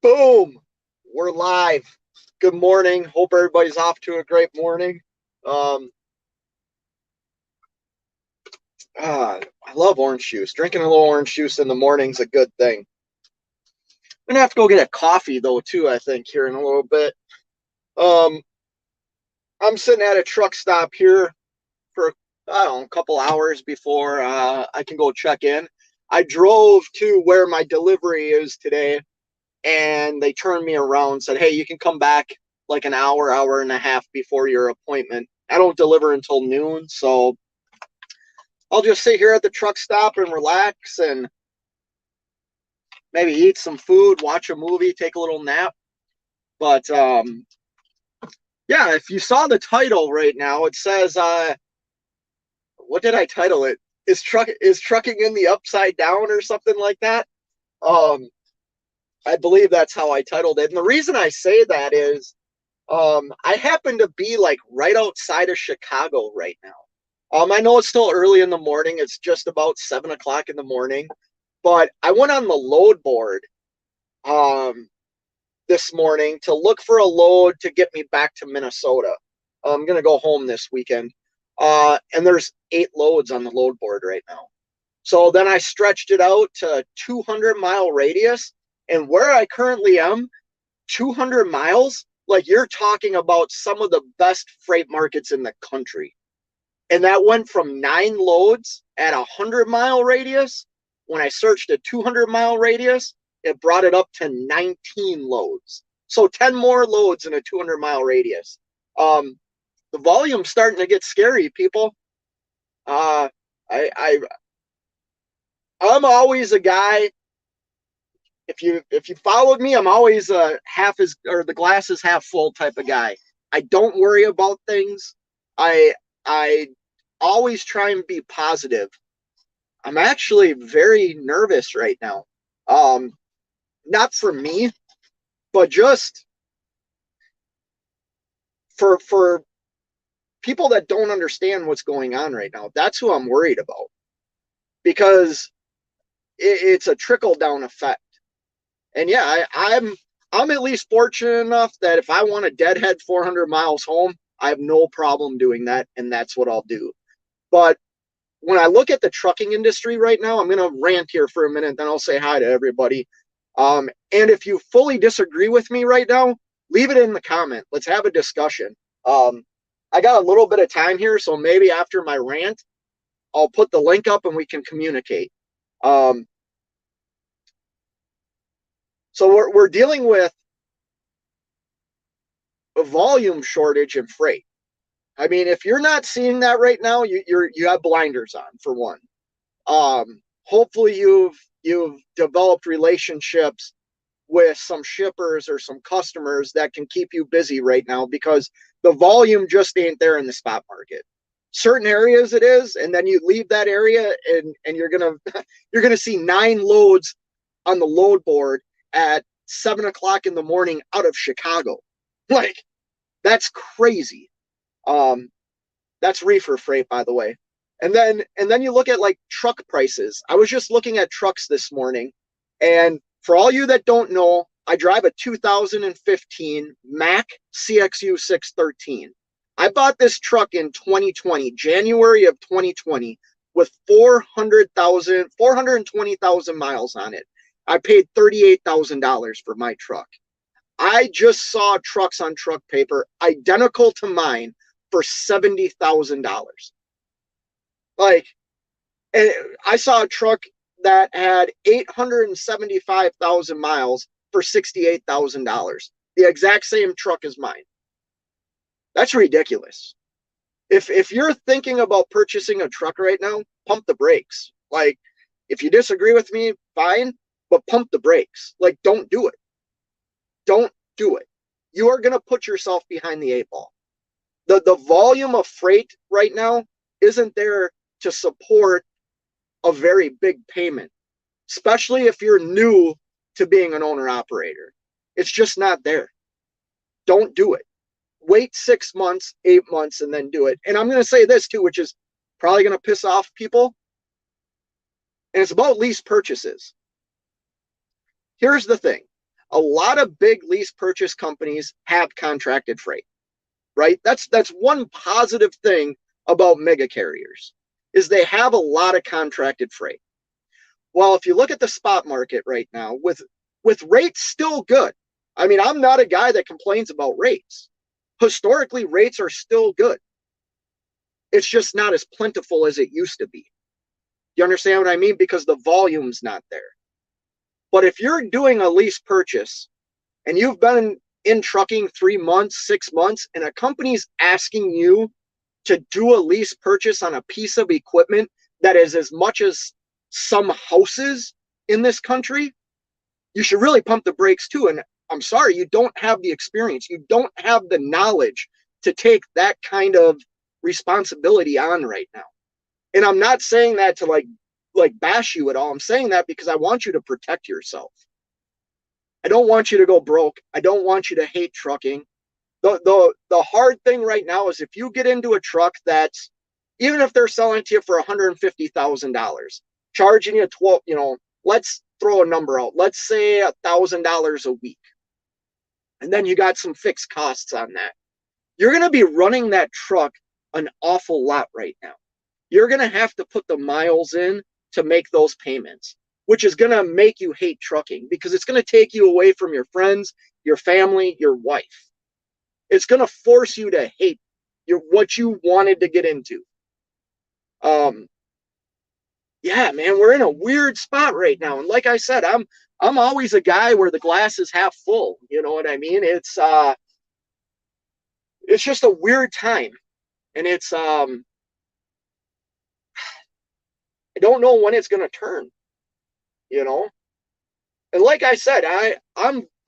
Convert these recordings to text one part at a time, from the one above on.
Boom! We're live. Good morning. Hope everybody's off to a great morning. Um, I love orange juice. Drinking a little orange juice in the morning's a good thing. I'm gonna have to go get a coffee though too, I think, here in a little bit. Um, I'm sitting at a truck stop here for I don't know, a couple hours before I can go check in. I drove to where my delivery is today, and they turned me around and said, "Hey, you can come back like an hour and a half before your appointment." I don't deliver until noon, so I'll just sit here at the truck stop and relax and maybe eat some food, watch a movie, take a little nap. But yeah, if you saw the title right now, it says, what did I title it? Is trucking in the upside down or something like that? Um, I believe that's how I titled it. And the reason I say that is I happen to be like right outside of Chicago right now. I know it's still early in the morning. It's just about 7 o'clock in the morning, but I went on the load board um, this morning to look for a load to get me back to Minnesota. I'm gonna go home this weekend, and there's 8 loads on the load board right now. So then I stretched it out to 200-mile radius, and where I currently am, 200 miles, like you're talking about some of the best freight markets in the country. And that went from 9 loads at 100-mile radius. When I searched a 200-mile radius, it brought it up to 19 loads. So 10 more loads in a 200-mile radius. The volume's starting to get scary, people. Uh, I'm always a guy. If you followed me, I'm always a the glass is half full type of guy. I don't worry about things. I always try and be positive. I'm actually very nervous right now. Not for me, but just for people that don't understand what's going on right now. That's who I'm worried about, because it's a trickle down effect. And yeah, I'm at least fortunate enough that if I want to deadhead 400 miles home, I have no problem doing that, and that's what I'll do. But when I look at the trucking industry right now, I'm going to rant here for a minute, then I'll say hi to everybody. And if you fully disagree with me right now, leave it in the comment. Let's have a discussion. I got a little bit of time here, so maybe after my rant, I'll put the link up and we can communicate. So we're dealing with a volume shortage in freight. I mean, if you're not seeing that right now, you have blinders on, for one. Hopefully you've developed relationships with some shippers or some customers that can keep you busy right now, because the volume just ain't there in the spot market. Certain areas it is, and then you leave that area and you're gonna see 9 loads on the load board at 7 o'clock in the morning out of Chicago. Like, that's crazy. That's reefer freight, by the way. And then you look at like truck prices. I was just looking at trucks this morning, and for all you that don't know, I drive a 2015 Mack CXU 613. I bought this truck in 2020, January of 2020, with 420,000 miles on it. I paid $38,000 for my truck. I just saw trucks on Truck Paper identical to mine for $70,000. Like, and I saw a truck that had 875,000 miles for $68,000. The exact same truck as mine. That's ridiculous. If you're thinking about purchasing a truck right now, pump the brakes. Like, if you disagree with me, fine, but pump the brakes. Like, don't do it. Don't do it. You are going to put yourself behind the 8 ball. The volume of freight right now isn't there to support a very big payment, especially if you're new to being an owner operator. It's just not there. Don't do it. Wait 6 months, 8 months, and then do it. And I'm going to say this too, which is probably going to piss off people. And it's about lease purchases. Here's the thing. a lot of big lease purchase companies have contracted freight, right? That's one positive thing about mega carriers is they have a lot of contracted freight. Well, if you look at the spot market right now, with rates still good, I mean, I'm not a guy that complains about rates. Historically, rates are still good. It's just not as plentiful as it used to be. You understand what I mean? Because the volume's not there. But if you're doing a lease purchase and you've been in trucking 3 months, 6 months, and a company's asking you to do a lease purchase on a piece of equipment that is as much as some houses in this country, you should really pump the brakes too. And I'm sorry, you don't have the experience. You don't have the knowledge to take that kind of responsibility on right now. And I'm not saying that to like bash you at all. I'm saying that because I want you to protect yourself. I don't want you to go broke. I don't want you to hate trucking. The hard thing right now is if you get into a truck that's, even if they're selling to you for $150,000, charging you 12, let's throw a number out. Let's say $1,000 a week. And then you got some fixed costs on that. You're going to be running that truck an awful lot right now. You're going to have to put the miles in to make those payments, which is going to make you hate trucking because it's going to take you away from your friends, your family, your wife. It's going to force you to hate what you wanted to get into. Yeah, man, we're in a weird spot right now. And like I said, I'm always a guy where the glass is half full. You know what I mean? It's just a weird time. And it's I don't know when it's going to turn, And like I said, I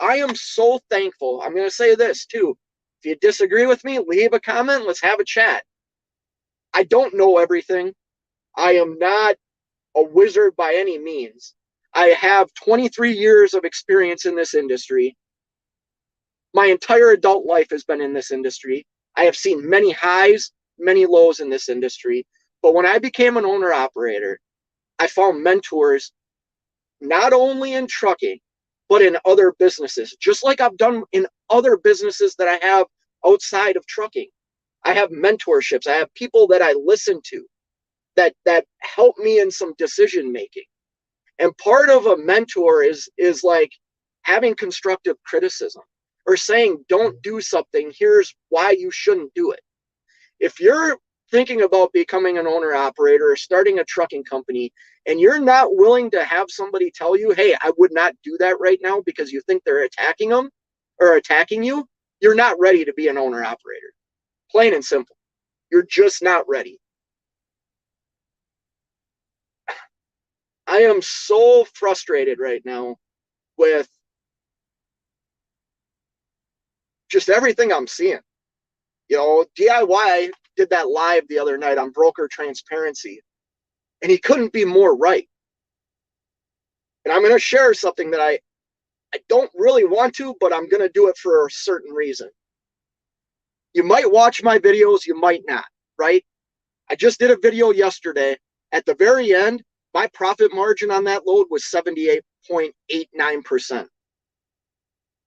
am so thankful. I'm going to say this too. If you disagree with me, leave a comment. Let's have a chat. I don't know everything. I am not a wizard by any means. I have 23 years of experience in this industry. My entire adult life has been in this industry. I have seen many highs, many lows in this industry. But when I became an owner-operator, I found mentors not only in trucking, but in other businesses, just like I've done in other businesses that I have outside of trucking. I have mentorships. I have people that I listen to that help me in some decision making. And part of a mentor is like having constructive criticism or saying, don't do something. Here's why you shouldn't do it. If you're thinking about becoming an owner operator or starting a trucking company, and you're not willing to have somebody tell you, hey, I would not do that right now because you think they're attacking them or attacking you, you're not ready to be an owner operator. Plain and simple. You're just not ready. I am so frustrated right now with just everything I'm seeing. DIY did that live the other night on broker transparency, and he couldn't be more right. And I'm going to share something that I don't really want to, but I'm going to do it for a certain reason. You might watch my videos, you might not, right? I just did a video yesterday. At the very end, my profit margin on that load was 78.89%.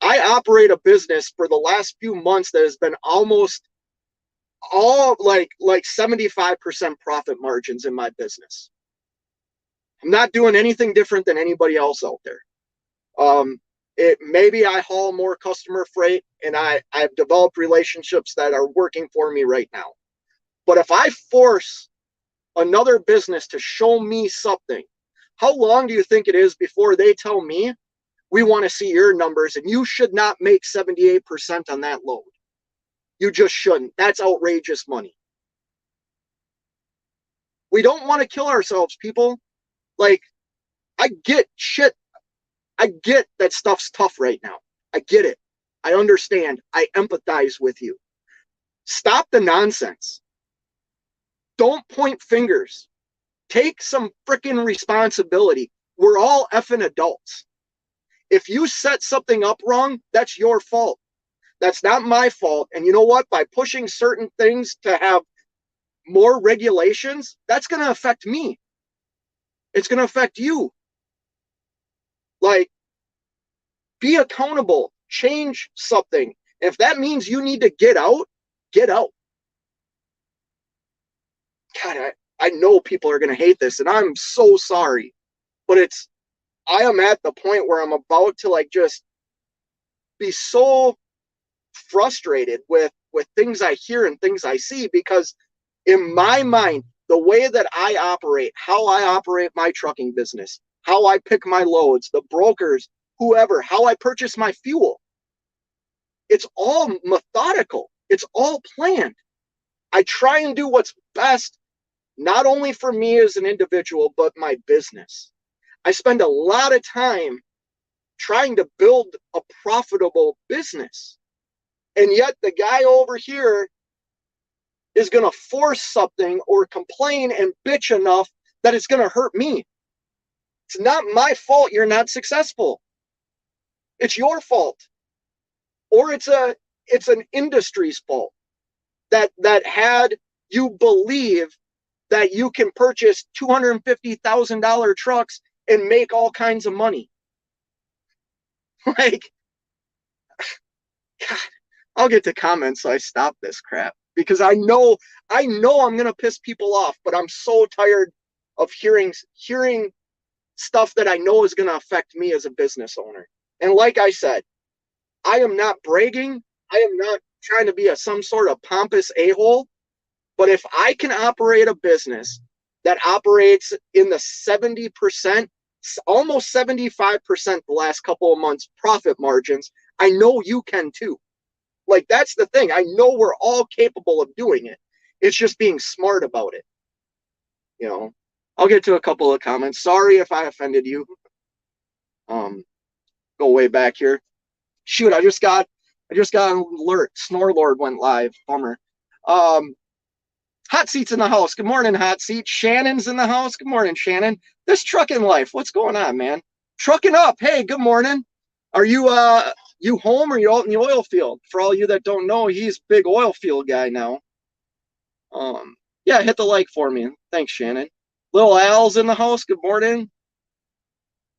I operate a business for the last few months that has been almost all like 75% profit margins in my business. I'm not doing anything different than anybody else out there. Maybe I haul more customer freight and I've developed relationships that are working for me right now. But if I force another business to show me something, how long do you think it is before they tell me, we want to see your numbers and you should not make 78% on that load? You just shouldn't. That's outrageous money. We don't want to kill ourselves, people. Like, I get shit. I get that stuff's tough right now. I get it. I understand. I empathize with you. Stop the nonsense. Don't point fingers. Take some freaking responsibility. We're all effing adults. If you set something up wrong, that's your fault. That's not my fault. And you know what? By pushing certain things to have more regulations, that's going to affect me. It's going to affect you. Like, Be accountable. Change something. If that means you need to get out, get out. God, I know people are going to hate this, and I'm so sorry. But I am at the point where I'm about to like just be so frustrated with things I hear and things I see, because in my mind, the way that I operate, how I operate my trucking business, how I pick my loads, the brokers, whoever, how I purchase my fuel, it's all methodical. It's all planned. I try and do what's best, not only for me as an individual, but my business. I spend a lot of time trying to build a profitable business. And yet the guy over here is going to force something or complain and bitch enough that it's going to hurt me. It's not my fault you're not successful. It's your fault. Or it's an industry's fault that had you believe that you can purchase $250,000 trucks and make all kinds of money. Like, God, I'll get to comments so I stop this crap, because I know I'm gonna piss people off, but I'm so tired of hearing stuff that I know is gonna affect me as a business owner. And like I said, I am not bragging. I am not trying to be some sort of pompous a-hole. But if I can operate a business that operates in the 70%, almost 75% the last couple of months profit margins, I know you can too. Like, that's the thing. I know we're all capable of doing it. It's just being smart about it. You know, I'll get to a couple of comments. Sorry if I offended you. Go way back here. Shoot, I just got an alert. Snorlord went live. Bummer. Hot Seat's in the house. Good morning, Hot Seat. Shannon's in the house. Good morning, Shannon. This trucking life, what's going on, man? Trucking up. Hey, good morning. Are you home, or are you out in the oil field? For all you that don't know, he's a big oil field guy now. Yeah, hit the like for me. Thanks, Shannon. Little Al's in the house. Good morning.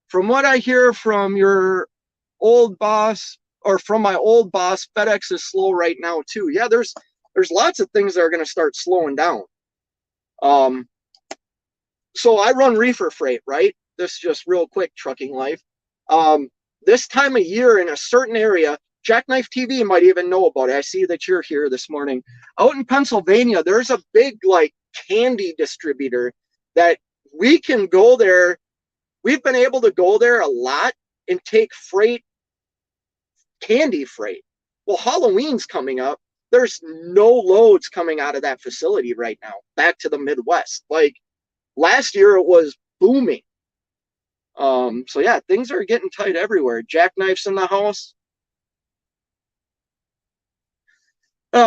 From what I hear from your old boss, or from my old boss, FedEx is slow right now too. Yeah, there's lots of things that are going to start slowing down. So I run reefer freight, right? This is just real quick trucking life. This time of year in a certain area, Jackknife TV might even know about it. I see that you're here this morning. Out in Pennsylvania, there's a big like candy distributor that we can go there. We've been able to go there a lot and take freight, candy freight. Well, Halloween's coming up. There's no loads coming out of that facility right now back to the Midwest. Like, last year it was booming. So yeah, things are getting tight everywhere. Jackknife's in the house.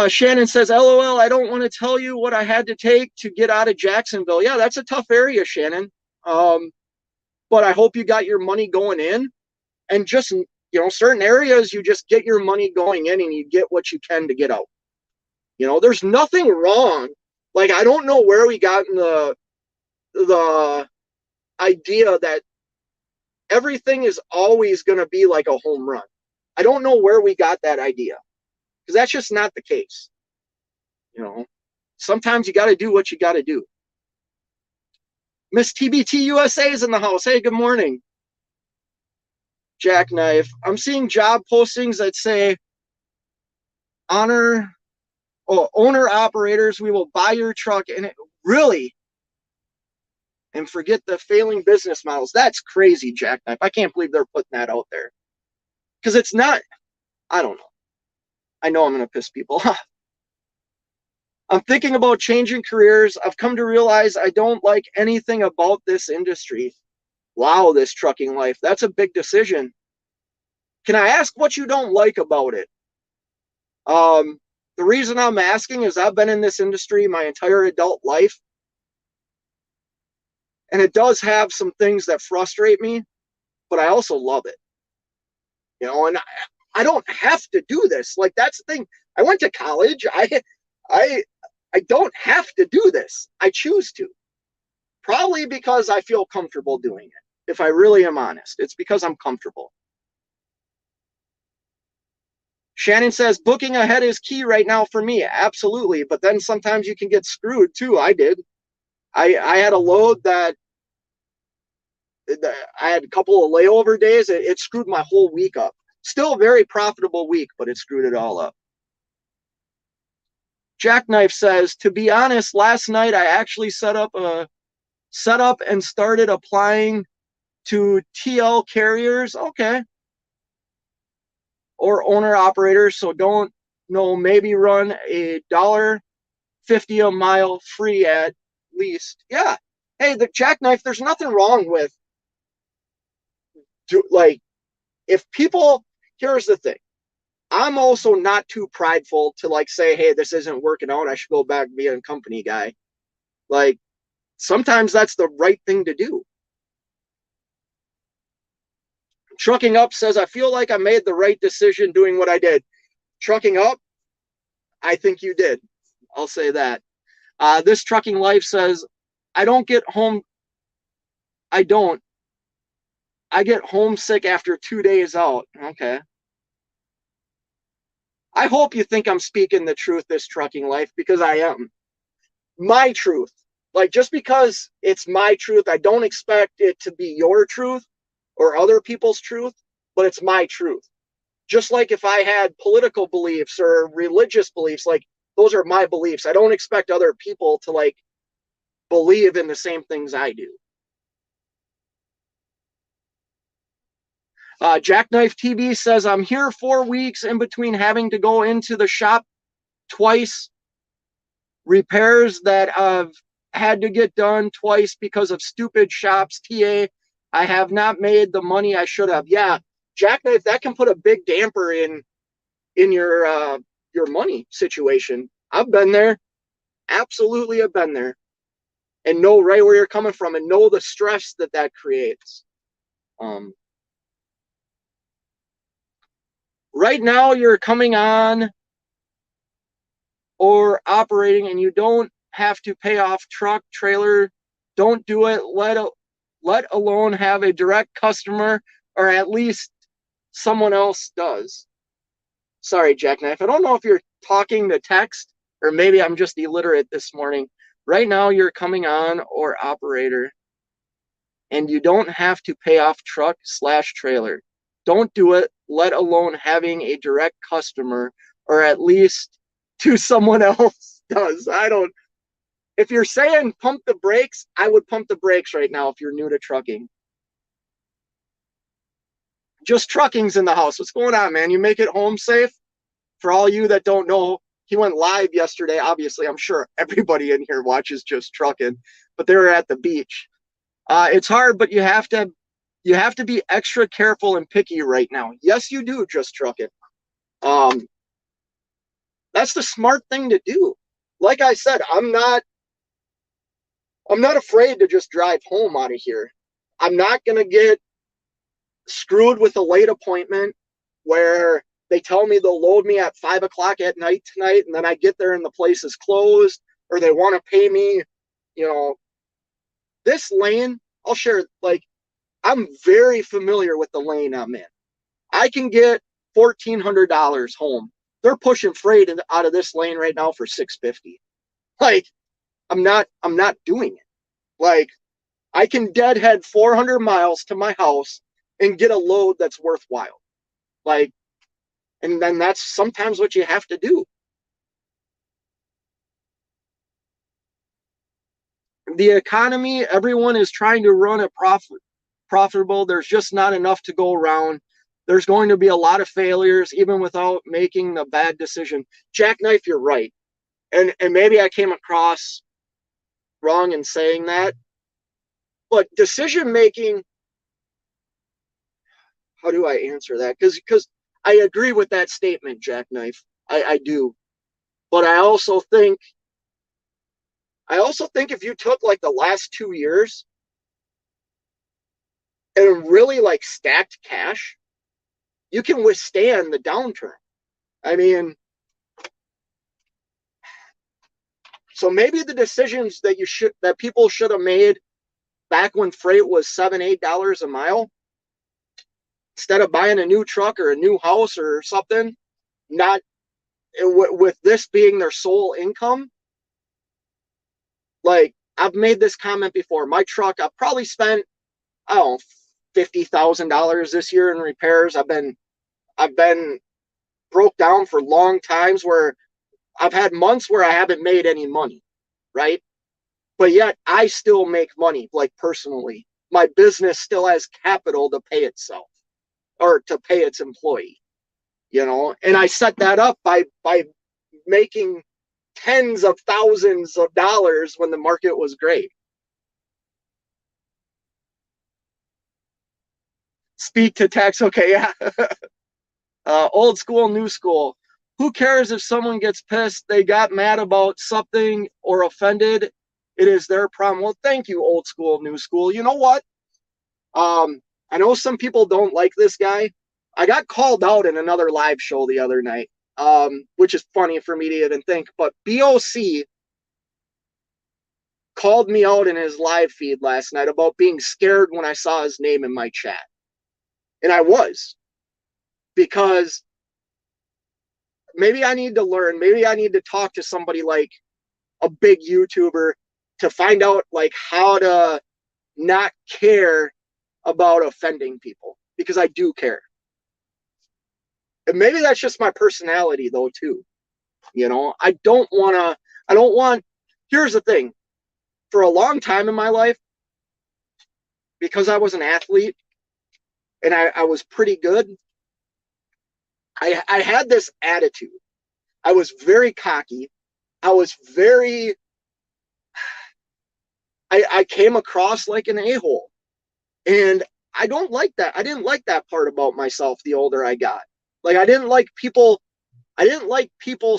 Shannon says, LOL, I don't want to tell you what I had to take to get out of Jacksonville. Yeah, that's a tough area, Shannon. But I hope you got your money going in, and just, certain areas you just get your money going in and you get what you can to get out. There's nothing wrong. Like, I don't know where we got in the idea that everything is always going to be like a home run. I don't know where we got that idea, because that's just not the case. Sometimes you got to do what you got to do. Miss TBT USA is in the house. Hey, good morning. Jackknife. I'm seeing job postings that say owner operators, we will buy your truck, and it really, and forget the failing business models. That's crazy, Jackknife. I can't believe they're putting that out there, because it's not. I don't know. I know I'm going to piss people off. I'm thinking about changing careers. I've come to realize I don't like anything about this industry. Wow, this trucking life. That's a big decision. Can I ask what you don't like about it? The reason I'm asking is I've been in this industry my entire adult life, and it does have some things that frustrate me, but I also love it. And I don't have to do this. Like, that's the thing. I went to college. I don't have to do this. I choose to. Probably because I feel comfortable doing it. If I really am honest, it's because I'm comfortable. Shannon says, booking ahead is key right now for me. Absolutely. But then sometimes you can get screwed too. I did. I had a load that I had a couple of layover days. It screwed my whole week up. Still a very profitable week, but it screwed it all up. Jackknife says, to be honest, last night I actually set up and started applying to TL carriers. Okay. Or owner operators. So don't know, maybe run $1.50 a mile free at least. Yeah. Hey, the Jackknife, there's nothing wrong with if people, here's the thing. I'm also not too prideful to say, hey, this isn't working out. I should go back and be a company guy. Sometimes that's the right thing to do. Trucking Up says, I feel like I made the right decision doing what I did. Trucking Up, I think you did. I'll say that. This Trucking Life says, I get homesick after 2 days out. Okay. I hope you think I'm speaking the truth, this Trucking Life, because I am. My truth. Just because it's my truth, I don't expect it to be your truth or other people's truth, but it's my truth. Just like if I had political beliefs or religious beliefs, those are my beliefs. I don't expect other people to believe in the same things I do. Jackknife TV says, I'm here 4 weeks in between having to go into the shop twice, repairs that I've had to get done twice because of stupid shops. TA, I have not made the money I should have. Yeah, Jackknife, that can put a big damper in your money situation. I've been there. Absolutely, I've been there. And know right where you're coming from and know the stress that creates. Right now, you're coming on or operating and you don't have to pay off truck, trailer. Don't do it. Let alone have a direct customer, or at least someone else does. Sorry, Jackknife. I don't know if you're talking to text or maybe I'm just illiterate this morning. Right now, you're coming on or operator and you don't have to pay off truck/trailer. Don't do it, let alone having a direct customer, or at least to someone else does. If you're saying pump the brakes, I would pump the brakes right now if you're new to trucking. Just Trucking's in the house. What's going on, man? You make it home safe? For all you that don't know, he went live yesterday. Obviously, I'm sure everybody in here watches Just Trucking, but they were at the beach. It's hard, but you have to be extra careful and picky right now. Yes, you do, Just Trucking. That's the smart thing to do. Like I said, I'm not afraid to just drive home out of here. I'm not going to get screwed with a late appointment where they tell me they'll load me at 5 o'clock at night tonight, and then I get there and the place is closed, or they want to pay me, this lane, I'll share, I'm very familiar with the lane I'm in. I can get $1,400 home. They're pushing freight out of this lane right now for $650. I'm not doing it. I can deadhead 400 miles to my house and get a load that's worthwhile. And then that's sometimes what you have to do. The economy, everyone is trying to run a profitable. There's just not enough to go around. There's going to be a lot of failures, even without making a bad decision. Jackknife, you're right. And maybe I came across wrong in saying that. But decision making, how do I answer that? Because I agree with that statement, Jackknife. I do. But I also think if you took the last 2 years and really stacked cash, you can withstand the downturn. I mean, so maybe the decisions that people should have made back when freight was $7-8 a mile, instead of buying a new truck or a new house or something, not with this being their sole income. Like, I've made this comment before. My truck, I've probably spent, I don't know, $50,000 this year in repairs. I've been broke down for long times where I've had months where I haven't made any money, right? But yet I still make money, like personally. My business still has capital to pay itself or to pay its employee, and I set that up by making tens of thousands of dollars when the market was great. Speak to tax. Okay, yeah. Old school, new school. Who cares if someone gets pissed? They got mad about something or offended. It is their problem. Well, thank you, old school, new school. You know what? I know some people don't like this guy. I got called out in another live show the other night, which is funny for me to even think. But BOC called me out in his live feed last night about being scared when I saw his name in my chat. And I was, because maybe I need to learn, maybe I need to talk to somebody like a big YouTuber to find out like how to not care about offending people, because I do care. And maybe that's just my personality though too. I don't want, here's the thing. For a long time in my life, because I was an athlete and I was pretty good, I had this attitude. I was very cocky. I was very, I came across like an a-hole. And I don't like that. I didn't like that part about myself the older I got. Like, I didn't like people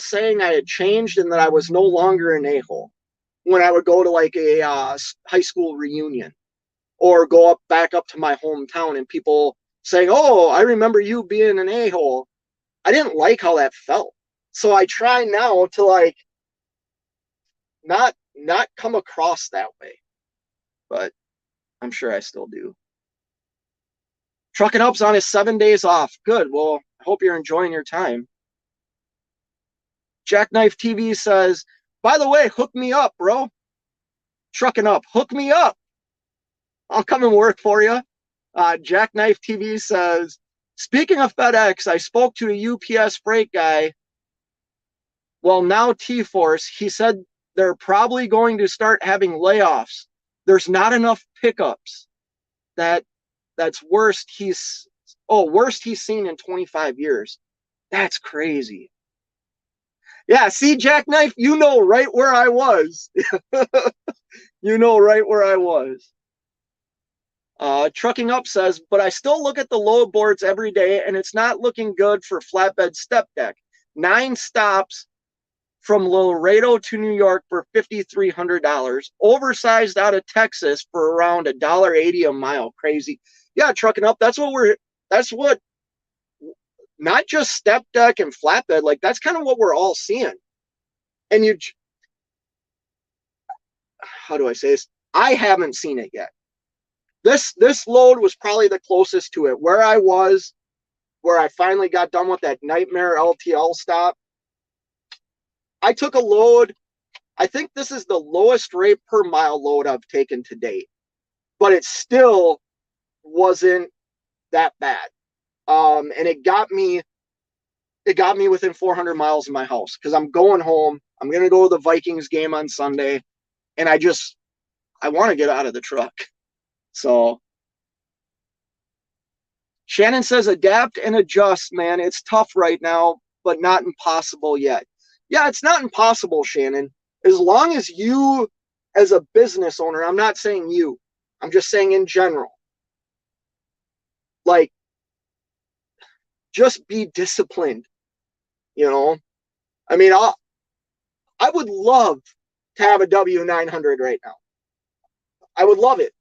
saying I had changed and that I was no longer an a-hole when I would go to like a high school reunion or go back up to my hometown and people saying, "Oh, I remember you being an a-hole." I didn't like how that felt. So I try now to like not come across that way. But I'm sure I still do. Trucking Up's on his 7 days off. Good. Well, I hope you're enjoying your time. Jackknife TV says, by the way, hook me up, bro. Trucking Up, hook me up. I'll come and work for you. Jackknife TV says, speaking of FedEx, I spoke to a UPS freight guy. Well, now T-Force, he said they're probably going to start having layoffs. There's not enough pickups. That's worst he's seen in 25 years. That's crazy. Yeah, see, Jackknife, you know right where I was. You know right where I was. Trucking Up says, but I still look at the load boards every day, and it's not looking good for flatbed step deck. 9 stops from Laredo to New York for $5,300. Oversized out of Texas for around $1.80 a mile. Crazy. Yeah, Trucking Up, that's what not just step deck and flatbed, like that's kind of what we're all seeing. And how do I say this? I haven't seen it yet. This load was probably the closest to it. Where I finally got done with that nightmare LTL stop, I took a load. I think this is the lowest rate per mile load I've taken to date, but it still wasn't that bad. And it got me within 400 miles of my house, because I'm going home. I'm going to go to the Vikings game on Sunday, and I want to get out of the truck. So Shannon says, adapt and adjust, man. It's tough right now, but not impossible yet. Yeah, it's not impossible, Shannon. As long as you, as a business owner, I'm not saying you, I'm just saying in general, like, just be disciplined. I mean, I would love to have a W900 right now. I would love it.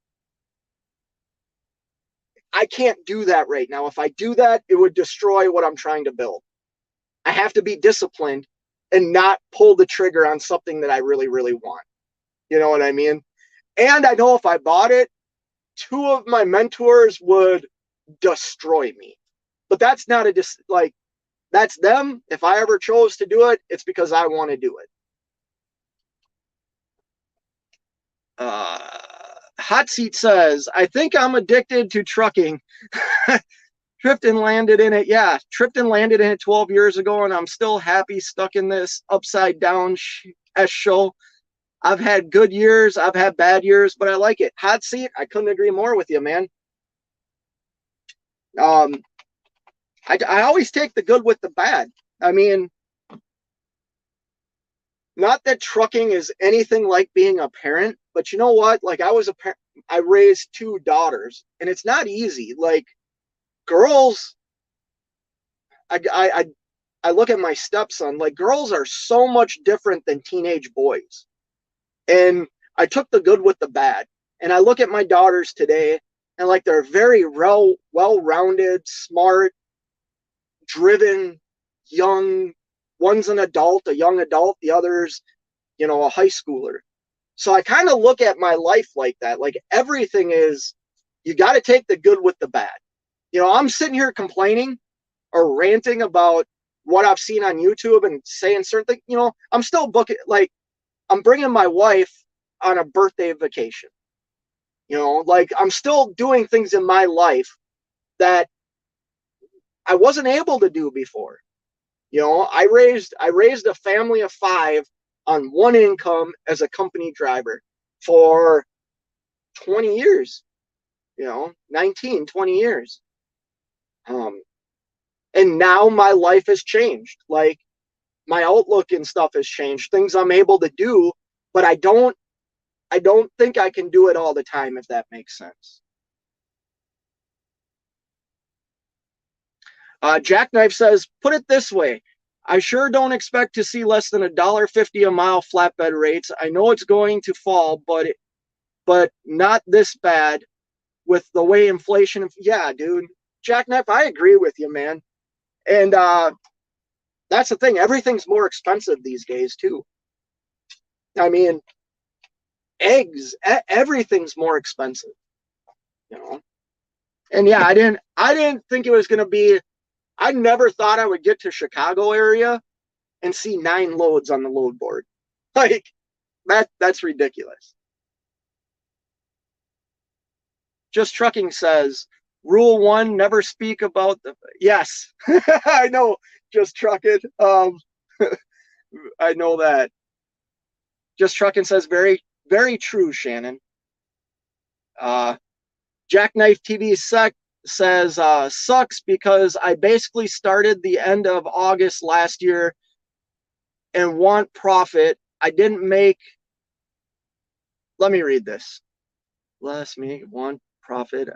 I can't do that right now. If I do that, it would destroy what I'm trying to build. I have to be disciplined and not pull the trigger on something that I really, really want. You know what I mean? And I know if I bought it, 2 of my mentors would destroy me. But that's not That's them. If I ever chose to do it, it's because I want to do it. Hot Seat says, I think I'm addicted to trucking. Tripped and landed in it. Yeah, tripped and landed in it 12 years ago, and I'm still happy stuck in this upside down show. I've had good years, I've had bad years, but I like it. Hot Seat, I couldn't agree more with you, man. I always take the good with the bad. I mean, not that trucking is anything like being a parent, but you know what? Like I was a parent, I raised two daughters, and it's not easy. Like girls, I I look at my stepson. Like girls are so much different than teenage boys, and I took the good with the bad. And I look at my daughters today, and like they're very well-rounded, smart, driven, young. One's an adult, a young adult. The other's, a high schooler. So I kind of look at my life like that. Like everything is, you got to take the good with the bad. I'm sitting here complaining or ranting about what I've seen on YouTube and saying certain things. I'm still booking, like I'm bringing my wife on a birthday vacation. Like I'm still doing things in my life that I wasn't able to do before. I raised a family of 5 on one income as a company driver for 20 years, 19, 20 years. And now my life has changed. Like my outlook and stuff has changed. Things I'm able to do, but I don't think I can do it all the time, if that makes sense. Jackknife says, put it this way. I sure don't expect to see less than $1.50 a mile flatbed rates. I know it's going to fall, but not this bad with the way inflation. Yeah, dude. Jackknife, I agree with you, man. And that's the thing. Everything's more expensive these days, too. I mean, eggs, everything's more expensive, And yeah, I didn't think it was going to be. I never thought I would get to Chicago area and see 9 loads on the load board. Like that's ridiculous. Just Trucking says, rule 1, never speak about the. Yes, I know. Just Trucking. I know that. Just Trucking says, very, very true, Shannon. Jackknife TV says, sucks because I basically started the end of August last year and want profit. I didn't make. Let me read this. Last me want profit.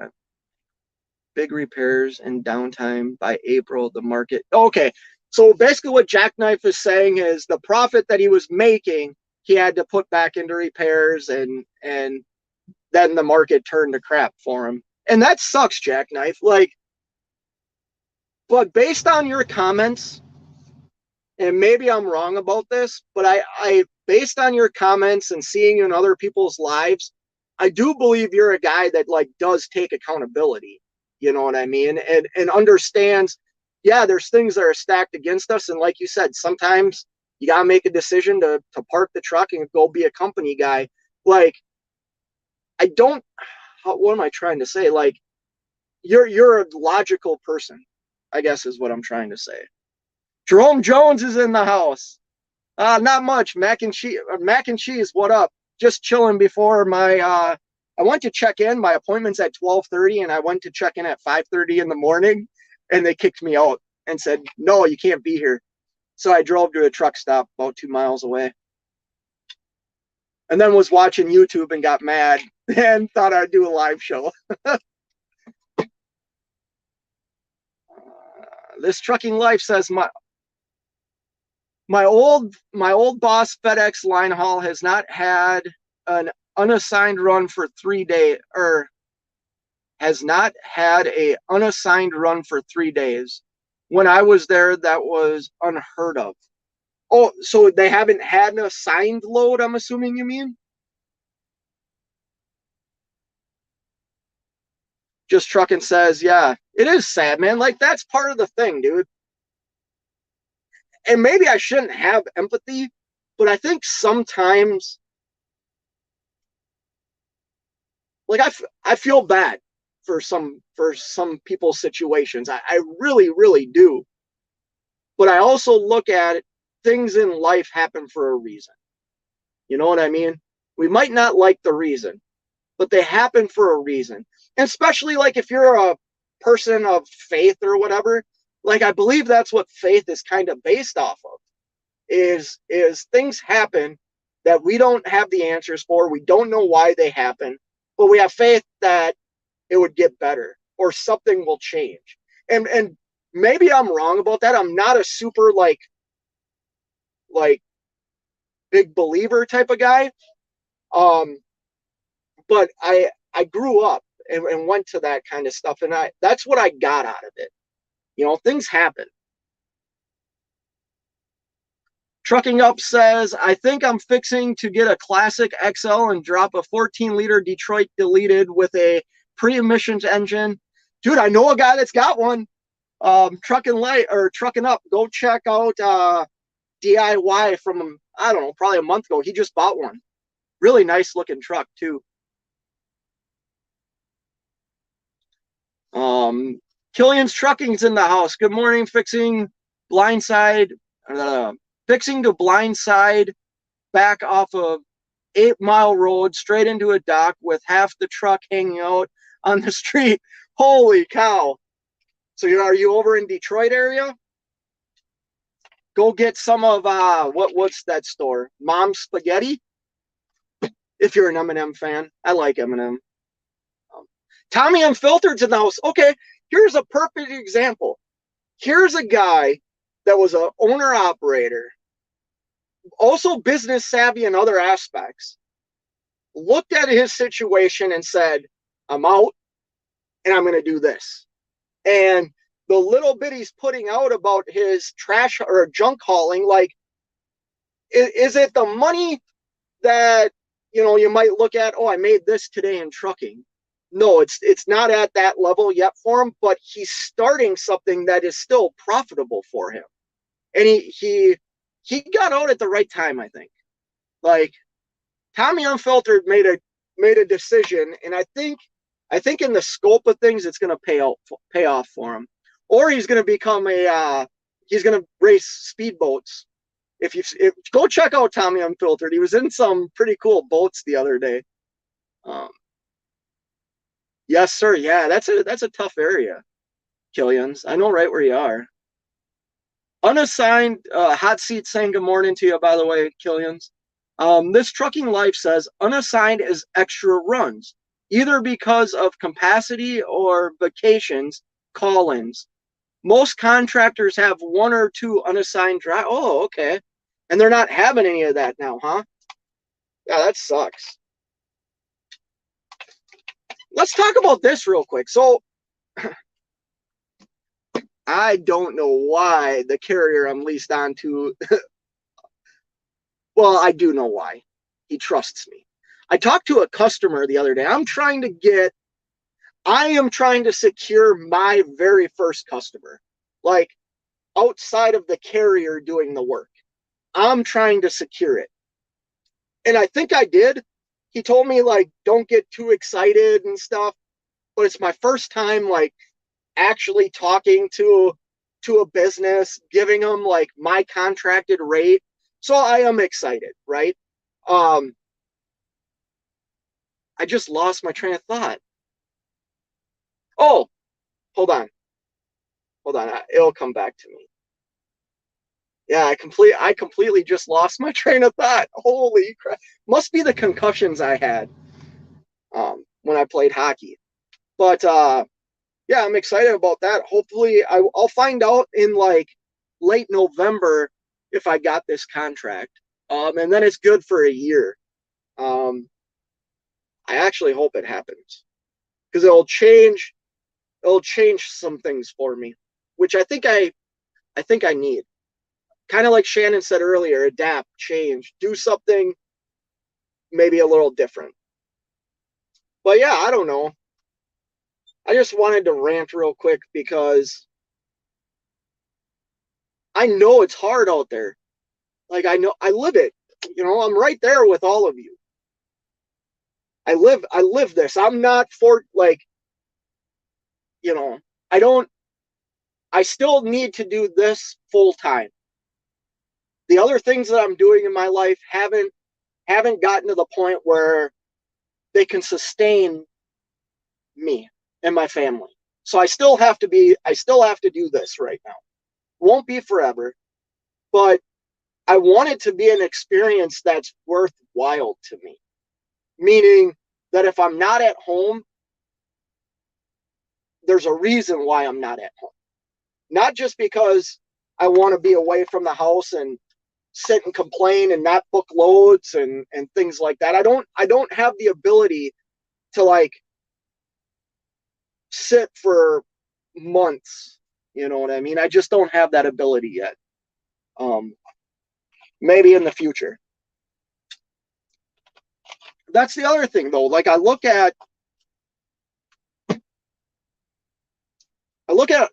Big repairs and downtime by April. The market. Okay. So basically, what Jackknife is saying is the profit that he was making, he had to put back into repairs, and then the market turned to crap for him. And that sucks, Jackknife. Like, but based on your comments, and maybe I'm wrong about this, but I based on your comments and seeing in other people's lives, I do believe you're a guy that like does take accountability. You know what I mean? And understands, yeah, there's things that are stacked against us. And like you said, sometimes you gotta make a decision to park the truck and go be a company guy. Like, I don't. What am I trying to say? Like, you're a logical person, I guess is what I'm trying to say. Jerome Jones is in the house. Not much. Mac and cheese. What up? Just chilling before my. I went to check in. My appointment's at 12:30, and I went to check in at 5:30 in the morning, and they kicked me out and said, "No, you can't be here." So I drove to a truck stop about 2 miles away, and then was watching YouTube and got mad and thought I'd do a live show. This trucking life says my old boss FedEx line haul has not had an unassigned run for 3 days, or has not had a unassigned run for 3 days. When I was there, that was unheard of. Oh, so they haven't had an assigned load, I'm assuming you mean? Just Trucking says, yeah, it is sad, man. Like, that's part of the thing, dude. and maybe I shouldn't have empathy, but I think sometimes, like I feel bad for some people's situations. I really, really do. But I also look at it, things in life happen for a reason. You know what I mean? We might not like the reason, but they happen for a reason. And especially like if you're a person of faith or whatever, like I believe that's what faith is kind of based off of. Is things happen that we don't have the answers for. We don't know why they happen, but we have faith that it would get better or something will change. And maybe I'm wrong about that. I'm not a super like big believer type of guy. Um, but I grew up and went to that kind of stuff, and that's what I got out of it. You know, things happen. Trucking Up says, I think I'm fixing to get a classic XL and drop a 14-liter Detroit deleted with a pre-emissions engine. Dude, I know a guy that's got one. Trucking Up. Go check out DIY from, I don't know, probably a month ago. He just bought one. Really nice looking truck too. Killian's Trucking's in the house. Good morning. Fixing blindside, fixing to blindside back off of 8 Mile Road straight into a dock with half the truck hanging out on the street. Holy cow! So are you over in Detroit area? Go get some of what's that store? Mom's Spaghetti. If you're an M&M fan, I like M&M. Tommy Unfiltered's in the house. Okay, here's a perfect example. Here's a guy that was an owner operator, also business savvy in other aspects, looked at his situation and said, I'm out and I'm going to do this. And the little bit he's putting out about his trash or junk hauling, like, is it the money that, you might look at, oh, I made this today in trucking? No, it's not at that level yet for him, but he's starting something that is still profitable for him. And he got out at the right time, I think. Like, Tommy Unfiltered made a decision, and I think in the scope of things, it's going to pay off for him. Or he's going to become he's going to race speedboats. If go check out Tommy Unfiltered, he was in some pretty cool boats the other day. Yes, sir. Yeah, that's a tough area, Killians. I know right where you are. Unassigned hot seat saying good morning to you, by the way, Killians. This trucking life says unassigned is extra runs, either because of capacity or vacations, call-ins. Most contractors have 1 or 2 unassigned drive. Oh, okay. And they're not having any of that now, huh? Yeah, that sucks. Let's talk about this real quick. So I don't know why the carrier I'm leased on to, well, I do know why. He trusts me. I talked to a customer the other day. I am trying to secure my very first customer, like outside of the carrier doing the work. I'm trying to secure it. And I think I did. He told me, like, don't get too excited and stuff. But it's my first time, like, actually talking to a business, giving them like my contracted rate. So I am excited, right? I just lost my train of thought. Oh, hold on. It'll come back to me. Yeah, I completely just lost my train of thought. Holy crap. Must be the concussions I had when I played hockey. But yeah, I'm excited about that. Hopefully I'll find out in like late November if I got this contract. And then it's good for a year. I actually hope it happens because it'll change some things for me, which I think I need. Kind of like Shannon said earlier, adapt, change, do something maybe a little different. But yeah, I don't know. I just wanted to rant real quick because I know it's hard out there. Like, I know, I live it. You know, I'm right there with all of you. I live this. I'm not for, like, you know, I don't, I still need to do this full time. The other things that I'm doing in my life haven't gotten to the point where they can sustain me and my family. So I still have to do this right now. Won't be forever, but I want it to be an experience that's worthwhile to me. Meaning that if I'm not at home, there's a reason why I'm not at home. Not just because I want to be away from the house and sit and complain and not book loads and things like that. I don't have the ability to, like, sit for months. You know what I mean? I just don't have that ability yet. Maybe in the future. That's the other thing, though. Like, I look at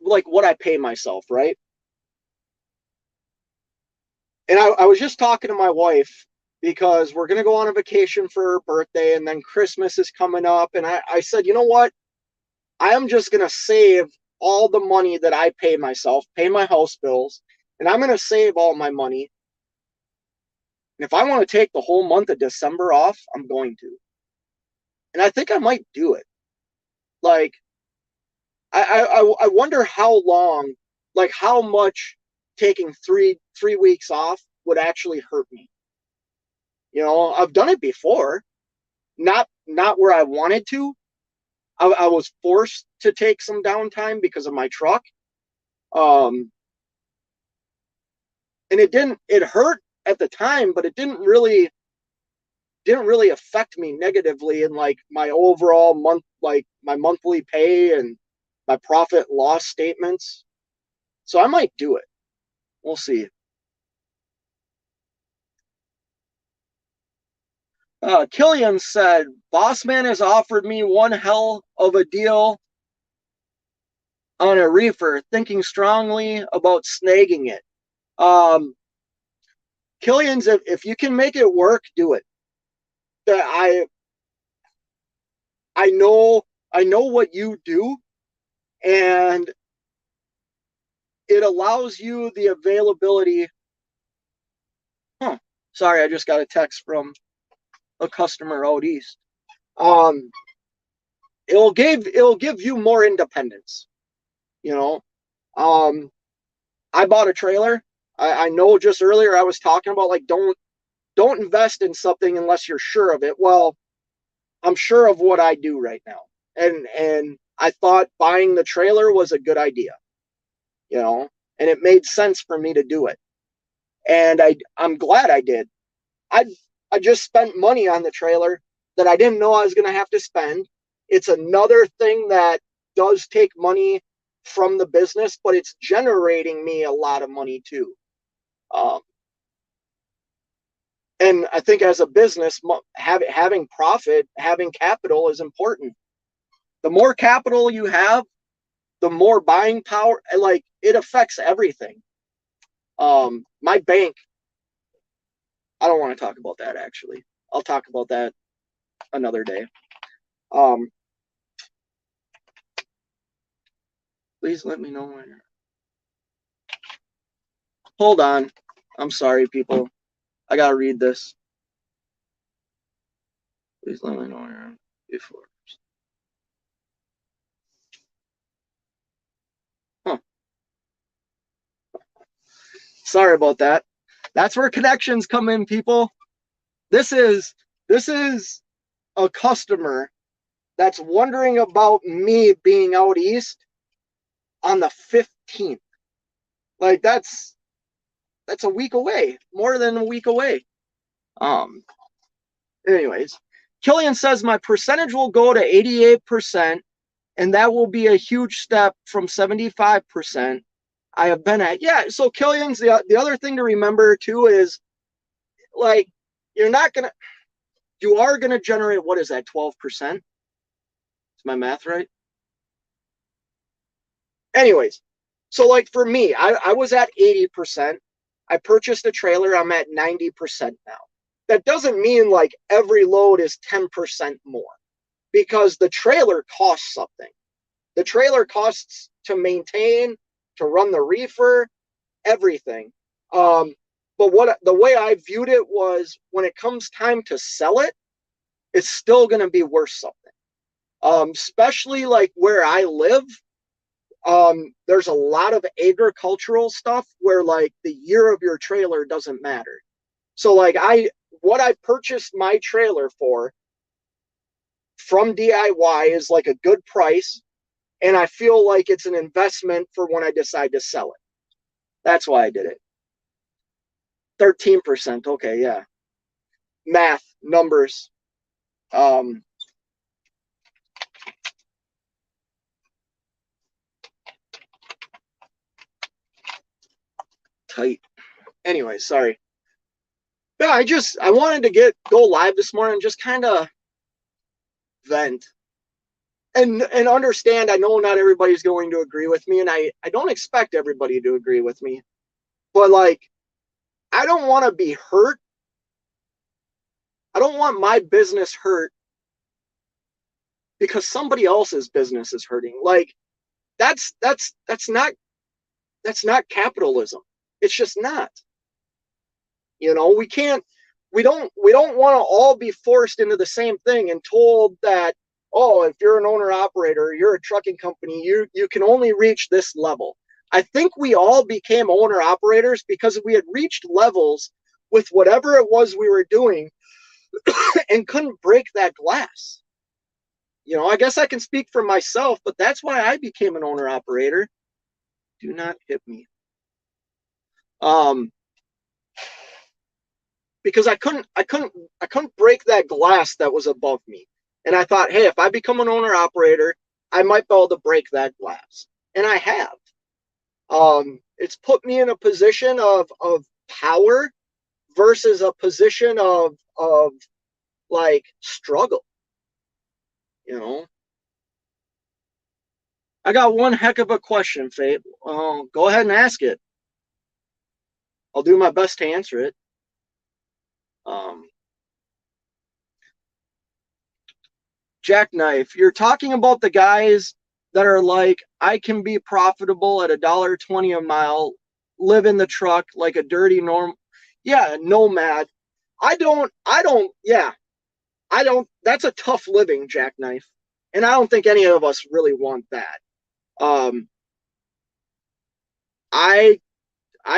like what I pay myself, right? And I was just talking to my wife because we're gonna go on a vacation for her birthday, and then Christmas is coming up, and I said, you know what? I am just gonna save all the money that I pay myself, pay my house bills, and I'm gonna save all my money. And if I want to take the whole month of December off, I'm going to. And I think I might do it. Like, I wonder how long, like how much taking three weeks off would actually hurt me. You know, I've done it before, not where I wanted to. I was forced to take some downtime because of my truck. Um, and it hurt at the time, but it didn't really affect me negatively in, like, my overall month, like my monthly pay and my profit loss statements. So I might do it. We'll see. Killian said, Boss Man has offered me one hell of a deal on a reefer, thinking strongly about snagging it. Um, Killian's, if you can make it work, do it. I I know I know what you do, and it allows you the availability. Huh. Sorry, I just got a text from a customer out east. Um, it'll give you more independence. You know, um, I bought a trailer. I know just earlier I was talking about, like, don't invest in something unless you're sure of it. Well, I'm sure of what I do right now, and I thought buying the trailer was a good idea. You know, and it made sense for me to do it, and I'm glad I did. I I just spent money on the trailer that I didn't know I was going to have to spend. It's another thing that does take money from the business, but it's generating me a lot of money too. Um, and I think as a business, having profit, having capital is important. The more capital you have, the more buying power. Like, it affects everything. My bank. I don't want to talk about that, actually. I'll talk about that another day. Um, Please let me know when you're. Hold on. I'm sorry, people. I gotta read this. Please let me know when you're on before. Huh. Sorry about that. That's where connections come in, people. This is a customer that's wondering about me being out east on the 15th. Like, that's a week away, more than a week away. Anyways, Killian says my percentage will go to 88%, and that will be a huge step from 75% I have been at. Yeah, so Killian's the other thing to remember too is, like, you're not gonna you are gonna generate, what is that, 12%? Is my math right? Anyways, So like for me, I was at 80%. I purchased a trailer. I'm at 90% now. That doesn't mean like every load is 10% more, because the trailer costs something. The trailer costs to maintain, to run the reefer, everything. But what the way I viewed it was, when it comes time to sell it, it's still going to be worth something. Especially like where I live, there's a lot of agricultural stuff where like the year of your trailer doesn't matter. So like what I purchased my trailer for from DIY is like a good price, and I feel like it's an investment for when I decide to sell it. That's why I did it. 13%. Okay, yeah. Math, numbers. Tight. Anyway, sorry. Yeah, I wanted to go live this morning, just kind of vent and understand. I know not everybody's going to agree with me, and I don't expect everybody to agree with me. But like, I don't want to be hurt. I don't want my business hurt because somebody else's business is hurting. Like, that's not capitalism. It's just not. You know, we don't want to all be forced into the same thing and told that, oh, if you're an owner operator, you're a trucking company, you can only reach this level. I think we all became owner operators because we had reached levels with whatever it was we were doing and couldn't break that glass. You know, I guess I can speak for myself, but that's why I became an owner operator. Do not hit me. Because I couldn't break that glass that was above me. And I thought, hey, if I become an owner operator, I might be able to break that glass. And I have. It's put me in a position of power versus a position of like struggle. You know, I got one heck of a question, Fate. Go ahead and ask it. I'll do my best to answer it. Jackknife, you're talking about the guys that are like, I can be profitable at $1.20 a mile, live in the truck like a dirty nomad. That's a tough living, Jackknife. And I don't think any of us really want that. I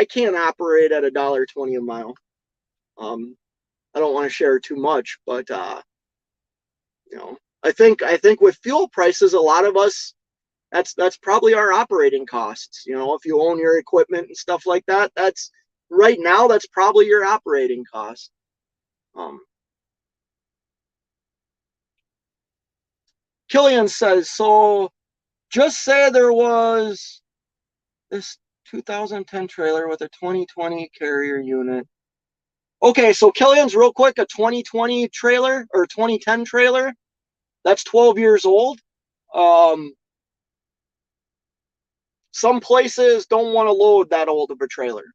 can't operate at $1.20 a mile. I don't want to share too much, but you know, I think with fuel prices, a lot of us, that's probably our operating costs. You know, if you own your equipment and stuff like that, that's right now, that's probably your operating cost. Killian says, so just say there was this 2010 trailer with a 2020 carrier unit. Okay, so Killian's real quick, a 2020 trailer or 2010 trailer, that's 12 years old. Some places don't want to load that old of a trailer.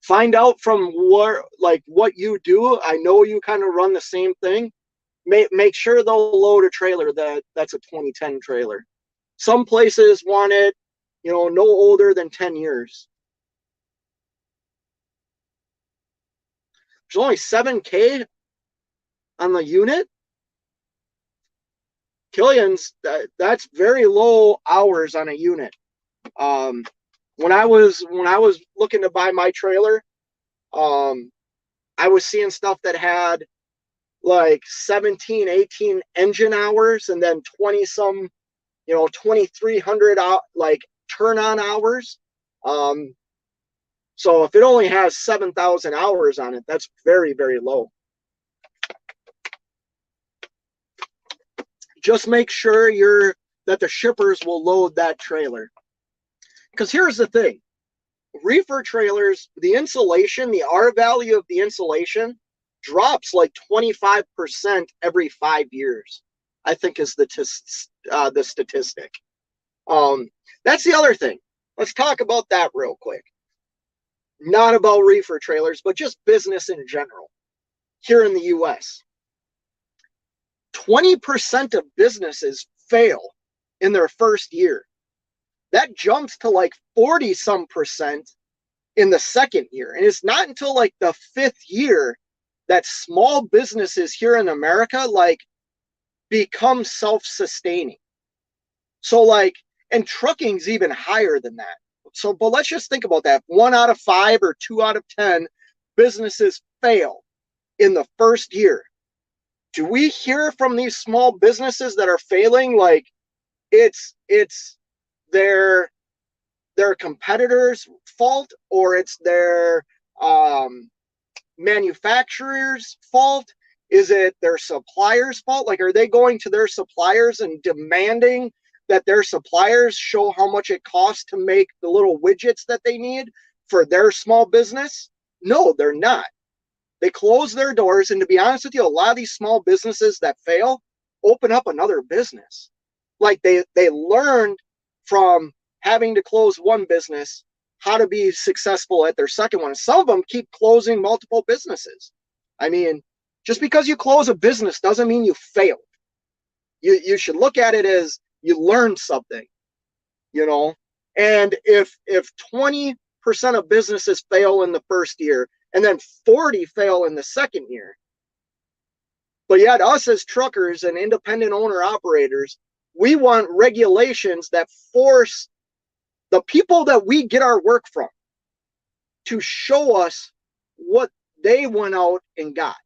Find out from what you do. I know you kind of run the same thing. Make sure they'll load a trailer that's a 2010 trailer. Some places want it, you know, no older than 10 years. There's only 7K on the unit. Killian's, that's very low hours on a unit. When I was looking to buy my trailer, I was seeing stuff that had like 17, 18 engine hours, and then 20 some, 2,300 like turn on hours. So if it only has 7,000 hours on it, that's very, very low. Just make sure that the shippers will load that trailer. Because here's the thing. Reefer trailers, the insulation, the R value of the insulation drops like 25% every 5 years, I think is the statistic. That's the other thing. Let's talk about that real quick. Not about reefer trailers, but just business in general. Here in the US, 20% of businesses fail in their first year. That jumps to like 40 some percent in the second year. And it's not until like the fifth year that small businesses here in America like become self-sustaining. So like, and trucking's even higher than that. So, but let's just think about that. 1 out of 5 or 2 out of 10 businesses fail in the first year. Do we hear from these small businesses that are failing like it's their competitors' fault, or it's their manufacturer's fault? Is it their suppliers' fault? Like, are they going to their suppliers and demanding that their suppliers show how much it costs to make the little widgets that they need for their small business? No, they're not. They close their doors, and to be honest with you, a lot of these small businesses that fail open up another business. Like they learned from having to close one business how to be successful at their second one. Some of them keep closing multiple businesses. I mean, just because you close a business doesn't mean you failed. You should look at it as you learned something, you know. And if 20% of businesses fail in the first year and then 40 fail in the second year, but yet us as truckers and independent owner operators, we want regulations that force the people that we get our work from to show us what they went out and got.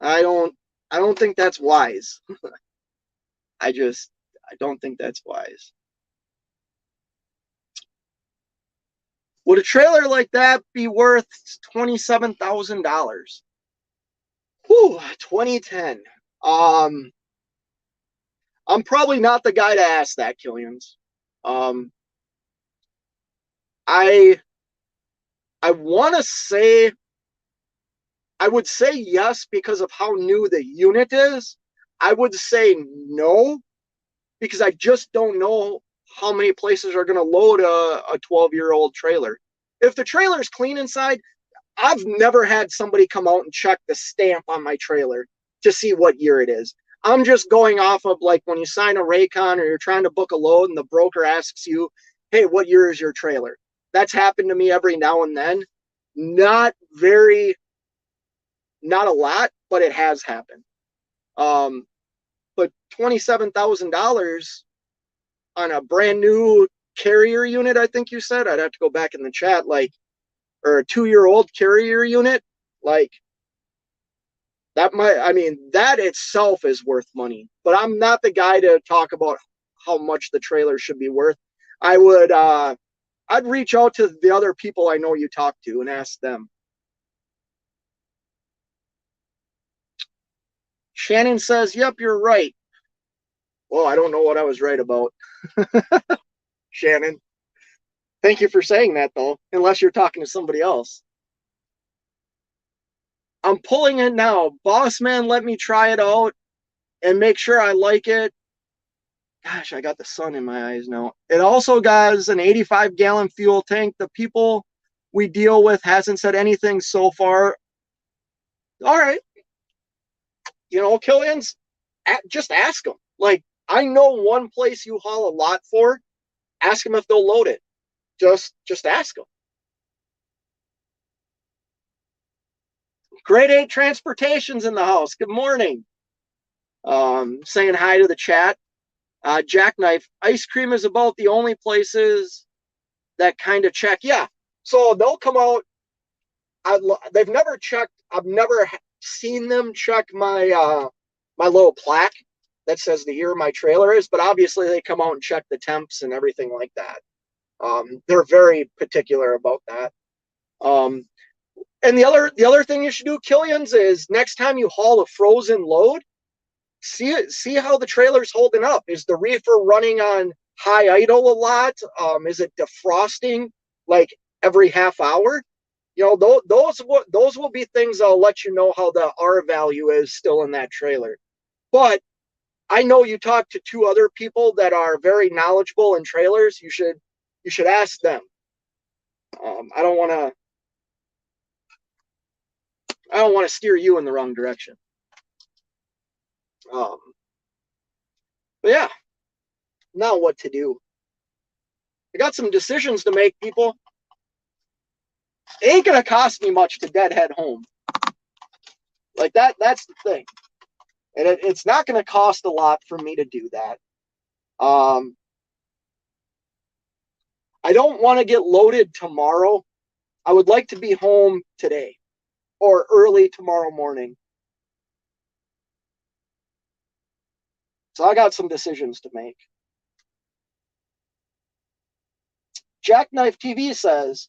I don't think that's wise. I don't think that's wise. Would a trailer like that be worth $27,000? Whew, 2010. I'm probably not the guy to ask that, Killians. I want to say, I would say yes because of how new the unit is. I would say no because I just don't know how many places are going to load a 12-year-old trailer. If the trailer is clean inside, I've never had somebody come out and check the stamp on my trailer to see what year it is. I'm just going off of like when you sign a Raycon or you're trying to book a load and the broker asks you, hey, what year is your trailer? That's happened to me every now and then. Not a lot, but it has happened. But $27,000 on a brand new carrier unit, I think you said, I'd have to go back in the chat, like, or a 2-year-old carrier unit, like, that might, I mean, that itself is worth money. But I'm not the guy to talk about how much the trailer should be worth. I'd reach out to the other people I know you talk to and ask them. Shannon says, yep, you're right. Well, I don't know what I was right about. Shannon. Thank you for saying that, though, unless you're talking to somebody else. I'm pulling it now. Boss man, let me try it out and make sure I like it. Gosh, I got the sun in my eyes now. It also has an 85-gallon fuel tank. The people we deal with hasn't said anything so far. All right. You know, Killians, just ask them. Like, I know one place you haul a lot for. Ask them if they'll load it. Just ask them. Grade 8 Transportation's in the house. Good morning. Saying hi to the chat. Jackknife, ice cream is about the only places that kind of check. Yeah. So they'll come out. They've never checked. I've never seen them check my my little plaque that says the year my trailer is, but obviously they come out and check the temps and everything like that. They're very particular about that. And the other thing you should do, Killians, is next time you haul a frozen load, see how the trailer's holding up. Is the reefer running on high idle a lot? Is it defrosting like every half hour? You know, those will be things that'll let you know how the R value is still in that trailer. But I know you talk to 2 other people that are very knowledgeable in trailers. You should ask them. I don't want to steer you in the wrong direction. But yeah, now what to do? I got some decisions to make, people. It ain't gonna cost me much to deadhead home. Like that's the thing. And it's not gonna cost a lot for me to do that. I don't want to get loaded tomorrow. I would like to be home today or early tomorrow morning. So I got some decisions to make. Jackknife TV says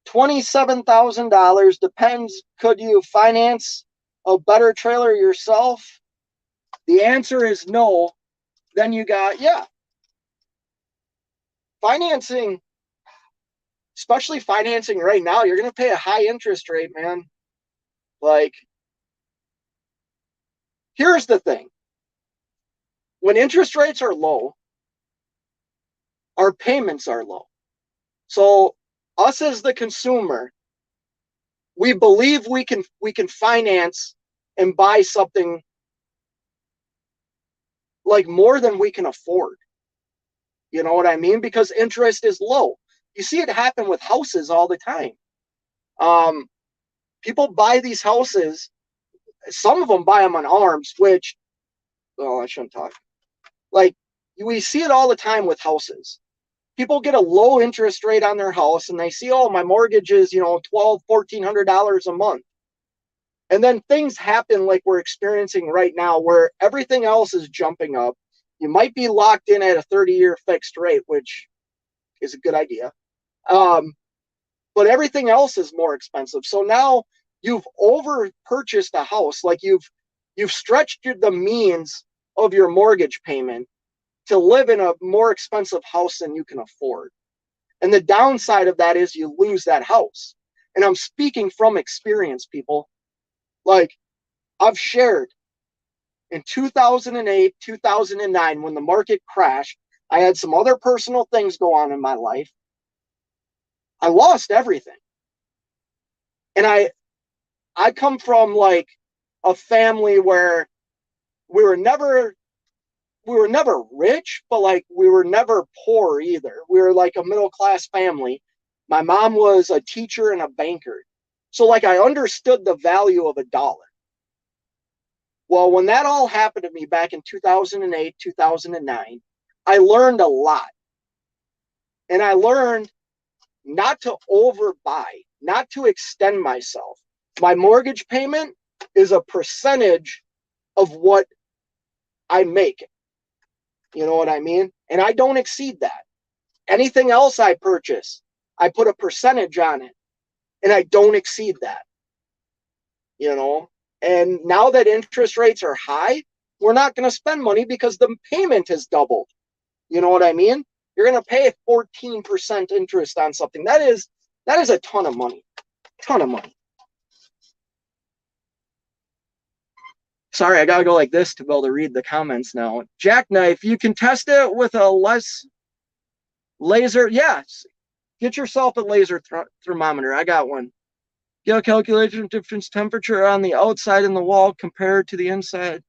$27,000 depends. Could you finance a better trailer yourself? The answer is no. Then you got, yeah. Financing, especially financing right now, you're going to pay a high interest rate, man. Like, here's the thing. When interest rates are low, our payments are low. So us as the consumer, we believe we can finance and buy something like more than we can afford. You know what I mean? Because interest is low. You see it happen with houses all the time. People buy these houses. Some of them buy them on arms, which, well, I shouldn't talk. Like, we see it all the time with houses. People get a low interest rate on their house and they see, oh, my mortgage is, $1,200, $1,400 a month. And then things happen like we're experiencing right now where everything else is jumping up. You might be locked in at a 30-year fixed rate, which is a good idea. But everything else is more expensive. So now you've over purchased a house. Like you've stretched the means of your mortgage payment to live in a more expensive house than you can afford. And the downside of that is you lose that house. And I'm speaking from experience, people. Like, I've shared in 2008, 2009, when the market crashed, I had some other personal things go on in my life. I lost everything. And I come from like a family where we were never rich, but like we were never poor either. We were like a middle-class family. My mom was a teacher and a banker. So like I understood the value of a dollar. Well, when that all happened to me back in 2008, 2009, I learned a lot. And I learned not to overbuy, not to extend myself. My mortgage payment is a percentage of what I make. You know what I mean? And I don't exceed that. Anything else I purchase, I put a percentage on it. And I don't exceed that. And now that interest rates are high, we're not going to spend money because the payment has doubled. You know what I mean? You're going to pay 14% interest on something. That is a ton of money. Ton of money. Sorry, I got to go like this to be able to read the comments now. Jackknife, you can test it with a less laser. Yes. Get yourself a laser thermometer. I got one. Get a calculation of difference temperature on the outside in the wall compared to the inside.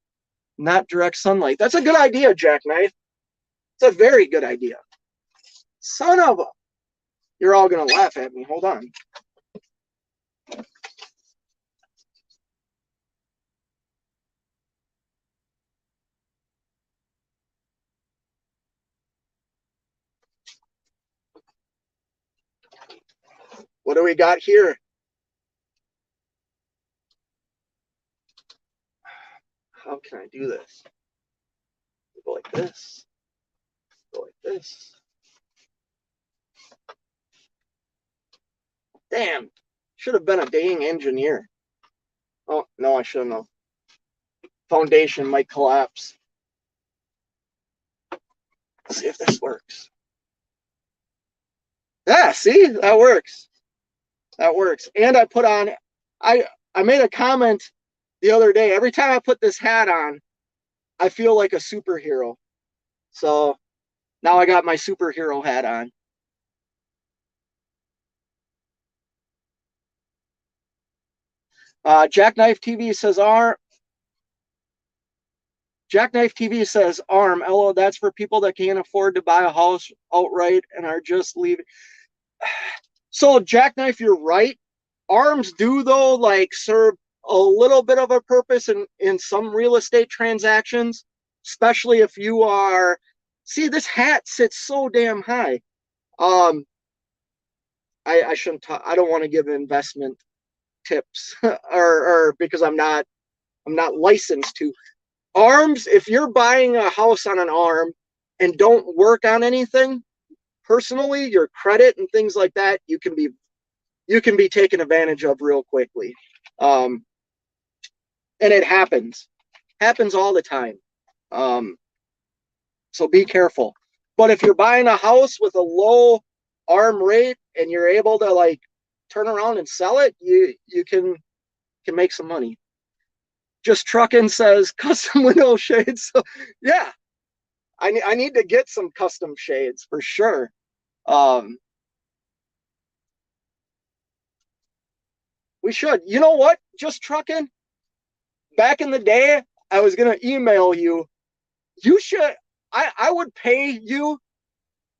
Not direct sunlight. That's a good idea, Jackknife. It's a very good idea. Son of a... You're all going to laugh at me. Hold on. What do we got here? How can I do this? Go like this. Go like this. Damn. Should have been a dang engineer. Oh, no, I shouldn't have. Foundation might collapse. Let's see if this works. Yeah, see? That works. That works. And I put on... I made a comment the other day. Every time I put this hat on, I feel like a superhero. So now I got my superhero hat on. Jackknife TV says Jackknife TV says arm. LO, that's for people that can't afford to buy a house outright and are just leaving. So Jackknife, you're right. Arms do though like serve a little bit of a purpose in some real estate transactions, especially if you are. See, this hat sits so damn high. Um, I shouldn't. I don't want to give investment tips or because I'm not licensed to. Arms, if you're buying a house on an arm and don't work on anything personally, your credit and things like that, you can be taken advantage of real quickly. Um, and it happens all the time. Um, so be careful. But if you're buying a house with a low arm rate and you're able to like turn around and sell it, you can make some money. Just Truckin says custom window shades. So, yeah, I need to get some custom shades for sure. Um, we should. You know what? Just Truckin. Back in the day, I was gonna email you. You should. I would pay you,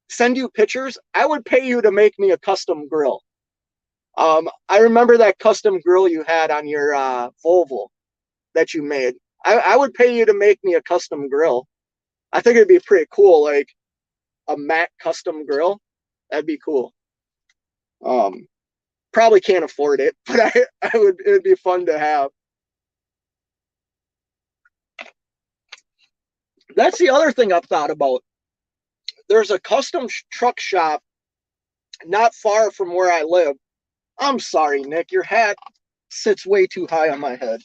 send you pictures. I would pay you to make me a custom grill. I remember that custom grill you had on your Volvo that you made. I would pay you to make me a custom grill. I think it'd be pretty cool, like a matte custom grill. That'd be cool. Um, Probably can't afford it, but I would. It would be fun to have. That's the other thing I've thought about. There's a custom truck shop not far from where I live. I'm sorry, Nick. Your hat sits way too high on my head.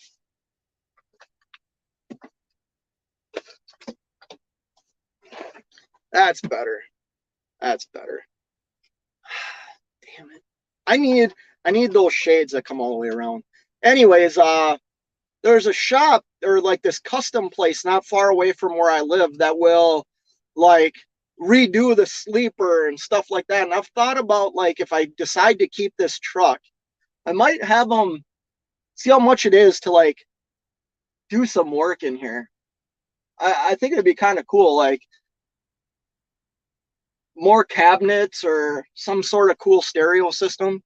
That's better. That's better. Damn it. I need I need those shades that come all the way around. Anyways, there's a shop or like this custom place not far away from where I live that will like redo the sleeper and stuff like that. And I've thought about like if I decide to keep this truck, I might have them see how much it is to like do some work in here. I think it'd be kind of cool, like more cabinets or some sort of cool stereo system.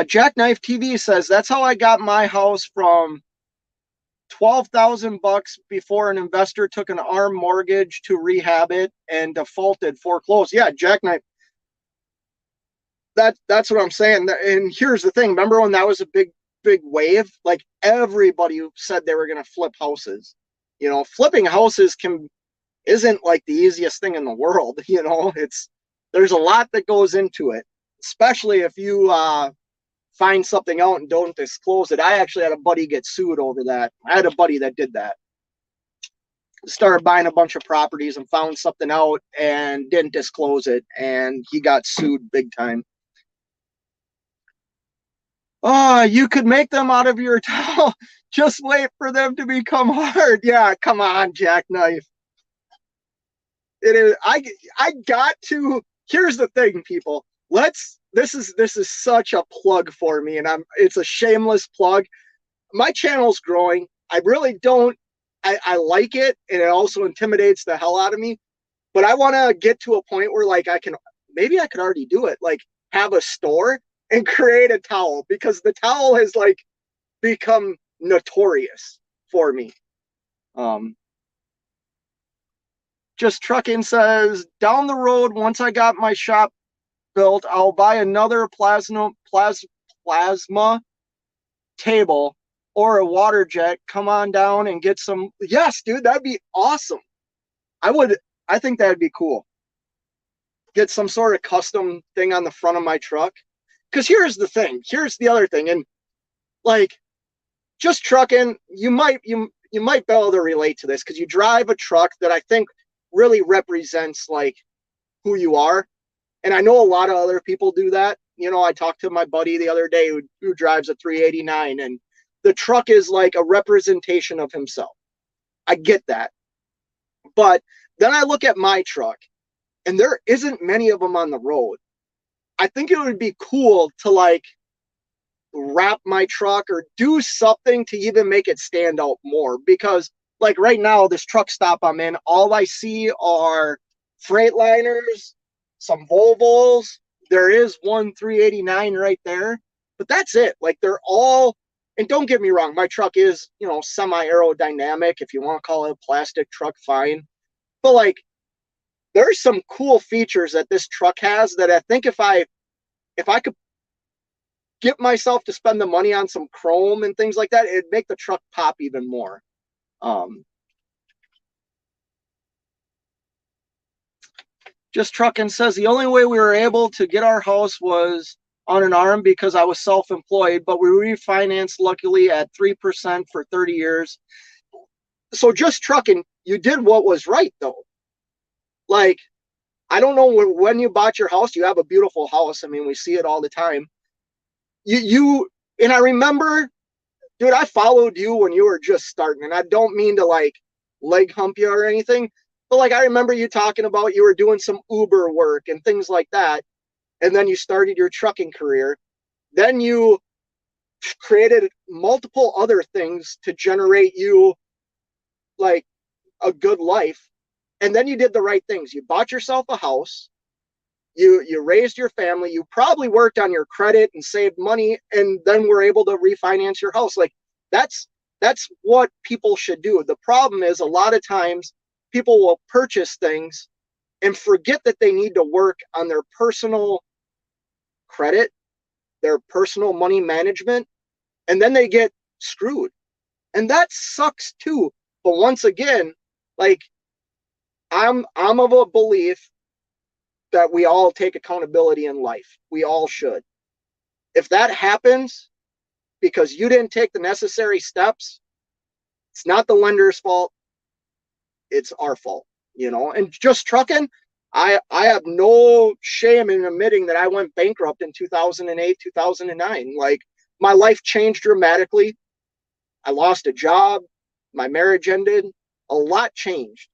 Jackknife TV says that's how I got my house from 12,000 bucks before an investor took an arm mortgage to rehab it and defaulted, foreclosed. Yeah, Jackknife. That's what I'm saying. And here's the thing. Remember when that was a big wave? Like everybody said they were going to flip houses. Flipping houses isn't like the easiest thing in the world. There's a lot that goes into it, especially if you find something out and don't disclose it. I actually had a buddy get sued over that. I had a buddy that did that. Started buying a bunch of properties and found something out and didn't disclose it, and he got sued big time. Oh, you could make them out of your towel. Just wait for them to become hard. Yeah, come on, Jackknife. It is. I got to. Here's the thing, people. This is such a plug for me, and it's a shameless plug. My channel's growing. I really don't. I like it, and it also intimidates the hell out of me. But I want to get to a point where like maybe I could already do it. Like have a store and create a towel, because the towel has like become notorious for me. Just Trucking says down the road, once I got my shop built, I'll buy another plasma table or a water jet. Come on down and get some. Yes, dude, that'd be awesome. I think that'd be cool. Get some sort of custom thing on the front of my truck. Because here's the thing. Here's the other thing. And like, just Trucking, you might be able to relate to this because you drive a truck that I think really represents like who you are. And I know a lot of other people do that. I talked to my buddy the other day who drives a 389, and the truck is like a representation of himself. I get that. But then I look at my truck, and there isn't many of them on the road. I think it would be cool to like wrap my truck or do something to even make it stand out more, because like right now, this truck stop I'm in, all I see are Freightliners, some Volvos. There is one 389 right there, but that's it. Like they're all, and don't get me wrong, my truck is, you know, semi aerodynamic. If you want to call it a plastic truck, fine. But like there's some cool features that this truck has that I think if I could get myself to spend the money on some chrome and things like that, it'd make the truck pop even more. Just Truckin' says the only way we were able to get our house was on an arm because I was self-employed, but we refinanced luckily at 3% for 30 years. So Just Truckin', you did what was right though. Like, I don't know when you bought your house, you have a beautiful house. I mean, we see it all the time. And I remember, dude, I followed you when you were just starting, and I don't mean to like leg hump you or anything, but like I remember you talking about you were doing some Uber work and things like that, and then you started your trucking career. Then you created multiple other things to generate you like a good life, and then you did the right things. You bought yourself a house. You raised your family, you probably worked on your credit and saved money, and then were able to refinance your house. Like that's what people should do. The problem is a lot of times people will purchase things and forget that they need to work on their personal credit, their personal money management, and then they get screwed. And that sucks too. But once again, like I'm of a belief that we all take accountability in life. We all should. If that happens because you didn't take the necessary steps, it's not the lender's fault. It's our fault, you know. And Just Trucking, I have no shame in admitting that I went bankrupt in 2008, 2009. Like my life changed dramatically. I lost a job. My marriage ended. A lot changed.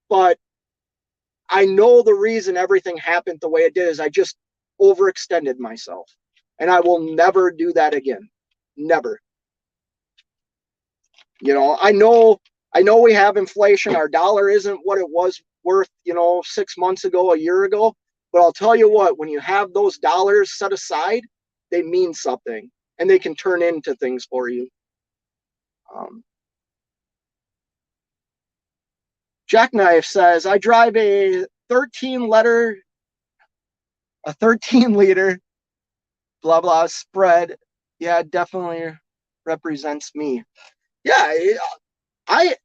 But I know the reason everything happened the way it did is I just overextended myself. And I will never do that again. Never. You know, I know we have inflation. Our dollar isn't what it was worth, you know, 6 months ago, a year ago. But I'll tell you what, when you have those dollars set aside, they mean something and they can turn into things for you. Jackknife says, I drive a 13-liter, a 13-liter, blah, blah, spread. Yeah, it definitely represents me. Yeah, I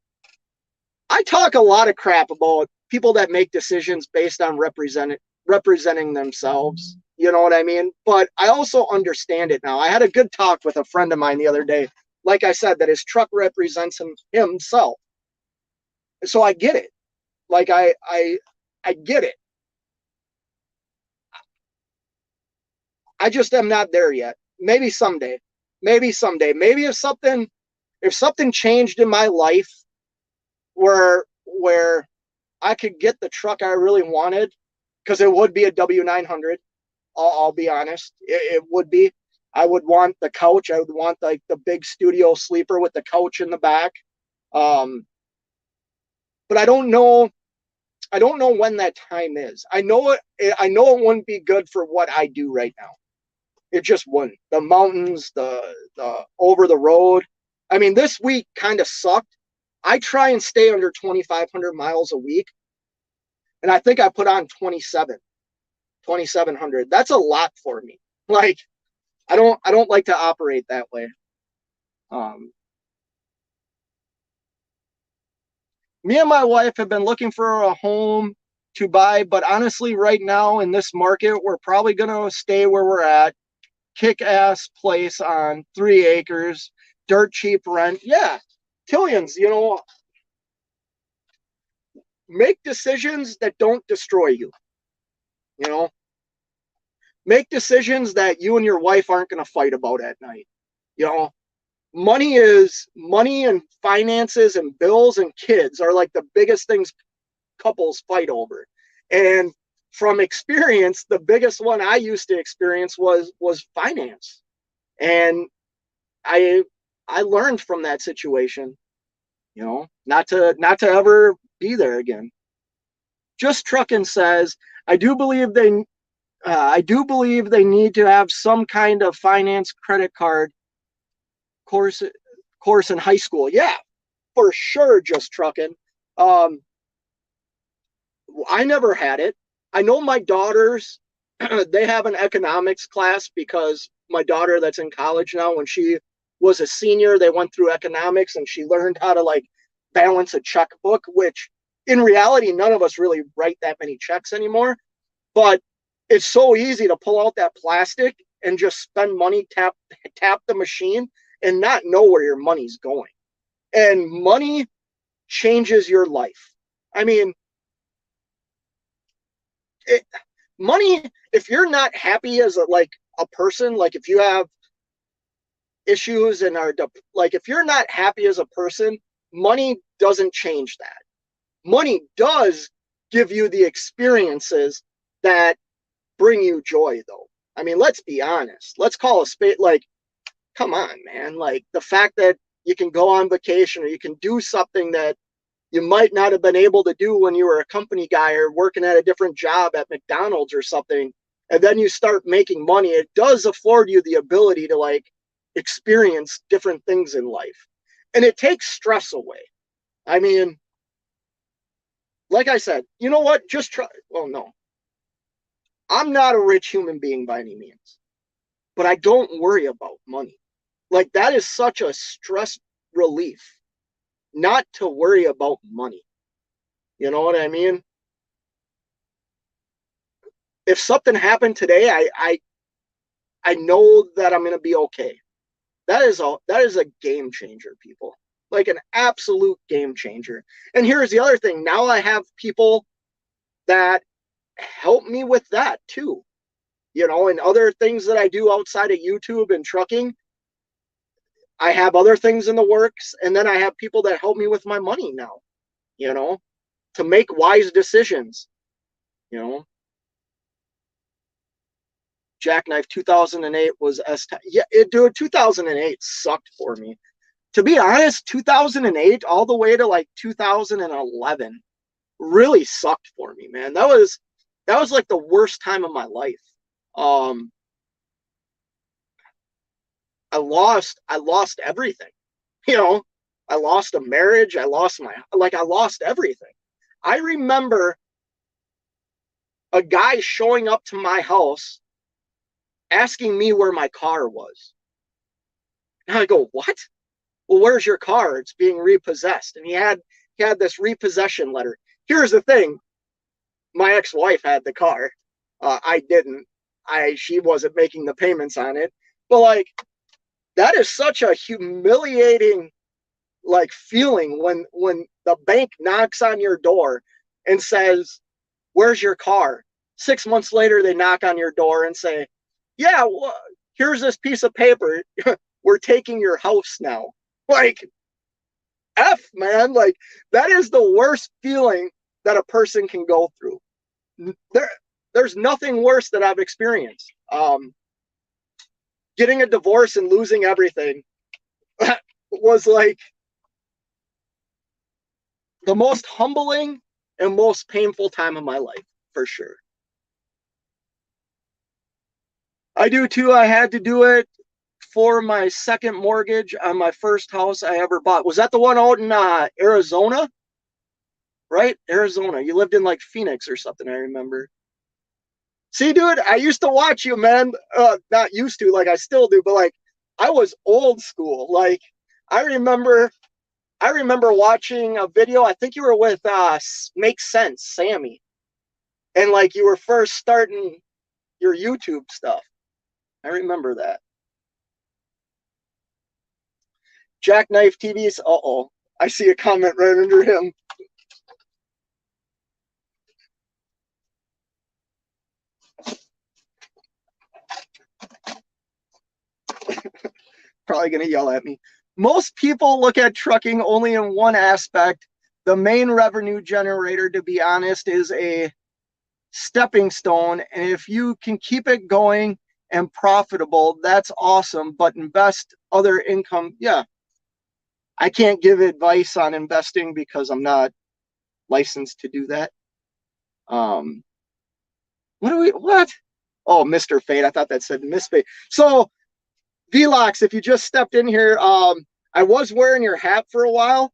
talk a lot of crap about people that make decisions based on representing themselves. You know what I mean? But I also understand it now. I had a good talk with a friend of mine the other day. Like I said, that his truck represents himself. So I get it. Like I get it. I just am not there yet. Maybe someday. Maybe someday. Maybe if something changed in my life where I could get the truck I really wanted, because it would be a W900. I'll be honest. It would be. I would want the couch. I would want like the big studio sleeper with the couch in the back. But I don't know when that time is. I know it wouldn't be good for what I do right now. It just wouldn't. The mountains, the over the road. I mean, this week kind of sucked. I try and stay under 2,500 miles a week, and I think I put on 2,700. That's a lot for me. Like, I don't like to operate that way. Me and my wife have been looking for a home to buy, but honestly, right now in this market, we're probably going to stay where we're at. Kick-ass place on 3 acres, dirt cheap rent. Yeah, Tillians, you know, make decisions that don't destroy you. You know, make decisions that you and your wife aren't going to fight about at night. You know, money and finances and bills and kids are like the biggest things couples fight over. And from experience, the biggest one I used to experience was finance. And I I learned from that situation, not to ever be there again. Just Truckin' says, I do believe they need to have some kind of finance credit card course course in high school. Yeah, for sure. Just Truckin'. Um, I never had it. I know my daughters, they have an economics class because my daughter that's in college now, when she was a senior, they went through economics and she learned how to like balance a checkbook, which in reality, none of us really write that many checks anymore. But it's so easy to pull out that plastic and just spend money, tap the machine, and not know where your money's going. And money changes your life. I mean, it, money, if you're not happy as a person, like if you have issues and are like if you're not happy as a person, money doesn't change that. Money does give you the experiences that bring you joy, though. I mean, let's be honest. Let's call a spade. Like, come on, man. Like the fact that you can go on vacation or you can do something that you might not have been able to do when you were a company guy or working at a different job at McDonald's or something, and then you start making money. It does afford you the ability to like experience different things in life, and it takes stress away. I mean, like I said, you know what? Just try. Well, no, I'm not a rich human being by any means, but I don't worry about money. Like that is such a stress relief not to worry about money. You know what I mean? If something happened today, I know that I'm gonna be okay. That is a game changer, people. Like an absolute game changer. And here's the other thing. Now I have people that help me with that too. And other things that I do outside of YouTube and trucking. I have other things in the works, and then I have people that help me with my money now, you know, to make wise decisions, you know. Jackknife 2008 was yeah, dude, 2008 sucked for me. To be honest, 2008 all the way to like 2011 really sucked for me, man. That was like the worst time of my life. Um, I lost everything. You know, I lost a marriage. I lost everything. I remember a guy showing up to my house asking me where my car was. And I go, what? Well, where's your car? It's being repossessed. And he had this repossession letter. Here's the thing. My ex-wife had the car. I didn't. She wasn't making the payments on it. But like that is such a humiliating like feeling when the bank knocks on your door and says, "Where's your car?" 6 months later, they knock on your door and say, "Yeah, well, here's this piece of paper. We're taking your house now." Like, man, like that is the worst feeling that a person can go through. There, there's nothing worse that I've experienced. Getting a divorce and losing everything was like the most humbling and most painful time of my life, for sure. I do too. I had to do it for my second mortgage on my first house I ever bought. Was that the one out in Arizona? Right? Arizona. You lived in like Phoenix or something, I remember. See, dude, I used to watch you, man. Not used to, like I still do, but like I was old school. Like I remember I remember watching a video. I think you were with Make Sense, Sammy. And like you were first starting your YouTube stuff. I remember that. Jackknife TV's. Uh-oh. I see a comment right under him. Probably gonna yell at me. most people look at trucking only in one aspect. The main revenue generator, to be honest, is a stepping stone. And if you can keep it going and profitable, that's awesome. But invest other income. Yeah. I can't give advice on investing because I'm not licensed to do that. What? Oh, Mr. Fate. I thought that said Miss Fate. So, Velox, if you just stepped in here, I was wearing your hat for a while,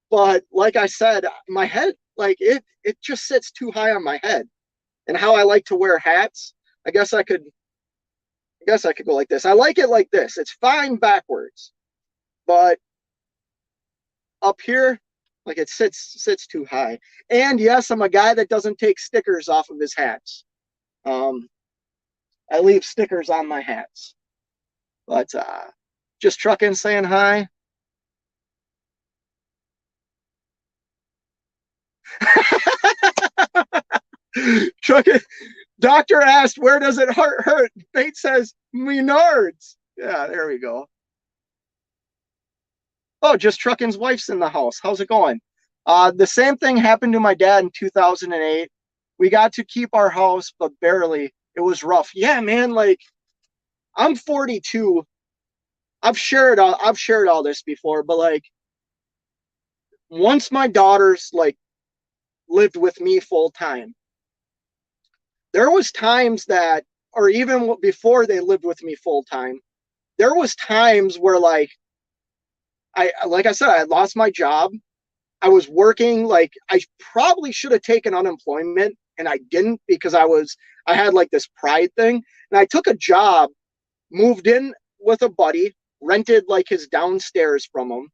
but like I said, my head, like it just sits too high on my head. And how I like to wear hats, I guess I could go like this. I like it like this. It's fine backwards, but up here, like it sits too high. And yes, I'm a guy that doesn't take stickers off of his hats. Um, I leave stickers on my hats. But just trucking, saying hi. Trucking. Doctor asked, where does it hurt? Fate says, Menards. Yeah, there we go. Oh, just trucking's wife's in the house. How's it going? The same thing happened to my dad in 2008. We got to keep our house, but barely. It was rough. Yeah, man. Like I'm 42. I've shared all this before, but like once my daughters like lived with me full time, there was times that, or even before they lived with me full time, there was times where like I said, I lost my job. I was working, like I probably should have taken unemployment and I didn't because I had like this pride thing. And I took a job, moved in with a buddy, rented like his downstairs from him.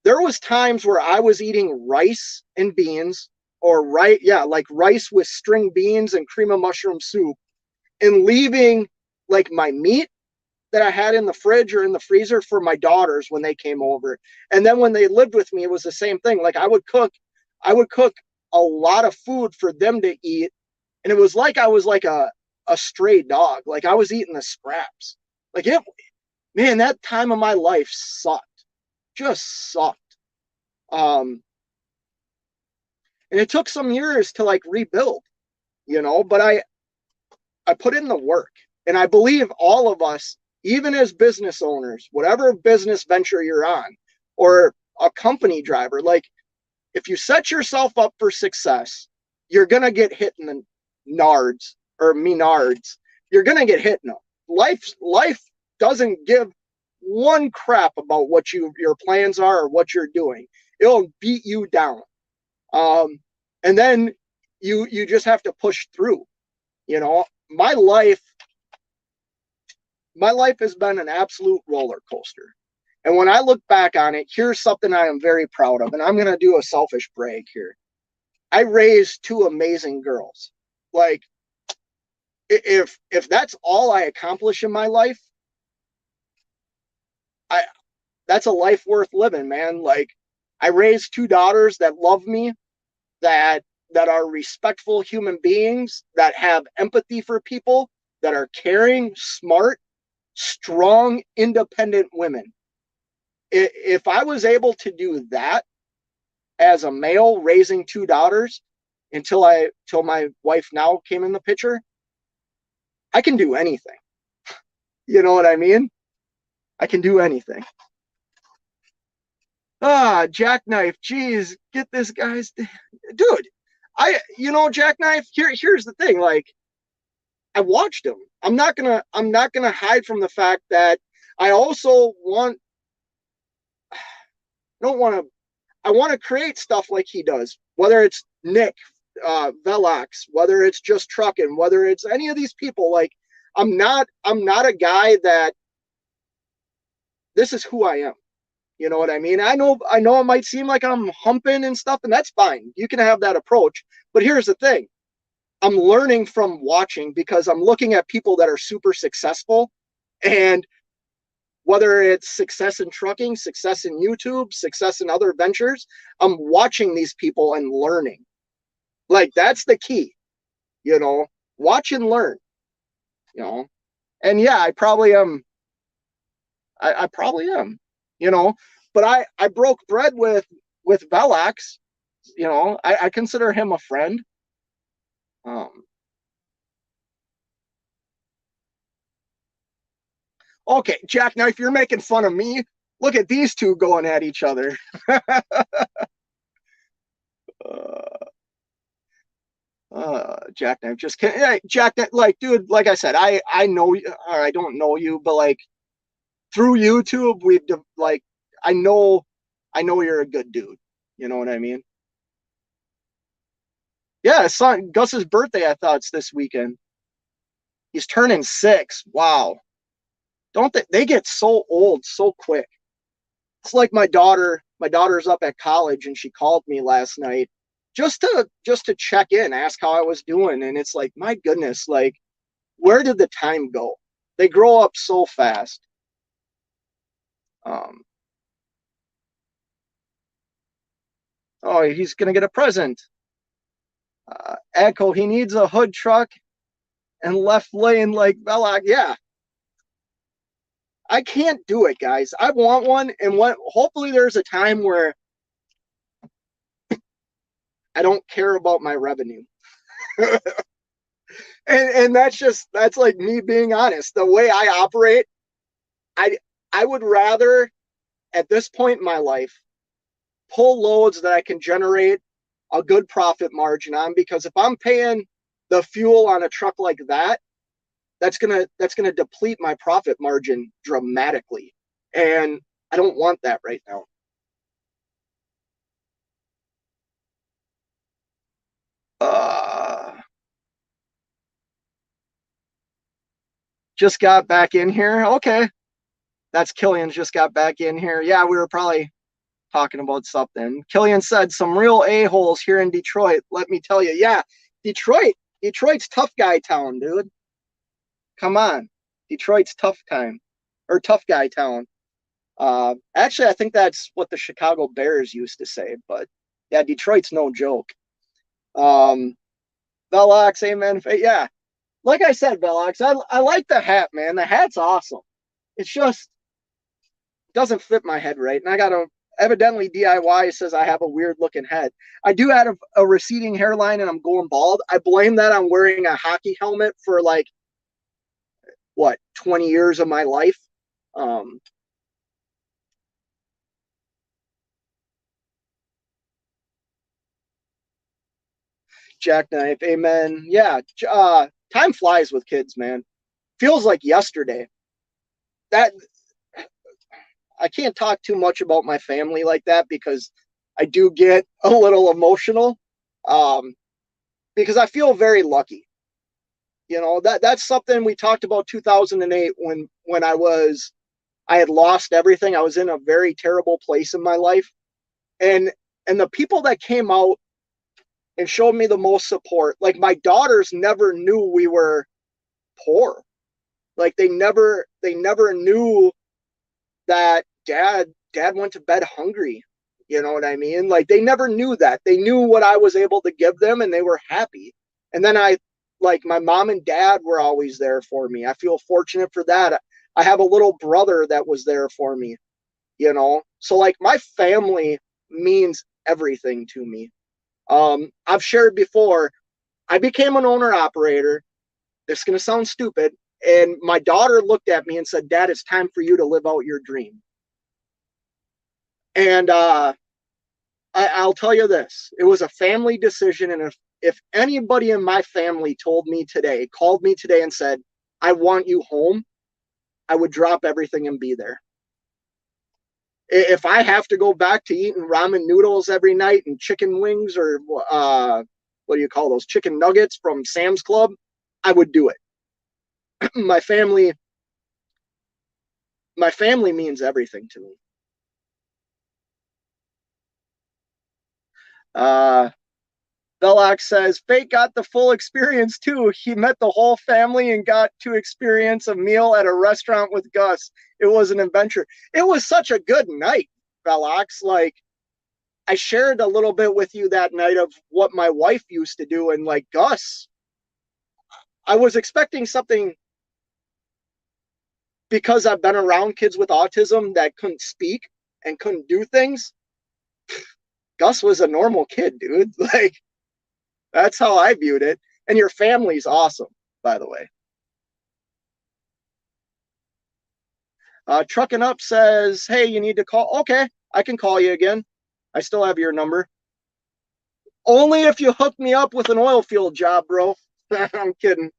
There was times where I was eating rice and beans or like rice with string beans and cream of mushroom soup and leaving like my meat that I had in the fridge or in the freezer for my daughters when they came over. And then when they lived with me, it was the same thing. Like I would cook a lot of food for them to eat. And it was like I was like a stray dog. Like I was eating the scraps. Like it, man, that time of my life sucked. Just sucked. Um, and it took some years to like rebuild, but I put in the work. And I believe all of us, even as business owners, whatever business venture you're on, or a company driver, like if you set yourself up for success, you're going to get hit in the nards or menards. You're going to get hit in them. Life doesn't give one crap about what your plans are or what you're doing. It'll beat you down. And then you just have to push through. My life has been an absolute roller coaster. And when I look back on it, here's something I am very proud of. And I'm going to do a selfish brag here. I raised two amazing girls. Like, if that's all I accomplish in my life, I that's a life worth living, man. Like, I raised two daughters that love me, that are respectful human beings, that have empathy for people, that are caring, smart, strong, independent women. If I was able to do that as a male raising two daughters until my wife now came in the picture, I can do anything. You know what I mean? I can do anything. Jackknife. Geez, get this guy's dude. Jackknife. Here's the thing. Like, I watched him. I'm not gonna hide from the fact that I also don't want to. I want to create stuff like he does. Whether it's Nick, Velox, whether it's just trucking, whether it's any of these people. Like, I'm not a guy that. This is who I am. You know what I mean? I know it might seem like I'm humping and stuff, and that's fine. You can have that approach. But here's the thing. I'm learning from watching because I'm looking at people that are super successful, and whether it's success in trucking, success in YouTube, success in other ventures, I'm watching these people and learning. Like, that's the key, watch and learn, and yeah, I probably am. I probably am. you know. But I broke bread with Velox, you know. I consider him a friend. Um, okay, Jackknife, you're making fun of me. Look at these two going at each other. uh, Jackknife, just kidding. Hey, Jackknife, like, dude, like I said, I know you, or I don't know you, but like through YouTube, like, I know, I know you're a good dude. You know what I mean? Yeah, son, Gus's birthday, I thought it's this weekend. He's turning 6. Wow. Don't they get so old so quick? It's like my daughter's up at college and she called me last night just to check in, ask how I was doing. And it's like, my goodness, like, where did the time go? They grow up so fast. Um, oh, he's gonna get a present. Echo, he needs a hood truck and left lane like Belloc. Yeah, I can't do it, guys. I want one, and hopefully there's a time where I don't care about my revenue. And that's like me being honest. The way I operate, I I would rather at this point in my life pull loads that I can generate a good profit margin on, because if I'm paying the fuel on a truck like that, that's gonna deplete my profit margin dramatically. And I don't want that right now. Uh just got back in here. Okay. That's Killian's just got back in here. Yeah, we were probably talking about something. Killian said some real a-holes here in Detroit. Let me tell you. Yeah, Detroit. Detroit's tough guy town, dude. Come on. Detroit's tough time or tough guy town. Actually, I think that's what the Chicago Bears used to say. But yeah, Detroit's no joke. Um, Velox, amen. Yeah, like I said, Velox, I like the hat, man. The hat's awesome. It's just doesn't fit my head right. And I got a evidently DIY says I have a weird looking head. I do have a receding hairline and I'm going bald. I blame that on wearing a hockey helmet for like what 20 years of my life. Um, Jackknife, amen. Yeah, time flies with kids, man. Feels like yesterday. That I can't talk too much about my family like that because I do get a little emotional. Um, because I feel very lucky. You know, that's something we talked about 2008 when I had lost everything. I was in a very terrible place in my life. And and the people that came out and showed me the most support, like my daughters never knew we were poor. Like they never knew that dad went to bed hungry. You know what I mean? Like they never knew that. They knew what I was able to give them and they were happy. And then like my mom and dad were always there for me. I feel fortunate for that. I have a little brother that was there for me, you know? So like my family means everything to me. I've shared before, I became an owner operator. This is going to sound stupid. And my daughter looked at me and said, Dad, it's time for you to live out your dream. And I'll tell you this, it was a family decision. And if anybody in my family called me today and said, I want you home, I would drop everything and be there. If I have to go back to eating ramen noodles every night and chicken wings or what do you call those, chicken nuggets from Sam's Club, I would do it. my family, my family means everything to me. Uh, Belloc says Fate got the full experience too. He met the whole family and got to experience a meal at a restaurant with Gus. It was an adventure. It was such a good night, Belloc. Like I shared a little bit with you that night of what my wife used to do, and like Gus, I was expecting something. because I've been around kids with autism that couldn't speak and couldn't do things, Gus was a normal kid, dude. Like, that's how I viewed it. And your family's awesome, by the way. Trucking Up says, hey, you need to call. Okay, I can call you again. I still have your number. Only if you hook me up with an oil field job, bro. I'm kidding.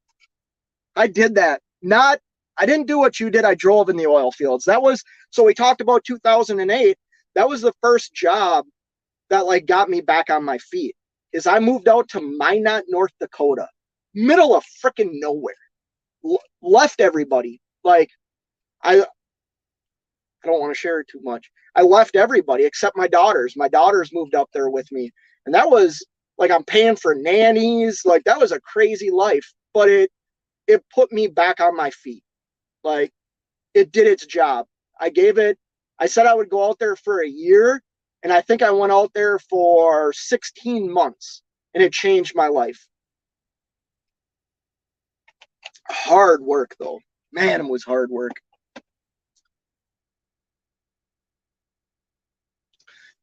I did that. I didn't do what you did. I drove in the oil fields. So we talked about 2008. That was the first job that like got me back on my feet. Is I moved out to Minot, North Dakota, middle of freaking nowhere. Left everybody. Like, I don't want to share it too much. I left everybody except my daughters. My daughters moved up there with me. And that was like, I'm paying for nannies. Like, that was a crazy life, but it put me back on my feet. Like, it did its job. I said I would go out there for a year. And I think I went out there for 16 months and it changed my life. Hard work though. Man, it was hard work.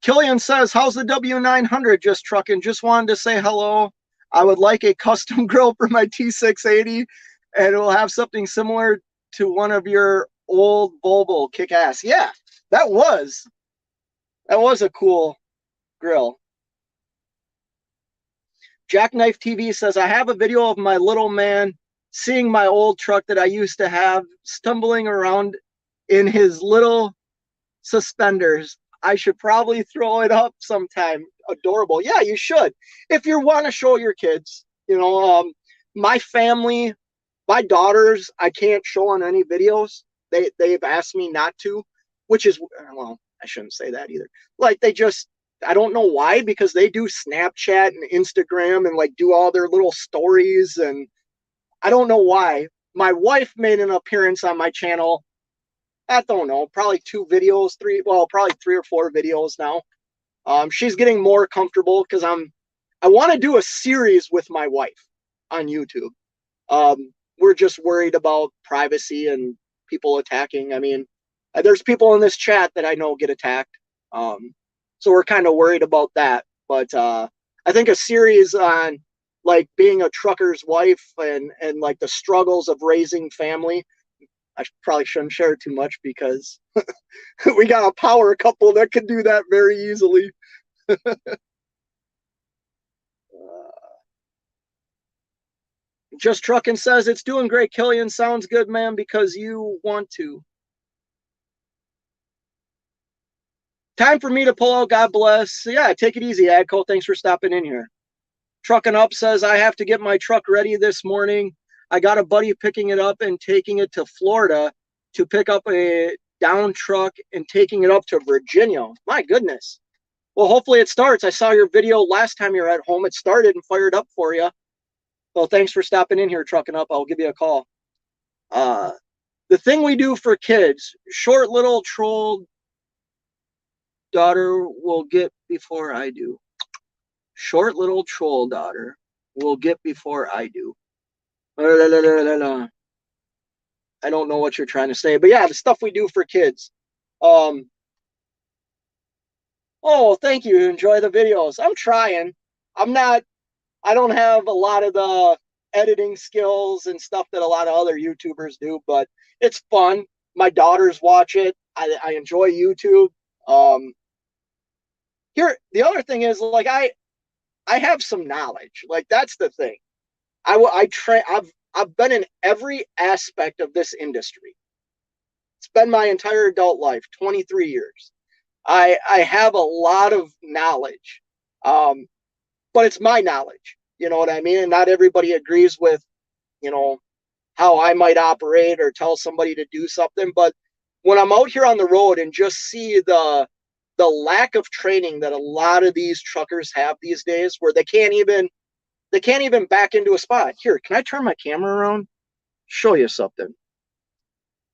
Killian says, how's the W900 just trucking? Just wanted to say hello. I would like a custom grill for my T680 and it will have something similar to one of your old Volvo kick-ass. Yeah, that was a cool grill. Jackknife TV says, I have a video of my little man seeing my old truck that I used to have stumbling around in his little suspenders. I should probably throw it up sometime. Adorable. Yeah, you should. If you want to show your kids, my family, my daughters, I can't show on any videos. They've asked me not to, which is, well, I shouldn't say that either. Like, I don't know why, because they do Snapchat and Instagram and like do all their little stories. And I don't know why. My wife made an appearance on my channel. I don't know, probably probably 3 or 4 videos now. She's getting more comfortable because I want to do a series with my wife on YouTube. We're just worried about privacy and people attacking. I mean, there's people in this chat that I know get attacked. So we're kind of worried about that. But I think a series on like being a trucker's wife and like the struggles of raising family. I probably shouldn't share too much because we got a power couple that could do that very easily. Just Trucking says, it's doing great, Killian. Sounds good, man, because you want to. Time for me to pull out. God bless. Yeah, take it easy, Adco. Thanks for stopping in here. Trucking Up says, I have to get my truck ready this morning. I got a buddy picking it up and taking it to Florida to pick up a down truck and taking it up to Virginia. My goodness. Well, hopefully it starts. I saw your video last time you were at home. It started and fired up for you. Well, thanks for stopping in here, Trucking Up. I'll give you a call. The thing we do for kids, short little troll daughter will get before I do. Short little troll daughter will get before I do. I don't know what you're trying to say, but yeah, the stuff we do for kids. Oh, thank you. Enjoy the videos. I'm trying. I don't have a lot of the editing skills and stuff that a lot of other YouTubers do, but it's fun. My daughters watch it. I enjoy YouTube. Here, the other thing is, like, I have some knowledge. Like, that's the thing. I've been in every aspect of this industry. It's been my entire adult life, 23 years. I have a lot of knowledge, but it's my knowledge. You know what I mean? And not everybody agrees with, how I might operate or tell somebody to do something. But when I'm out here on the road and just see the lack of training that a lot of these truckers have these days, where they can't even back into a spot. Here, can I turn my camera around? Show you something.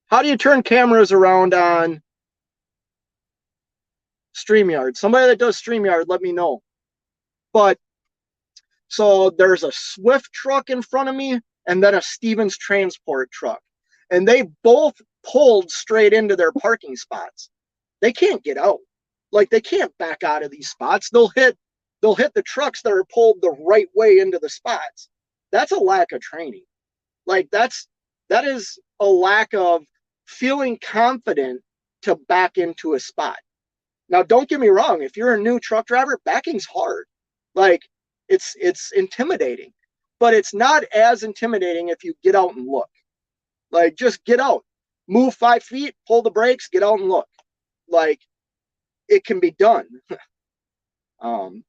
How do you turn cameras around on StreamYard? Somebody that does StreamYard, let me know. But so there's a Swift truck in front of me and then a Stevens transport truck. And they both pulled straight into their parking spots. They can't get out. Like they can't back out of these spots. They'll hit the trucks that are pulled the right way into the spots. That's a lack of training. Like that is a lack of feeling confident to back into a spot. Now, don't get me wrong. If you're a new truck driver, backing's hard. Like it's intimidating, but it's not as intimidating if you get out and look. Like just get out, move 5 feet, pull the brakes, get out and look. Like it can be done. um,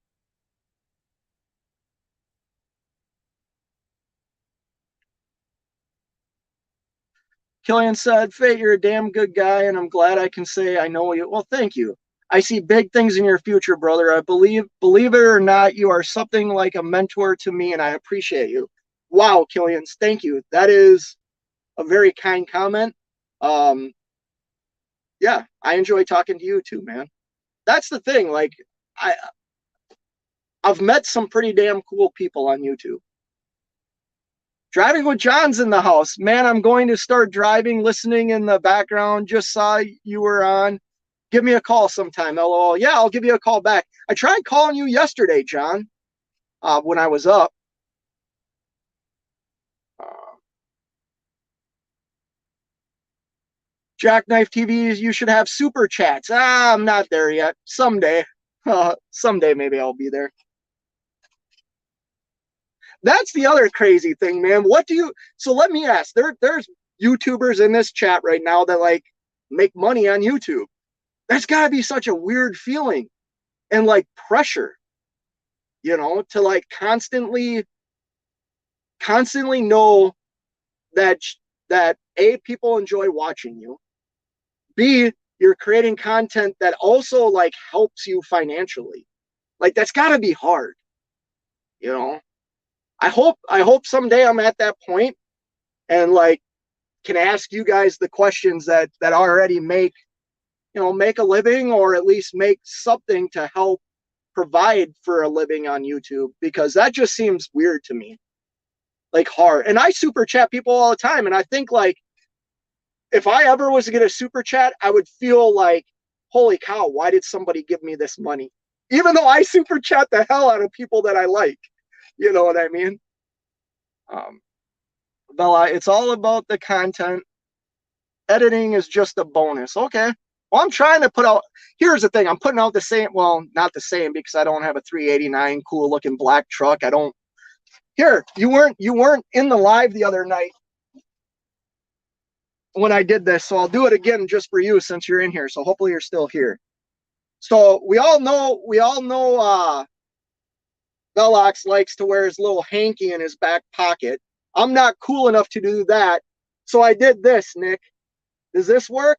Killian said, Fate, you're a damn good guy, and I'm glad I can say I know you. Well, thank you. I see big things in your future, brother. I believe it or not, you are something like a mentor to me, and I appreciate you. Wow, Killian, thank you. That is a very kind comment. Um, yeah, I enjoy talking to you too, man. That's the thing. Like, I I've met some pretty damn cool people on YouTube. Driving with John's in the house. Man, I'm going to start driving, listening in the background. Just saw you were on. Give me a call sometime, LOL. Yeah, I'll give you a call back. I tried calling you yesterday, John, when I was up. Uh, Jackknife TV, you should have super chats. I'm not there yet. Someday. Someday maybe I'll be there. That's the other crazy thing, man. So let me ask, there's YouTubers in this chat right now that like make money on YouTube. That's gotta be such a weird feeling and like pressure, to like constantly know that A, people enjoy watching you. B, you're creating content that also like helps you financially. Like that's gotta be hard, you know. I hope someday I'm at that point and like can ask you guys the questions that already make a living or at least make something to help provide for a living on YouTube, because that just seems weird to me, like hard. And I super chat people all the time, and I think like if I ever was to get a super chat, I would feel like, holy cow, why did somebody give me this money? Even though I super chat the hell out of people that I like, you know what I mean? Um, Bella, it's all about the content. Editing is just a bonus. Okay. Well, I'm trying to put out. Here's the thing. I'm putting out the same. Well, not the same because I don't have a 389 cool looking black truck. I don't. Here, you weren't in the live the other night when I did this, so I'll do it again just for you since you're in here. So hopefully you're still here. So we all know Velox likes to wear his little hanky in his back pocket. I'm not cool enough to do that. So I did this, Nick. Does this work?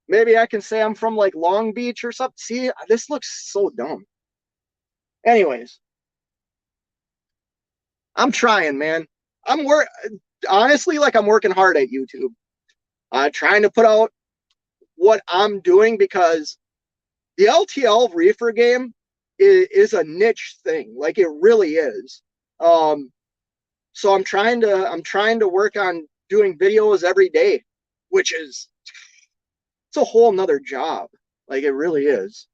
Maybe I can say I'm from like Long Beach or something. See, this looks so dumb. Anyways, I'm trying, man. I'm work honestly like I'm working hard at YouTube. Trying to put out what I'm doing because the LTL reefer game is a niche thing. Like it really is. Um, so I'm trying to work on doing videos every day, which is it's a whole nother job. Like it really is.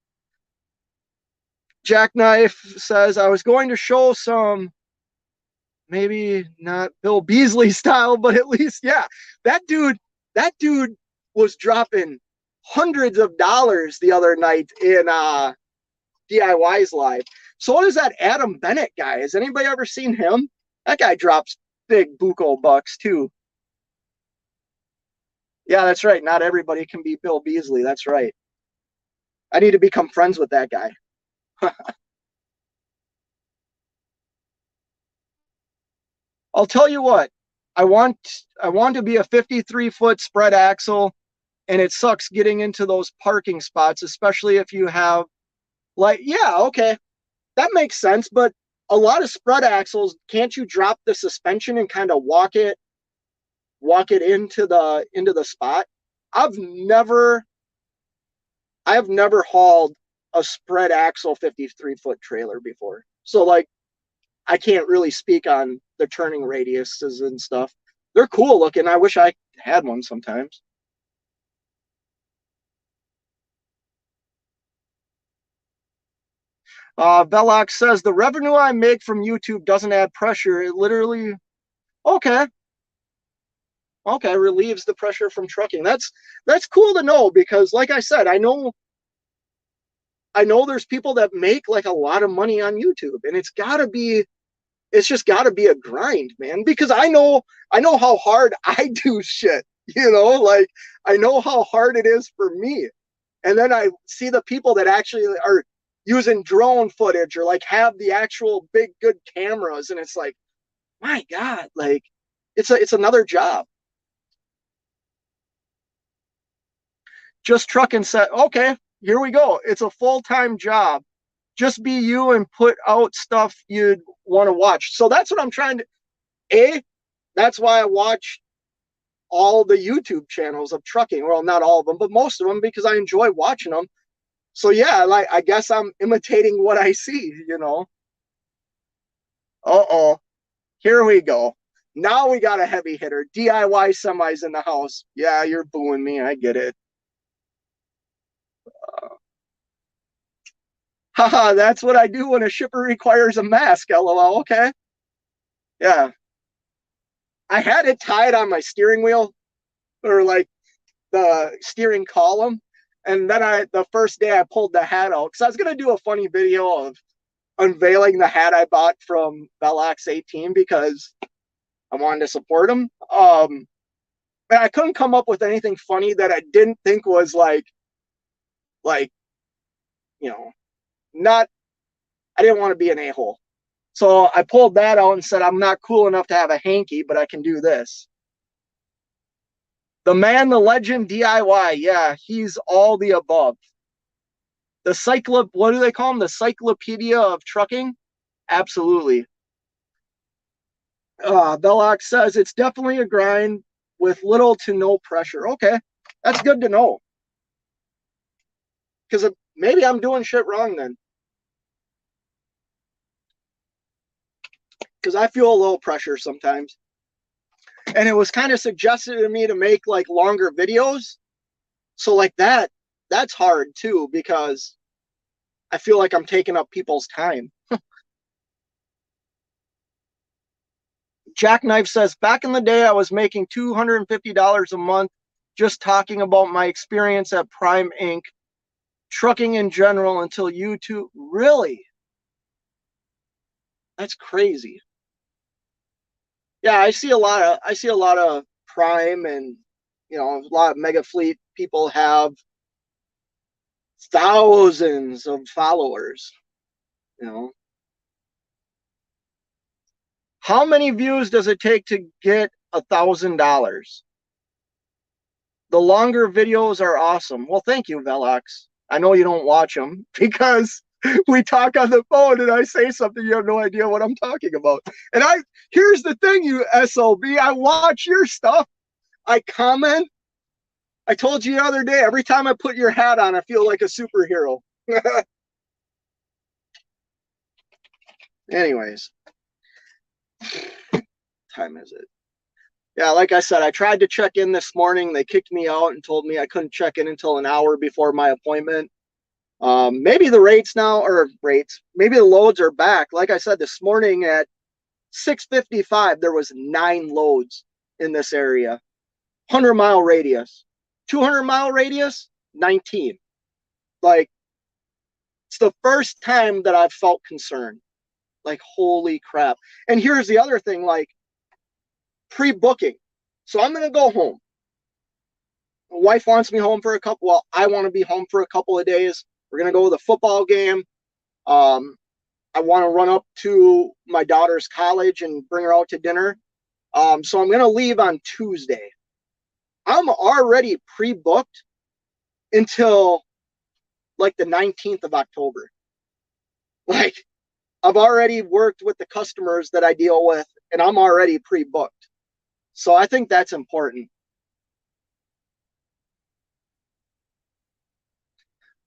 Jackknife says I was going to show some, maybe not Bill Beasley style, but at least yeah, that dude was dropping hundreds of dollars the other night in DIY's live. So does that Adam Bennett guy. Has anybody ever seen him? That guy drops big buco bucks too. Yeah, that's right. Not everybody can be Bill Beasley. That's right. I need to become friends with that guy. I'll tell you what. I want to be a 53-foot spread axle, and it sucks getting into those parking spots, especially if you have like yeah, okay, that makes sense. But a lot of spread axles, can't you drop the suspension and kind of walk it into the spot? I've never I have never hauled a spread axle 53-foot trailer before. So like I can't really speak on the turning radiuses and stuff. They're cool looking. I wish I had one sometimes. Velox says the revenue I make from YouTube doesn't add pressure. It literally, okay, okay, relieves the pressure from trucking. That's cool to know because, like I said, I know there's people that make like a lot of money on YouTube, and it's just gotta be a grind, man. Because I know how hard I do shit. Like I know how hard it is for me. And then I see the people that actually are using drone footage or like have the actual big good cameras, and it's like, my God, like it's another job. Just truck and set. Okay, here we go. It's a full-time job. Just be you and put out stuff you'd want to watch. So that's what I'm trying to. That's why I watch all the YouTube channels of trucking. Well, not all of them, but most of them because I enjoy watching them. So yeah, like I guess I'm imitating what I see. Uh-oh. Here we go. Now we got a heavy hitter. DIY semis in the house. Yeah, you're booing me. I get it. Haha, that's what I do when a shipper requires a mask. LOL. Okay. Yeah. I had it tied on my steering wheel or like the steering column. And then the first day I pulled the hat out because I was going to do a funny video of unveiling the hat I bought from Velox 18 because I wanted to support him. And I couldn't come up with anything funny that I didn't think was like, you know, not, I didn't want to be an a-hole. So I pulled that out and said, I'm not cool enough to have a hanky, but I can do this. The man, the legend, DIY. Yeah, he's all the above. What do they call him? The cyclopedia of trucking? Absolutely. Belloc says it's definitely a grind with little to no pressure. Okay, that's good to know. Because maybe I'm doing shit wrong then. Because I feel a little pressure sometimes. And it was kind of suggested to me to make like longer videos. So like that's hard too because I feel like I'm taking up people's time. Jackknife says, back in the day, I was making $250 a month just talking about my experience at Prime Inc., trucking in general until YouTube. Really? That's crazy. Yeah, I see a lot of Prime and a lot of mega fleet people have thousands of followers. You know, how many views does it take to get $1,000? The longer videos are awesome. Well, thank you, Velox. I know you don't watch them because we talk on the phone and I say something, you have no idea what I'm talking about. And here's the thing, you SOB, I watch your stuff. I comment. I told you the other day, every time I put your hat on, I feel like a superhero. Anyways, time is it? Yeah, like I said, I tried to check in this morning. They kicked me out and told me I couldn't check in until an hour before my appointment. Maybe the rates now, or rates, maybe the loads are back. Like I said, this morning at 6:55, there was 9 loads in this area. 100-mile radius. 200-mile radius, 19. Like, it's the first time that I've felt concerned. Like, holy crap. And here's the other thing, like, pre-booking. So I'm going to go home. My wife wants me home for I want to be home for a couple of days. We're going to go to the football game. I want to run up to my daughter's college and bring her out to dinner. So I'm going to leave on Tuesday. I'm already pre-booked until like the 19th of October. Like, I've already worked with the customers that I deal with, and I'm already pre-booked. So I think that's important.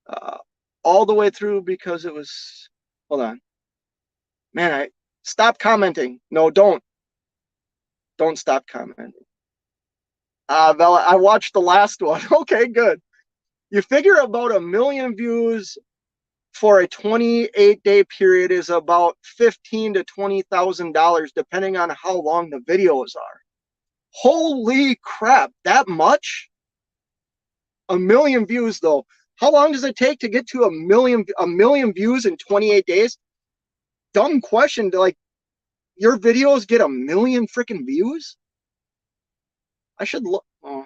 Uh, all the way through because it was, hold on. Man, Stop commenting. No, don't. Don't stop commenting. Bella, I watched the last one. Okay, good. You figure about 1 million views for a 28-day period is about $15,000 to $20,000, depending on how long the videos are. Holy crap, that much? 1 million views, though. How long does it take to get to a million views in 28 days? Dumb question. Like, your videos get 1 million freaking views? I should look. Oh,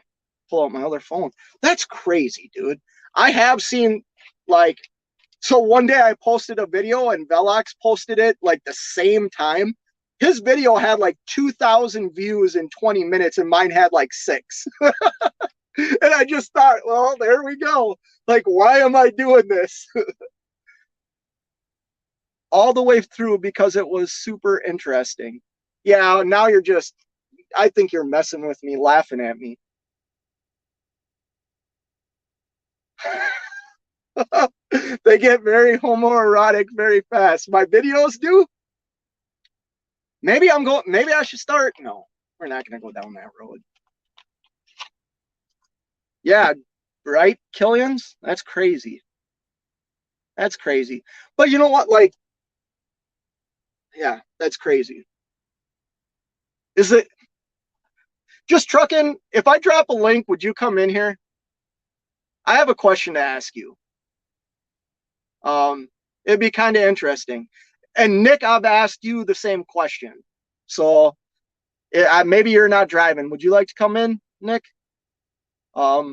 pull out my other phone. That's crazy, dude. I have seen, like, so one day I posted a video and Velox posted it like the same time. His video had like 2,000 views in 20 minutes and mine had like 6. And I just thought, well, there we go. Like, why am I doing this? All the way through because it was super interesting. Yeah, now you're just, I think you're messing with me, laughing at me. They get very homoerotic very fast. My videos do. Maybe I should start. No, we're not going to go down that road. Yeah, right, Killians? That's crazy. That's crazy. But you know what? Like, yeah, that's crazy. Is it just trucking? If I drop a link, would you come in here? I have a question to ask you. It'd be kind of interesting. And Nick, I've asked you the same question. So maybe you're not driving. Would you like to come in, Nick? I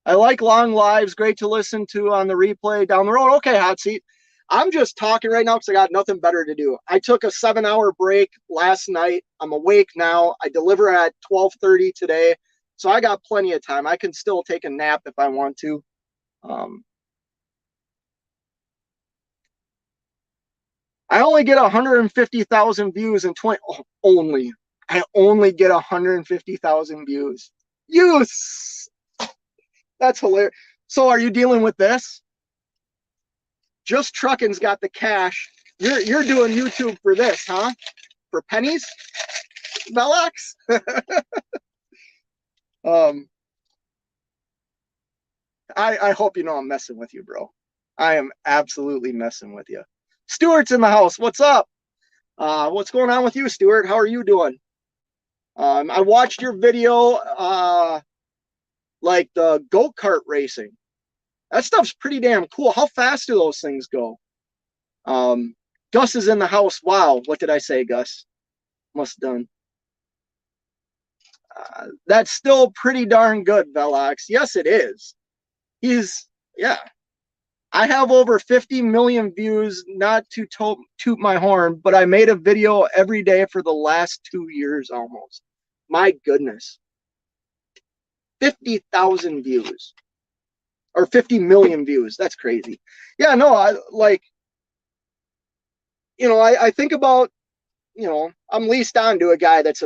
like long lives. Great to listen to on the replay down the road. Okay, hot seat. I'm just talking right now because I got nothing better to do. I took a 7-hour break last night. I'm awake now. I deliver at 12:30 today. So I got plenty of time. I can still take a nap if I want to. I only get 150,000 views in 20. Oh, only. I only get 150,000 views. Yes! That's hilarious. So are you dealing with this? Just Trucking's got the cash. You're doing YouTube for this, huh? For pennies? Velox? I hope you know I'm messing with you, bro. I am absolutely messing with you. Stuart's in the house. What's up? What's going on with you, Stuart? How are you doing? I watched your video, like the go-kart racing. That stuff's pretty damn cool. How fast do those things go? Gus is in the house. Wow. What did I say, Gus? Must have done. That's still pretty darn good, Velox. Yes, it is. Yeah. I have over 50 million views, not to toot my horn, but I made a video every day for the last 2 years almost. My goodness. 50,000 views. Or 50 million views. That's crazy. Yeah, no, I think about, I'm leased on to a guy that's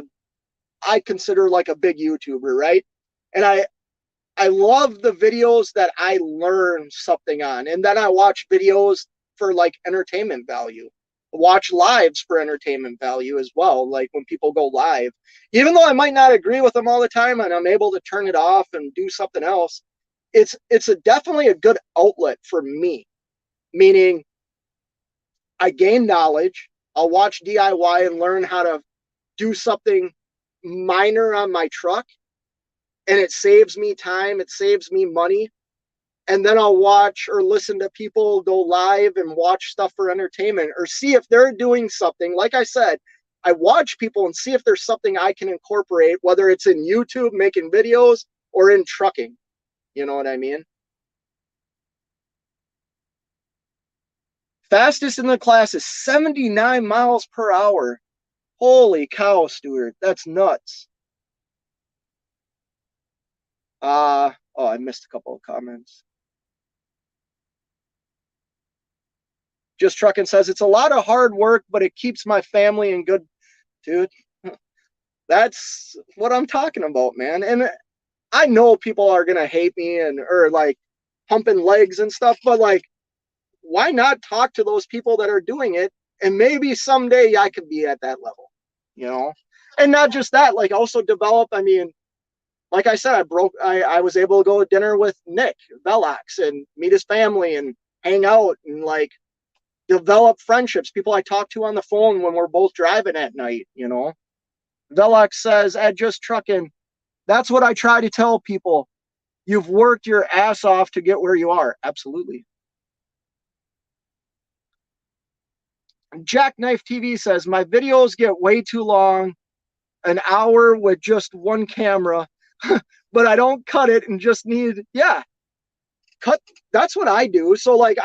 I consider like a big YouTuber, right? And I love the videos that I learn something on. And then I watch videos for like entertainment value. Watch lives for entertainment value as well. Like when people go live, even though I might not agree with them all the time and I'm able to turn it off and do something else, it's definitely a good outlet for me. Meaning I gain knowledge. I'll watch DIY and learn how to do something minor on my truck. And it saves me time. It saves me money. And then I'll watch or listen to people go live and watch stuff for entertainment or see if they're doing something. Like I said, I watch people and see if there's something I can incorporate, whether it's in YouTube, making videos, or in trucking. You know what I mean? Fastest in the class is 79 miles per hour. Holy cow, Stuart. That's nuts. Oh, I missed a couple of comments. Just Trucking says, it's a lot of hard work, but it keeps my family in good. Dude, that's what I'm talking about, man. And I know people are going to hate me or like humping legs and stuff, but like, why not talk to those people that are doing it And maybe someday I could be at that level, you know? And not just that, like also develop, I mean, like I said, I was able to go to dinner with Nick Velox and meet his family and hang out and like develop friendships, people I talk to on the phone when we're both driving at night, you know? Velox says, at Just Trucking, that's what I try to tell people. You've worked your ass off to get where you are. Absolutely. Jackknife TV says, my videos get way too long, an hour with just one camera, but I don't cut it and just need, yeah, cut. That's what I do. So like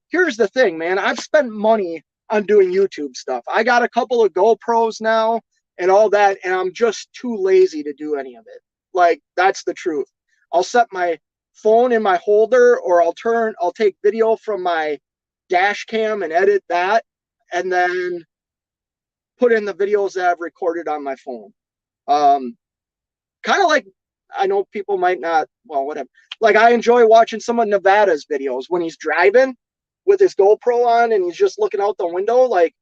here's the thing, man. I've spent money on doing YouTube stuff. I got a couple of GoPros now and all that, and I'm just too lazy to do any of it. Like, that's the truth. I'll set my phone in my holder, or I'll take video from my dash cam and edit that, and then put in the videos that I've recorded on my phone. Kind of like, I know people might not, well, whatever. Like, I enjoy watching some of Nevada's videos when he's driving with his GoPro on and he's just looking out the window. Like,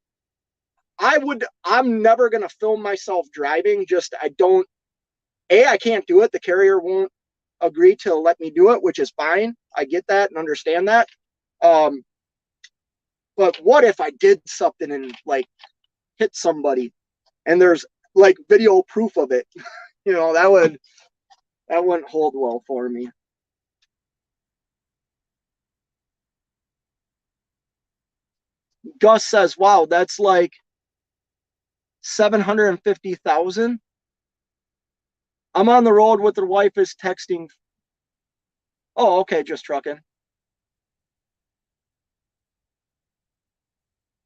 I'm never going to film myself driving. Just, I can't do it. The carrier won't agree to let me do it, which is fine. I get that and understand that. But what if I did something and like hit somebody and there's like video proof of it? You know, that wouldn't hold well for me. Gus says, wow, that's like 750,000. I'm on the road with the wife is texting. Oh, okay, Just Trucking.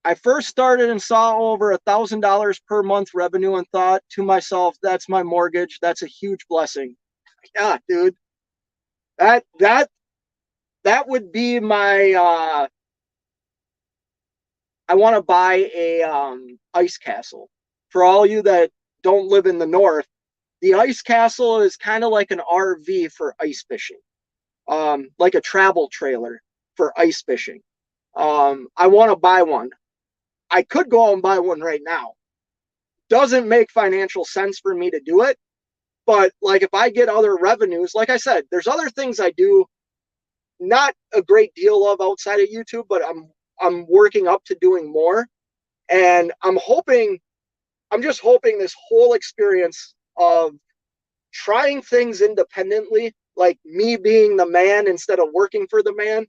I first started and saw over $1,000 per month revenue and thought to myself, that's my mortgage. That's a huge blessing. Yeah, dude. That would be my I want to buy a ice castle. For all you that don't live in the north, the ice castle is kind of like an RV for ice fishing, like a travel trailer for ice fishing. I want to buy one. I could go out and buy one right now. Doesn't make financial sense for me to do it, but like if I get other revenues, like I said, there's other things I do, not a great deal of outside of YouTube, but I'm working up to doing more, and I'm just hoping this whole experience of trying things independently, like me being the man instead of working for the man,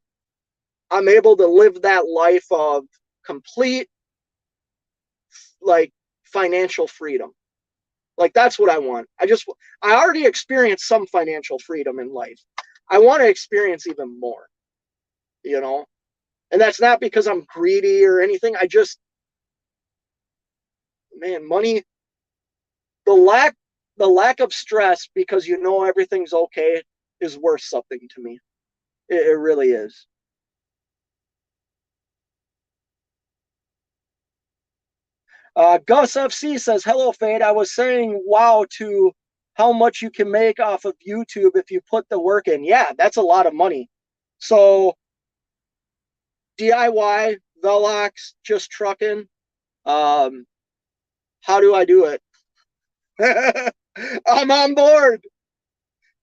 I'm able to live that life of complete, like, financial freedom. Like, that's what I want. I already experienced some financial freedom in life. I want to experience even more, you know? And that's not because I'm greedy or anything. Man, money, the lack of stress because you know everything's okay is worth something to me. It really is. Gus FC says, hello, Fade. I was saying wow to how much you can make off of YouTube if you put the work in. Yeah, that's a lot of money. So DIY, Velox, Just Trucking. How do I do it? I'm on board.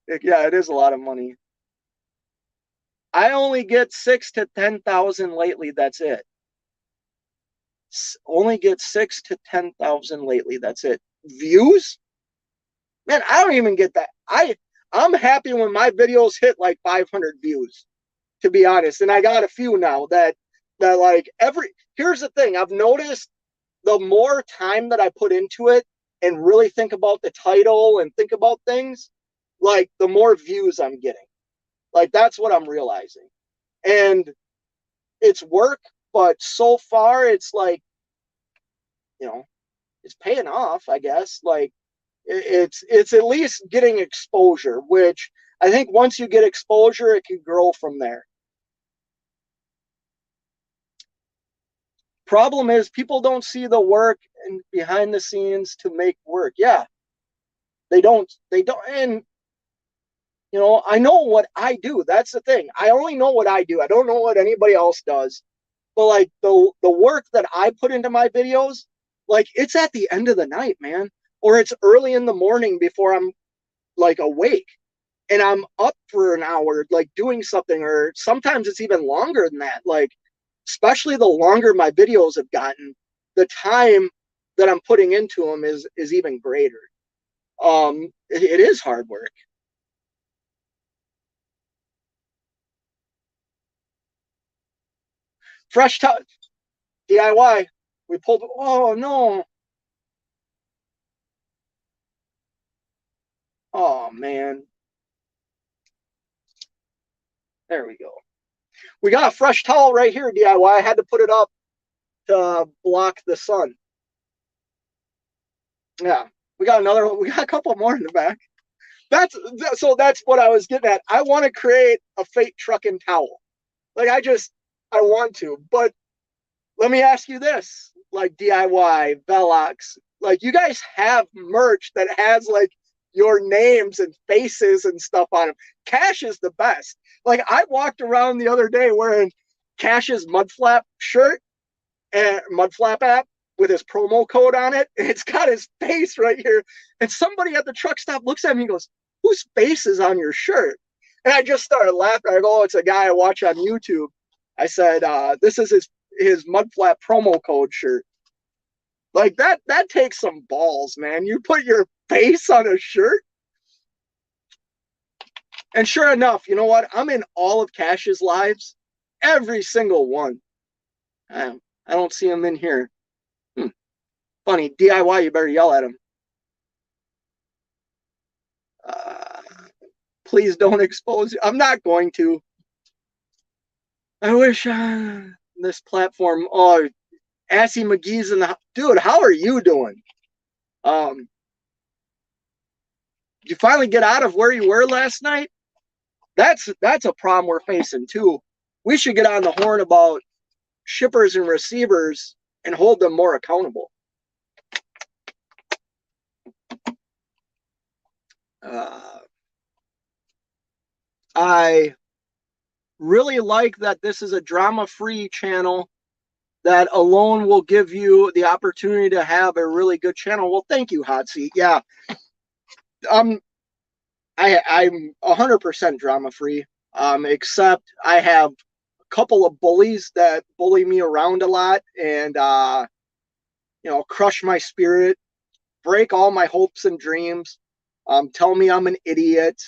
Yeah, it is a lot of money. I only get 6 to 10,000 lately. That's it. Only get 6 to 10,000 lately. That's it. Views? Man, I don't even get that. I'm happy when my videos hit like 500 views, to be honest. And I got a few now that like here's the thing. I've noticed the more time that I put into it and really think about the title and think about things, like the more views I'm getting. Like, that's what I'm realizing. And it's work, but so far it's like, it's paying off, I guess. Like, it's at least getting exposure, which I think once you get exposure, it can grow from there. Problem is, people don't see the work and behind the scenes to make work. Yeah, they don't. And I know what I do. That's the thing. I only know what I do. I don't know what anybody else does. but like the work that I put into my videos, like it's at the end of the night, man, or it's early in the morning before I'm like awake and I'm up for an hour, like doing something, or sometimes it's even longer than that. Like, especially the longer my videos have gotten, the time that I'm putting into them is even greater. It is hard work. Fresh touch DIY. We pulled. Oh no. Oh man. There we go. We got a fresh towel right here, DIY. I had to put it up to block the sun. Yeah. We got another one. We got a couple more in the back. That's what I was getting at. I want to create a fake trucking towel. Like I want to. But let me ask you this: like DIY, Velox, like you guys have merch that has like your names and faces and stuff on them. Cash is the best. Like I walked around the other day wearing Cash's Mudflap shirt and Mudflap app with his promo code on it, and it's got his face right here. And somebody at the truck stop looks at me and goes, "Whose face is on your shirt?" And I just started laughing. I go, "Oh, it's a guy I watch on YouTube." I said, "This is his Mudflap promo code shirt." Like that takes some balls, man. You put your face on a shirt. And sure enough, you know what? I'm in all of Cash's lives, every single one. I don't see him in here. Hmm. Funny, DIY, you better yell at him. Uh, please don't expose you. I'm not going to. I wish this platform. Oh, Assy McGee's in the dude. How are you doing? Um, did you finally get out of where you were last night? That's a problem we're facing too. We should get on the horn about shippers and receivers and hold them more accountable. Uh, I really like that this is a drama-free channel that alone will give you the opportunity to have a really good channel. Well, thank you, Hot Seat. Yeah, um, I'm 100% drama-free, except I have a couple of bullies that bully me around a lot and crush my spirit, break all my hopes and dreams, tell me I'm an idiot.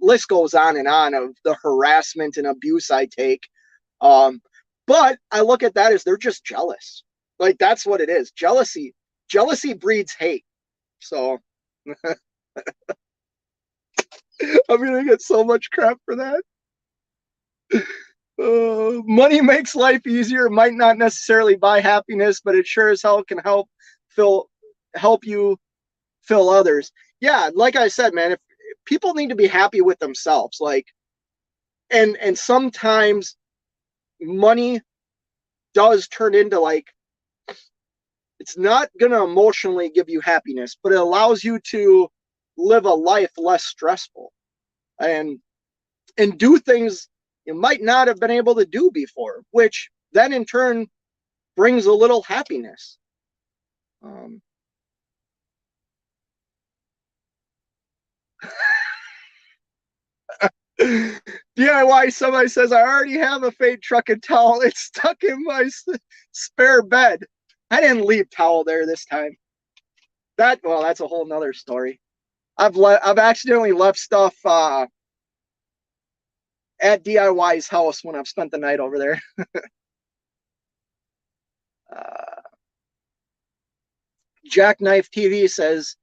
List goes on of the harassment and abuse I take. Um, but I look at that as they're just jealous. Like that's what it is. Jealousy breeds hate. So I'm gonna get so much crap for that. Money makes life easier. It might not necessarily buy happiness, but it sure as hell can fill help you fill others. Yeah, like I said, man, if people need to be happy with themselves, like and sometimes money does turn into like it's not gonna emotionally give you happiness, but it allows you to live a life less stressful and do things you might not have been able to do before, which then in turn brings a little happiness. Um, DIY, somebody says, I already have a fake truck and towel. It's stuck in my spare bed. I didn't leave towel there this time. That's a whole nother story. I've accidentally left stuff at DIY's house when I've spent the night over there. uh, Jackknife TV says,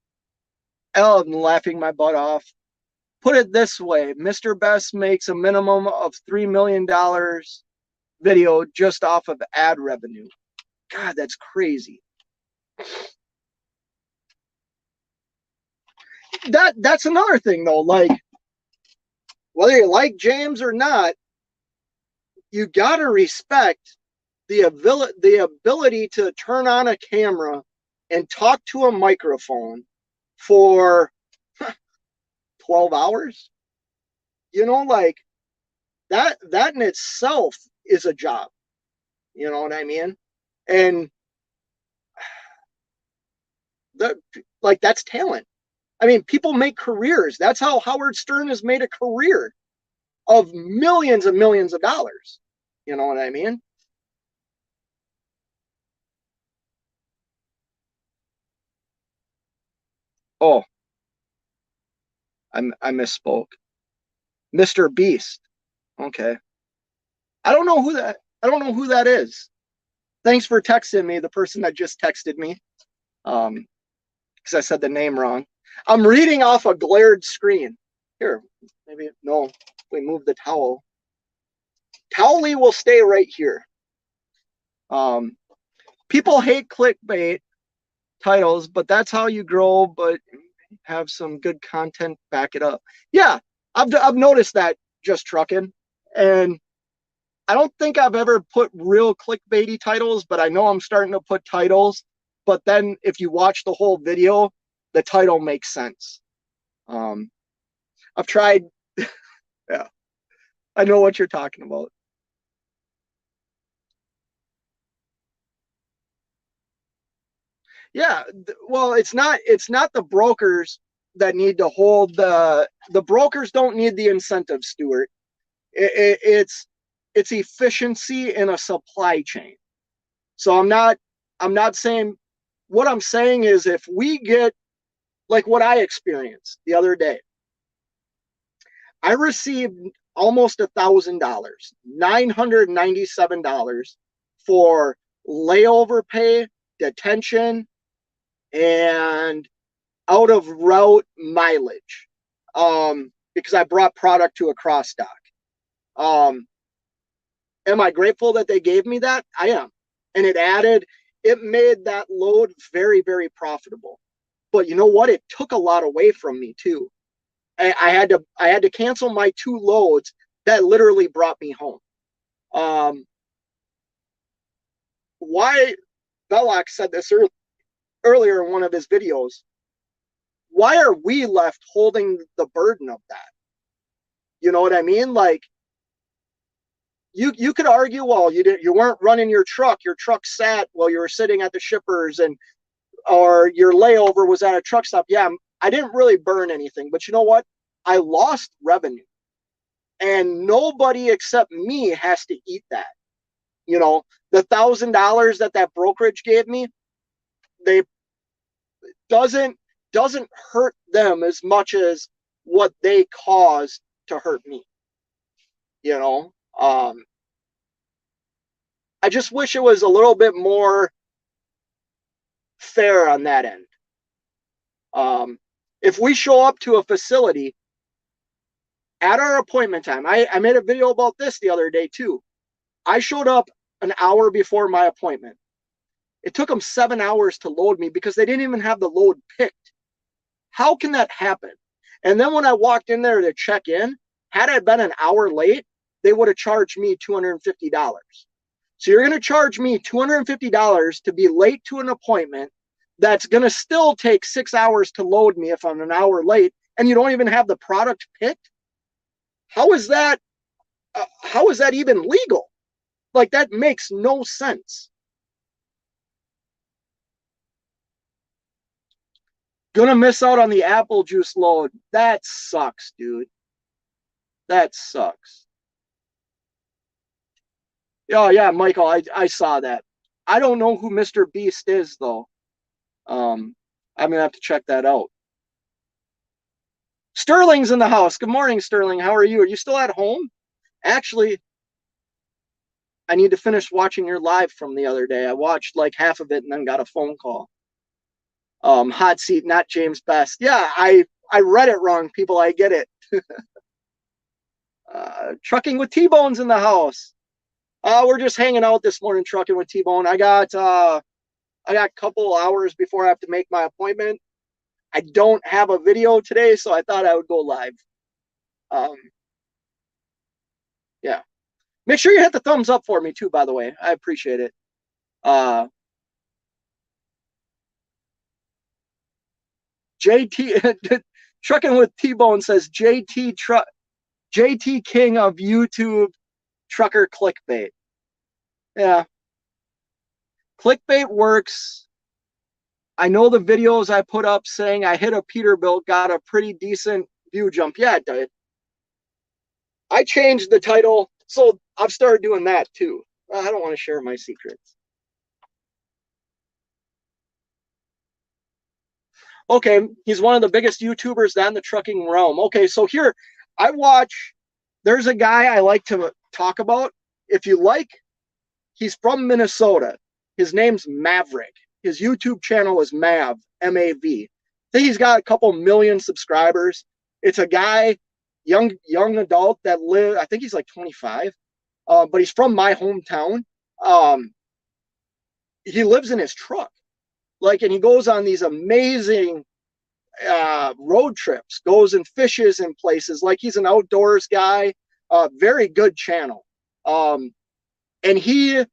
I'm laughing my butt off. Put it this way, Mr. Best makes a minimum of $3 million video just off of ad revenue. God, that's crazy. That's another thing though. Like, whether you like James or not, you gotta respect the ability to turn on a camera and talk to a microphone for 12 hours. Like that in itself is a job. You know what I mean? And that's talent. I mean, people make careers. That's how Howard Stern has made a career of millions and millions of dollars. You know what I mean? Oh, I misspoke. Mr. Beast. Okay. I don't know who that is. Thanks for texting me, the person that just texted me. Because I said the name wrong. I'm reading off a glared screen. Here, maybe no. We move the towel. Towelly will stay right here. Um, People hate clickbait titles, but that's how you grow. But have some good content back it up. Yeah, I've noticed that just trucking, and I don't think I've ever put real clickbaity titles, but I know I'm starting to put titles. But then if you watch the whole video, the title makes sense. Um, I've tried. Yeah, I know what you're talking about. Yeah, well, it's not the brokers that need to hold the brokers don't need the incentive, Stuart. It's efficiency in a supply chain. So I'm not saying what I'm saying is if we get like what I experienced the other day, I received almost $1,000, $997 for layover pay, detention, and out of route mileage, because I brought product to a cross dock. Um, am I grateful that they gave me that? I am. And it made that load very, very profitable. But you know what? It took a lot away from me too. I had to cancel my 2 loads that literally brought me home. Um, why Belloc said this earlier in one of his videos. Why are we left holding the burden of that? You know what I mean? Like you could argue, well, you weren't running your truck sat while you were sitting at the shippers, and or your layover was at a truck stop. Yeah, I didn't really burn anything, but you know what? I lost revenue, and nobody except me has to eat that. You know, the $1,000 that brokerage gave me, they doesn't doesn't hurt them as much as what they caused to hurt me. You know, I just wish it was a little bit more fair on that end. If we show up to a facility at our appointment time, I made a video about this the other day too. I showed up an hour before my appointment. It took them 7 hours to load me because they didn't even have the load picked. How can that happen? And then when I walked in there to check in, had I been an hour late, they would have charged me $250. So you're going to charge me $250 to be late to an appointment that's going to still take 6 hours to load me if I'm an hour late, and you don't even have the product picked? How is that? How is that even legal? Like, that makes no sense. Gonna miss out on the apple juice load. That sucks, dude. That sucks. Oh yeah, Michael, I saw that. I don't know who Mr. Beast is though. I'm gonna have to check that out. Sterling's in the house. Good morning, Sterling. How are you? Are you still at home? Actually, I need to finish watching your live from the other day. I watched like half of it and then got a phone call. Hot seat, not James Best. Yeah, I read it wrong, people. I get it. Trucking with T-Bone's in the house. We're just hanging out this morning, trucking with T-Bone. I got a couple hours before I have to make my appointment. I don't have a video today, so I thought I would go live. Um, yeah. Make sure you hit the thumbs up for me too, by the way. I appreciate it. JT Trucking with T-Bone says JT King of YouTube trucker clickbait. Yeah. Clickbait works. I know the videos I put up saying I hit a Peterbilt got a pretty decent view jump. Yeah, it did. I changed the title, so I've started doing that too. I don't want to share my secrets. Okay, he's one of the biggest YouTubers in the trucking realm. Okay, so here I watch. There's a guy I like to talk about. If you like, he's from Minnesota. His name's Maverick. His YouTube channel is Mav, M-A-V. I think he's got a couple million subscribers. It's a guy, young adult that live. I think he's like 25, but he's from my hometown. Um, he lives in his truck, like, and he goes on these amazing road trips, goes and fishes in places. Like, he's an outdoors guy. Very good channel. And he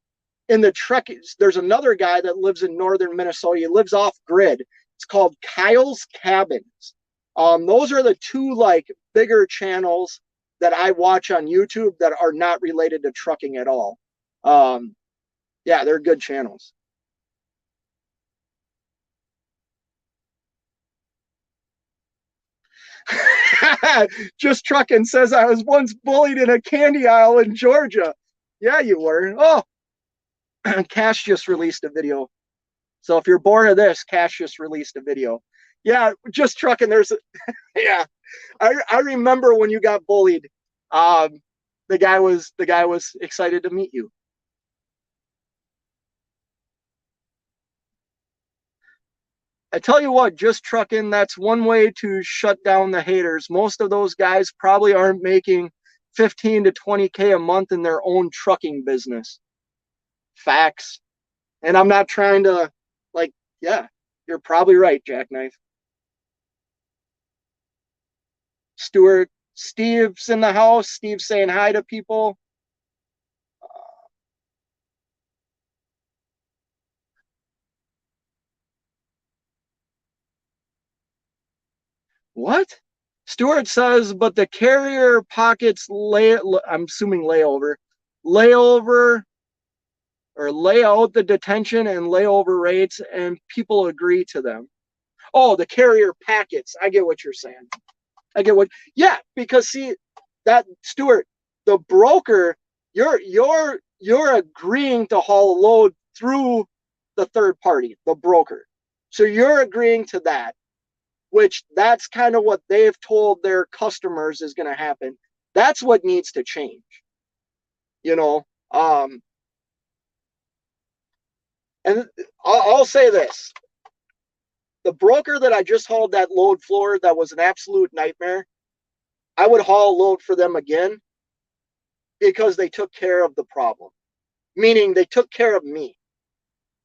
in the truck, there's another guy that lives in northern Minnesota. He lives off grid. It's called Kyle's Cabins. Those are the two like bigger channels that I watch on YouTube that are not related to trucking at all. Yeah, they're good channels. Just Trucking says I was once bullied in a candy aisle in Georgia. Yeah, you were. Oh, Cash just released a video. So if you're bored of this, Cash just released a video. Yeah, Just Trucking. Yeah. I remember when you got bullied. The guy was excited to meet you. I tell you what, Just Trucking, that's one way to shut down the haters. Most of those guys probably aren't making 15 to 20K a month in their own trucking business. Facts. And I'm not trying to, like, yeah, you're probably right, Jackknife. Stuart, Steve's in the house. Steve's saying hi to people. What? Stewart says, but the carrier pockets I'm assuming layover or lay out the detention and layover rates, and people agree to them. Oh, the carrier packets. I get what you're saying. Yeah, because see, that Stewart, the broker, you're agreeing to haul a load through the third party, the broker. So you're agreeing to that, which that's kind of what they've told their customers is going to happen. That's what needs to change. You know, and I'll say this. The broker that I just hauled that load for, that was an absolute nightmare. I would haul a load for them again because they took care of the problem, meaning they took care of me.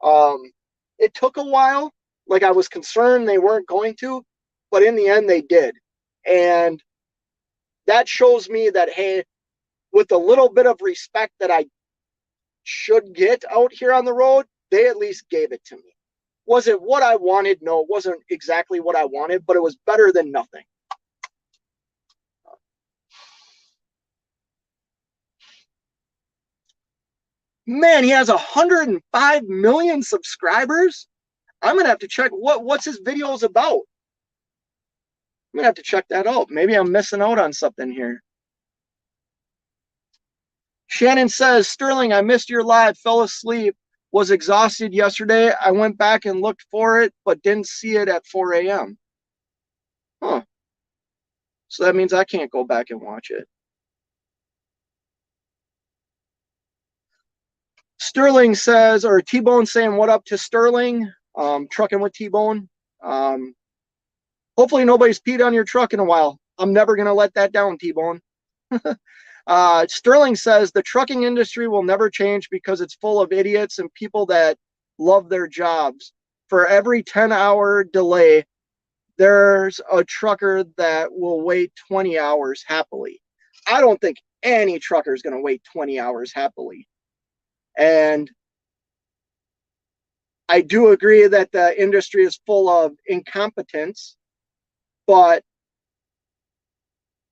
It took a while. Like, I was concerned they weren't going to, but in the end they did. And that shows me that, hey, with a little bit of respect that I should get out here on the road, they at least gave it to me. Was it what I wanted? No, it wasn't exactly what I wanted, but it was better than nothing. Man, he has 105 million subscribers. I'm gonna have to check what's his videos about. I'm gonna have to check that out. Maybe I'm missing out on something here. Shannon says, Sterling, I missed your live, fell asleep, was exhausted yesterday. I went back and looked for it, but didn't see it at 4 a.m. Huh. So that means I can't go back and watch it. Sterling says, or T-Bone saying, what up to Sterling? Trucking with T-Bone. Hopefully nobody's peed on your truck in a while. I'm never going to let that down, T-Bone. Sterling says, the trucking industry will never change because it's full of idiots and people that love their jobs. For every 10-hour delay, there's a trucker that will wait 20 hours happily. I don't think any trucker is going to wait 20 hours happily. And I do agree that the industry is full of incompetence, but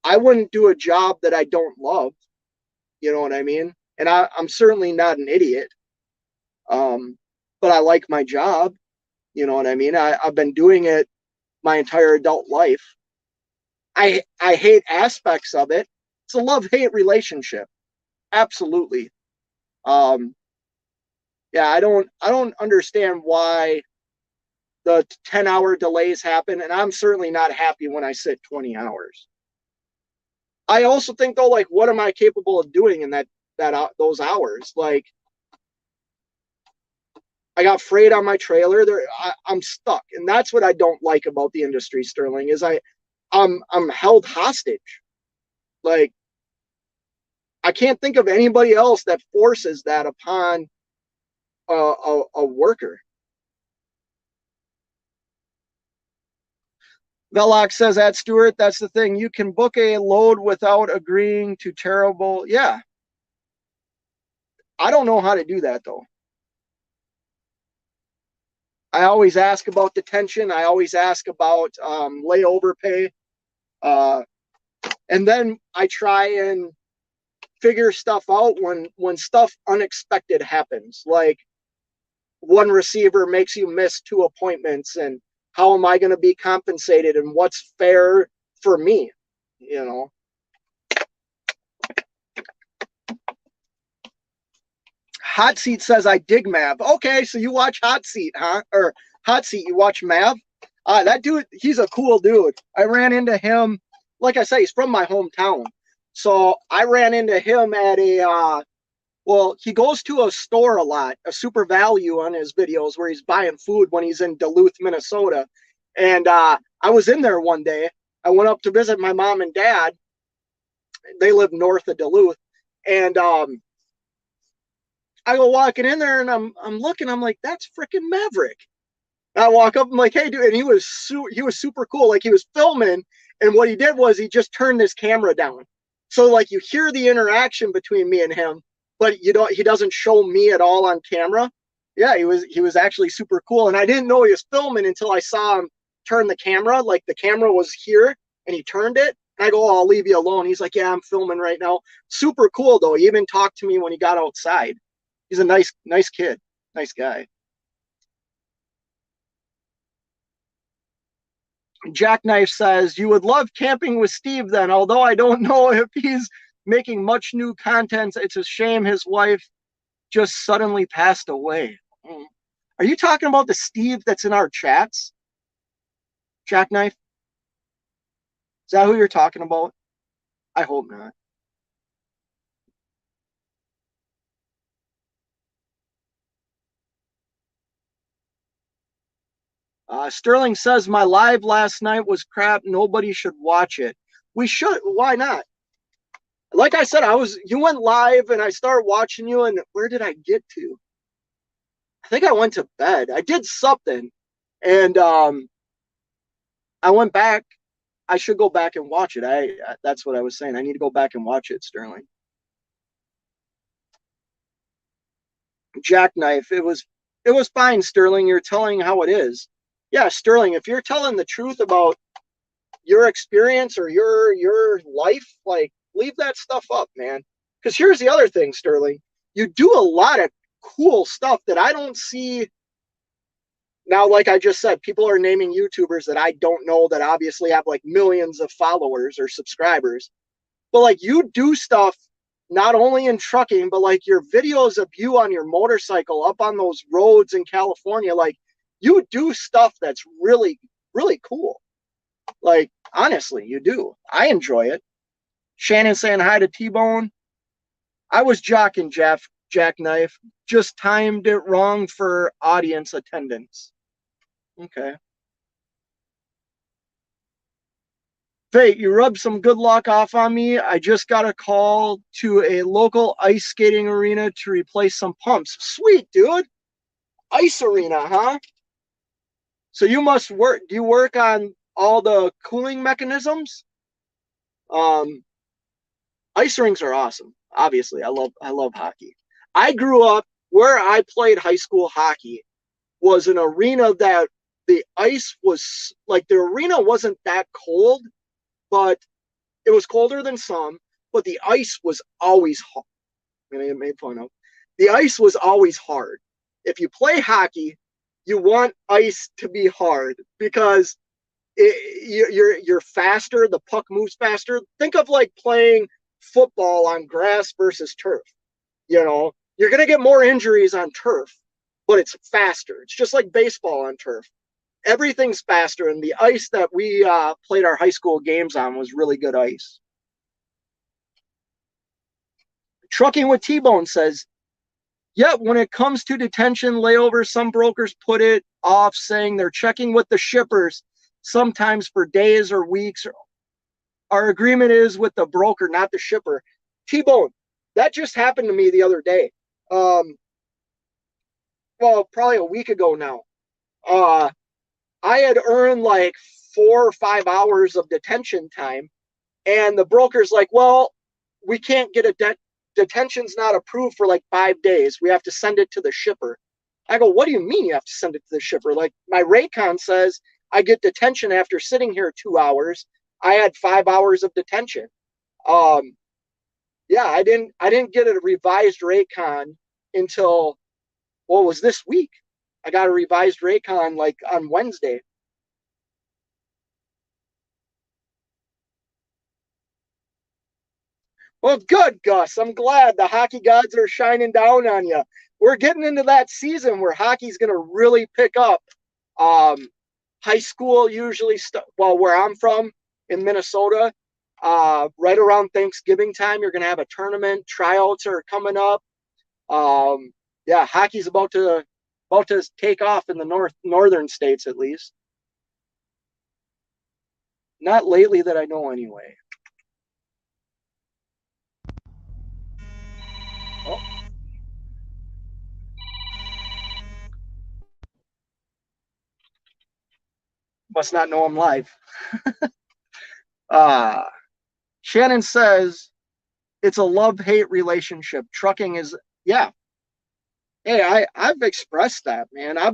I wouldn't do a job that I don't love. You know what I mean? And I'm certainly not an idiot. but I like my job. You know what I mean? I've been doing it my entire adult life. I hate aspects of it. It's a love-hate relationship. Absolutely. Um, yeah, I don't understand why the 10-hour delays happen, and I'm certainly not happy when I sit 20 hours. I also think though, like, what am I capable of doing in that those hours? Like, I got freight on my trailer. I'm stuck, and that's what I don't like about the industry, Sterling. Is I'm held hostage. Like, I can't think of anybody else that forces that upon a worker. Velox says at Stewart, that's the thing. You can book a load without agreeing to terrible. Yeah. I don't know how to do that though. I always ask about detention. I always ask about layover pay. Uh, and then I try and figure stuff out when stuff unexpected happens. Like, one receiver makes you miss 2 appointments, and how am I going to be compensated, and what's fair for me, you know? Hot Seat says I dig Mav. Okay, so you watch Hot Seat, huh? Or Hot Seat, you watch Mav? That dude, he's a cool dude. I ran into him, like I say, he's from my hometown. So I ran into him at well, he goes to a store a lot, a Super Value on his videos where he's buying food when he's in Duluth, Minnesota. And I was in there one day. I went up to visit my mom and dad. They live north of Duluth. And I go walking in there, and I'm looking, I'm like, that's freaking Maverick. And I walk up, I'm like, hey dude, and he was super cool. Like, he was filming, and what he did was he just turned his camera down. So like, you hear the interaction between me and him, but he doesn't show me at all on camera. Yeah, he was actually super cool. And I didn't know he was filming until I saw him turn the camera. Like, the camera was here and he turned it. And I go, oh, I'll leave you alone. He's like, yeah, I'm filming right now. Super cool though. He even talked to me when he got outside. He's a nice kid, nice guy. Jackknife says, you would love camping with Steve then, although I don't know if he's making much new content. It's a shame his wife just suddenly passed away. Are you talking about the Steve that's in our chats? Jackknife? Is that who you're talking about? I hope not. Sterling says, my live last night was crap. Nobody should watch it. We should. Why not? Like I said, you went live and I started watching you, and where did I get to? I think I went to bed. I did something, and I went back. I should go back and watch it. That's what I was saying. I need to go back and watch it, Sterling. Jackknife. It was fine, Sterling. You're telling how it is. Yeah, Sterling, if you're telling the truth about your experience or your life, like, leave that stuff up, man. Because here's the other thing, Sterling. You do a lot of cool stuff that I don't see now. Like I just said, people are naming YouTubers that I don't know that obviously have like millions of followers or subscribers. But like, you do stuff not only in trucking, but like your videos of you on your motorcycle up on those roads in California, like, you do stuff that's really, really cool. Like, honestly, you do. I enjoy it. Shannon saying hi to T-Bone. I was jocking Jackknife. Just timed it wrong for audience attendance. Okay. Fate, you rubbed some good luck off on me. I just got a call to a local ice skating arena to replace some pumps. Sweet, dude. Ice arena, huh? So you must work. Do you work on all the cooling mechanisms? Um, Ice rinks are awesome. Obviously, I love hockey. I grew up where I played high school hockey was an arena that the ice was like, the arena wasn't that cold, but it was colder than some, but the ice was always hard. I'm gonna get made fun of. The ice was always hard. if you play hockey, you want ice to be hard because you're faster. The puck moves faster. Think of like playing football on grass versus turf. You know, you're going to get more injuries on turf, but it's faster. It's just like baseball on turf. Everything's faster, and the ice that we played our high school games on was really good ice. Trucking with T-Bone says, yet when it comes to detention layovers, some brokers put it off saying they're checking with the shippers sometimes for days or weeks. Our agreement is with the broker, not the shipper. T-Bone, that just happened to me the other day. Well, probably a week ago now. I had earned like 4 or 5 hours of detention time, and the broker's like, well, we can't get a detention's not approved for like 5 days. We have to send it to the shipper. I go, what do you mean you have to send it to the shipper? Like, my Raycon says I get detention after sitting here 2 hours. I had 5 hours of detention. Yeah, I didn't get a revised Raycon until, well, it was this week. I got a revised Raycon like on Wednesday. Well, good, Gus. I'm glad the hockey gods are shining down on you. We're getting into that season where hockey's going to really pick up. High school usually, well, where I'm from in Minnesota, right around Thanksgiving time, you're going to have a tournament. Tryouts are coming up. Yeah, hockey's about to take off in the northern states, at least. Not lately that I know, anyway. Oh. Must not know I'm live. uh, Shannon says it's a love-hate relationship. Trucking is, yeah. Hey, I've expressed that, man. I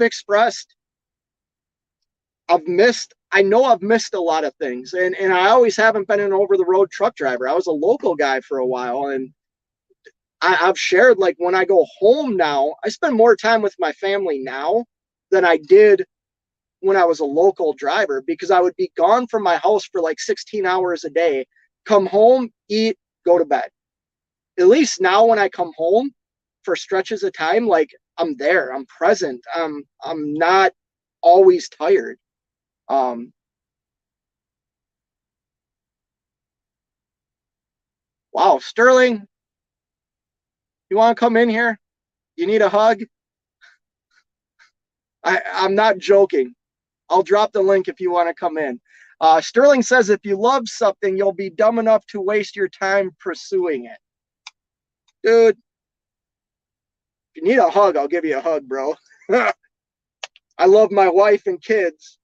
know I've missed a lot of things, and I always haven't been an over-the-road truck driver. I was a local guy for a while, and I've shared, like, when I go home now, I spend more time with my family now than I did when I was a local driver, because I would be gone from my house for like 16 hours a day, come home, eat, go to bed. At least now when I come home for stretches of time, like, I'm there, I'm present, I'm not always tired. Wow, Sterling, you want to come in here? You need a hug? I'm not joking. I'll drop the link if you want to come in. Sterling says, if you love something, you'll be dumb enough to waste your time pursuing it. Dude, if you need a hug, I'll give you a hug, bro. I love my wife and kids.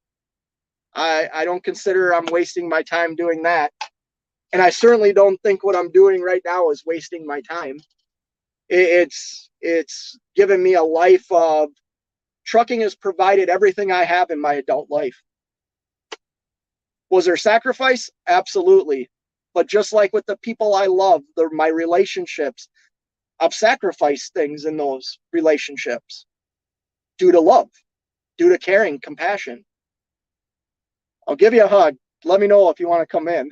I don't consider I'm wasting my time doing that. And I certainly don't think what I'm doing right now is wasting my time. It's given me a life of, trucking has provided everything I have in my adult life. Was there sacrifice? Absolutely. But just like with the people I love, my relationships, I've sacrificed things in those relationships due to love, due to caring, compassion. I'll give you a hug. Let me know if you want to come in.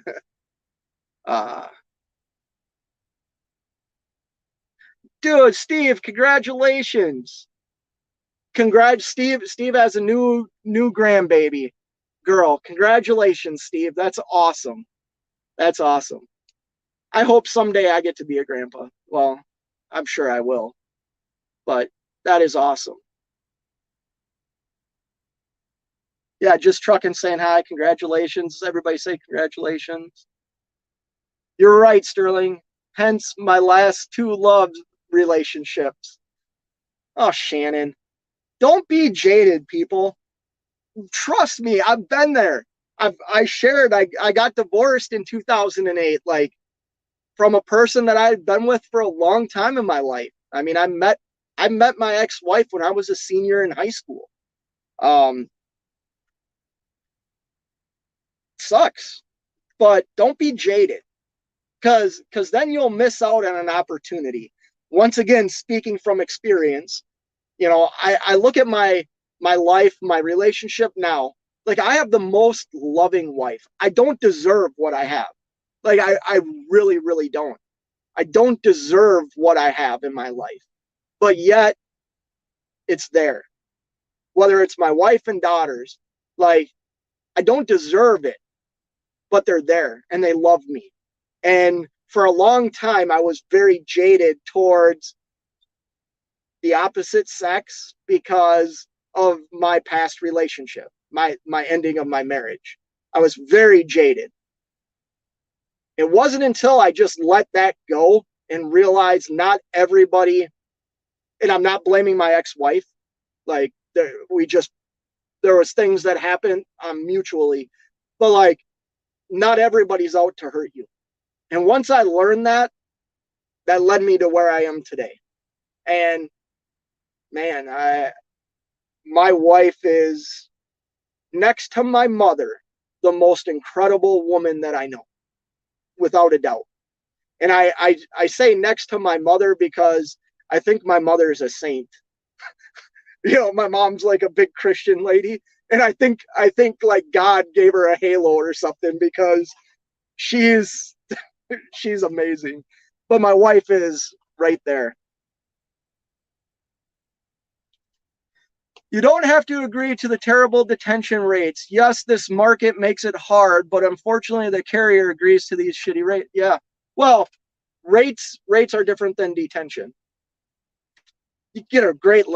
Dude, Steve, congratulations. Congrats, Steve. Steve has a new grandbaby girl. Congratulations, Steve. That's awesome. That's awesome. I hope someday I get to be a grandpa. Well, I'm sure I will. But that is awesome. Yeah, just trucking saying hi. Congratulations. Everybody say congratulations. You're right, Sterling. Hence my last 2 love relationships. Oh, Shannon. Don't be jaded, people. Trust me, I've been there. I got divorced in 2008, like, from a person that I had been with for a long time in my life. I mean, I met my ex-wife when I was a senior in high school. Sucks, but don't be jaded, because then you'll miss out on an opportunity. Once again, speaking from experience, You know, I look at my life, my relationship now. Like I have the most loving wife. I don't deserve what I have. Like I really, really don't. I don't deserve what I have in my life. But yet it's there. Whether it's my wife and daughters, like I don't deserve it, but they're there and they love me. And for a long time, I was very jaded towards the opposite sex because of my past relationship, my ending of my marriage. I was very jaded. It wasn't until I just let that go and realized not everybody, and I'm not blaming my ex-wife, like there was things that happened mutually, but like not everybody's out to hurt you. And once I learned that, that led me to where I am today. And man, my wife is, next to my mother, the most incredible woman that I know, without a doubt. And I say next to my mother because I think my mother is a saint. You know, my mom's like a big Christian lady, and I think like God gave her a halo or something because she's she's amazing. But my wife is right there. You don't have to agree to the terrible detention rates. Yes, this market makes it hard, but unfortunately the carrier agrees to these shitty rates. Yeah. Well, rates are different than detention. You get a great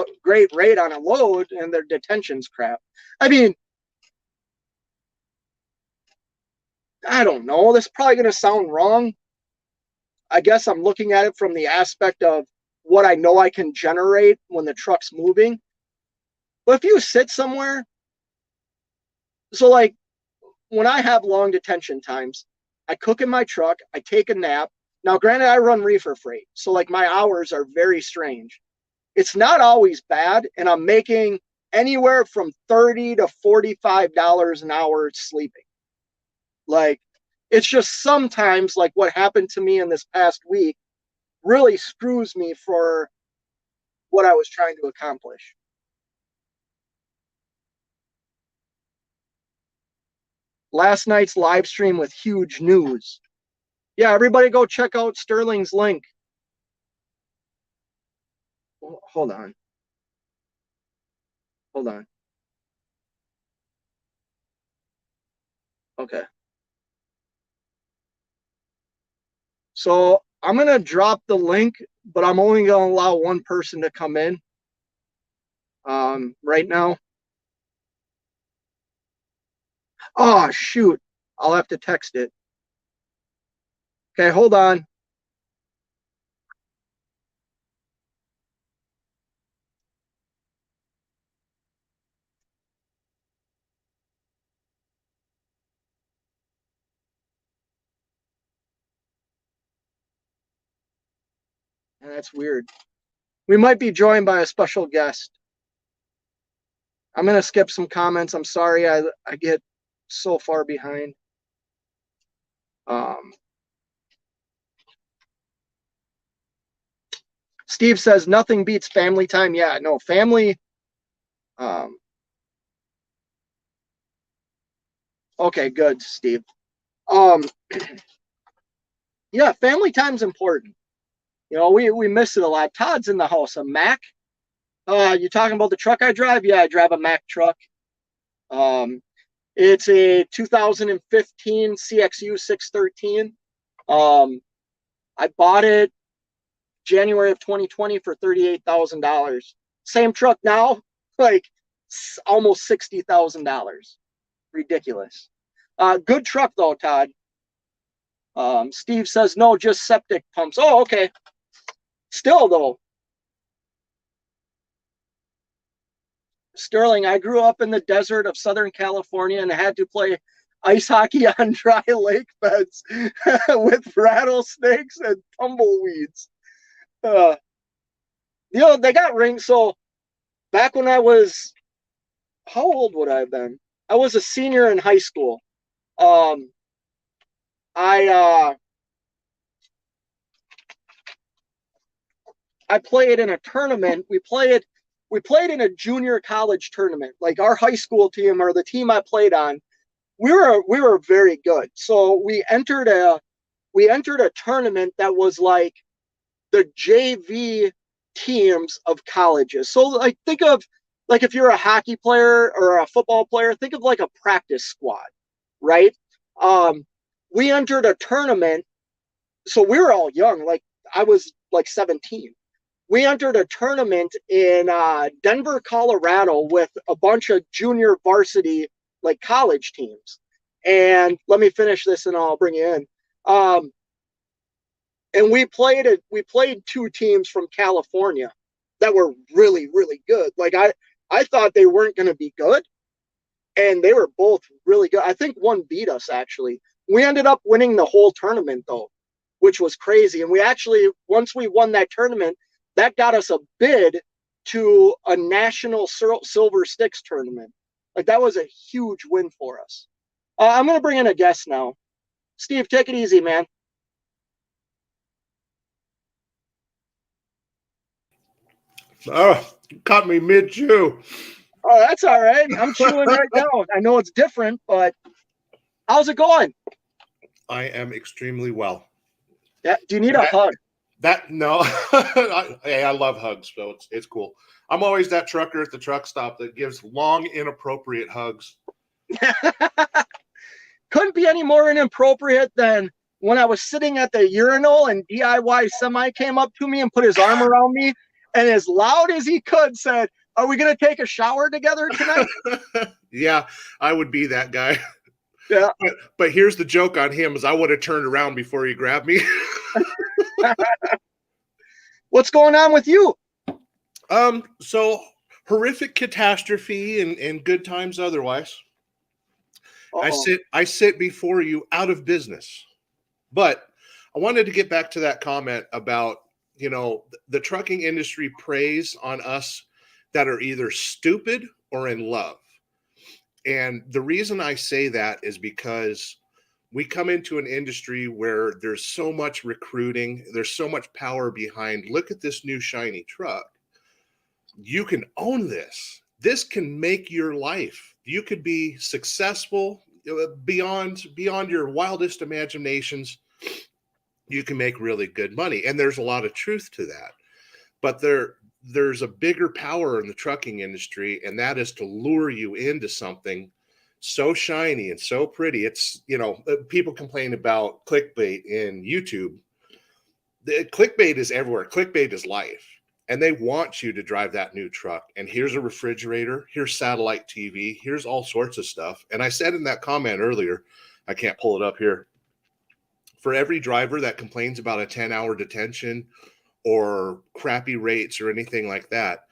rate on a load and their detention's crap. I mean, I don't know. This is probably going to sound wrong. I guess I'm looking at it from the aspect of what I know I can generate when the truck's moving. But if you sit somewhere, so like when I have long detention times, I cook in my truck, I take a nap. Now, granted, I run reefer freight, so like my hours are very strange. It's not always bad, and I'm making anywhere from $30 to $45 an hour sleeping. Like, it's just sometimes like what happened to me in this past week really screws me for what I was trying to accomplish. Last night's live stream with huge news. Yeah, everybody go check out Sterling's link. Hold on. Hold on. Okay. So I'm going to drop the link, but I'm only going to allow one person to come in right now. Oh, shoot. I'll have to text it. Okay, hold on. And that's weird. We might be joined by a special guest. I'm going to skip some comments. I'm sorry I get so far behind. Um, Steve says nothing beats family time. Yeah, no, family. Um, okay, good, Steve. Um, yeah, family time's important. You know, we miss it a lot. Todd's in the house. A Mac. You talking about the truck I drive? Yeah, I drive a Mack truck. Um, it's a 2015 CXU 613. Um, I bought it January of 2020 for $38,000. Same truck now, like almost $60,000. Ridiculous. Good truck though, Todd. Steve says no, just septic pumps. Oh, okay. Still though, Sterling, I grew up in the desert of Southern California and had to play ice hockey on dry lake beds with rattlesnakes and tumbleweeds. Uh, you know, they got rings. So back when I was, how old would I have been? I was a senior in high school. Um, I I played in a tournament. We played. we played in a junior college tournament. Like our high school team or the team I played on, we were very good. So we entered a tournament that was like the JV teams of colleges. So like think of like if you're a hockey player or a football player, think of like a practice squad, right? We entered a tournament, so we were all young. Like I was like 17. We entered a tournament in Denver, Colorado, with a bunch of junior varsity like college teams. And let me finish this, and I'll bring you in. And we played it. We played two teams from California that were really, really good. Like I thought they weren't going to be good, and they were both really good. I think one beat us actually. We ended up winning the whole tournament though, which was crazy. And we actually, once we won that tournament, that got us a bid to a national silver sticks tournament. Like that was a huge win for us. I'm going to bring in a guest now. Steve, take it easy, man. Oh, caught me mid-chew. Oh, that's all right. I'm chewing right now. I know it's different, but how's it going? I am extremely well. Yeah. Do you need a hug? No. I love hugs, so it's cool. I'm always that trucker at the truck stop that gives long, inappropriate hugs. Couldn't be any more inappropriate than when I was sitting at the urinal and DIY Semi came up to me and put his arm around me and as loud as he could said, "Are we going to take a shower together tonight?" Yeah, I would be that guy. Yeah. But here's the joke on him is I would have turned around before he grabbed me. What's going on with you? So horrific catastrophe and good times otherwise. Uh-oh. I sit before you out of business. But I wanted to get back to that comment about, the trucking industry preys on us that are either stupid or in love. And the reason I say that is because we come into an industry where there's so much recruiting, there's so much power behind, look at this new shiny truck. You can own this. This can make your life. You could be successful beyond your wildest imaginations. You can make really good money. And there's a lot of truth to that. But there's a bigger power in the trucking industry, and that is to lure you into something so shiny and so pretty. It's, people complain about clickbait in YouTube. The clickbait is everywhere. Clickbait is life. And they want you to drive that new truck. And here's a refrigerator. Here's satellite TV. Here's all sorts of stuff. And I said in that comment earlier, I can't pull it up here. For every driver that complains about a 10-hour detention or crappy rates or anything like that,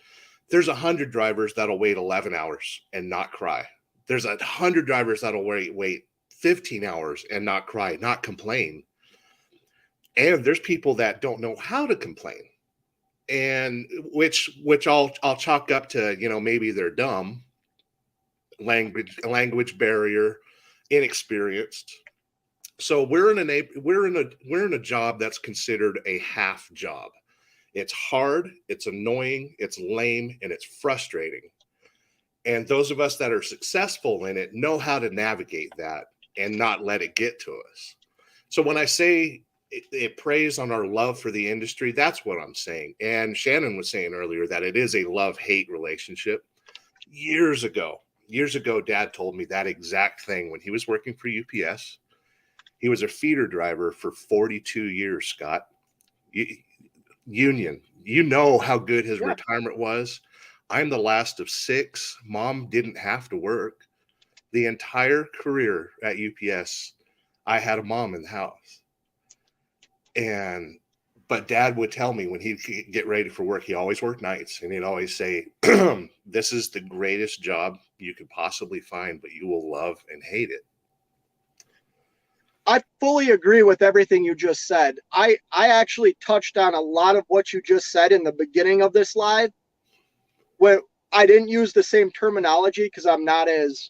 there's 100 drivers that'll wait 11 hours and not cry. There's 100 drivers that'll wait 15 hours and not cry, not complain. And there's people that don't know how to complain, and which I'll chalk up to, maybe they're dumb, language barrier, inexperienced. So we're in a job that's considered a half job. It's hard, it's annoying, it's lame, and it's frustrating. And those of us that are successful in it know how to navigate that and not let it get to us. So when I say it preys on our love for the industry, that's what I'm saying. And Shannon was saying earlier that it is a love-hate relationship. Years ago, Dad told me that exact thing when he was working for UPS. He was a feeder driver for 42 years, Scott. Union. You know how good his retirement was. I'm the last of 6. Mom didn't have to work. The entire career at UPS, I had a mom in the house. But Dad would tell me when he'd get ready for work, he always worked nights, and he'd always say, this is the greatest job you could possibly find, but you will love and hate it. I fully agree with everything you just said. I actually touched on a lot of what you just said in the beginning of this live. When I didn't use the same terminology because I'm not as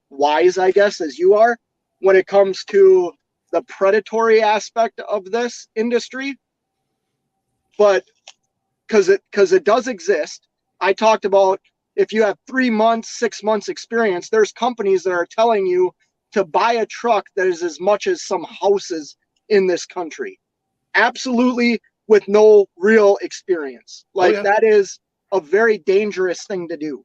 wise, I guess, as you are when it comes to the predatory aspect of this industry. But because it does exist, I talked about if you have 3 months, 6 months experience, there's companies that are telling you to buy a truck that is as much as some houses in this country. Absolutely, with no real experience. Oh Like yeah. that is a very dangerous thing to do.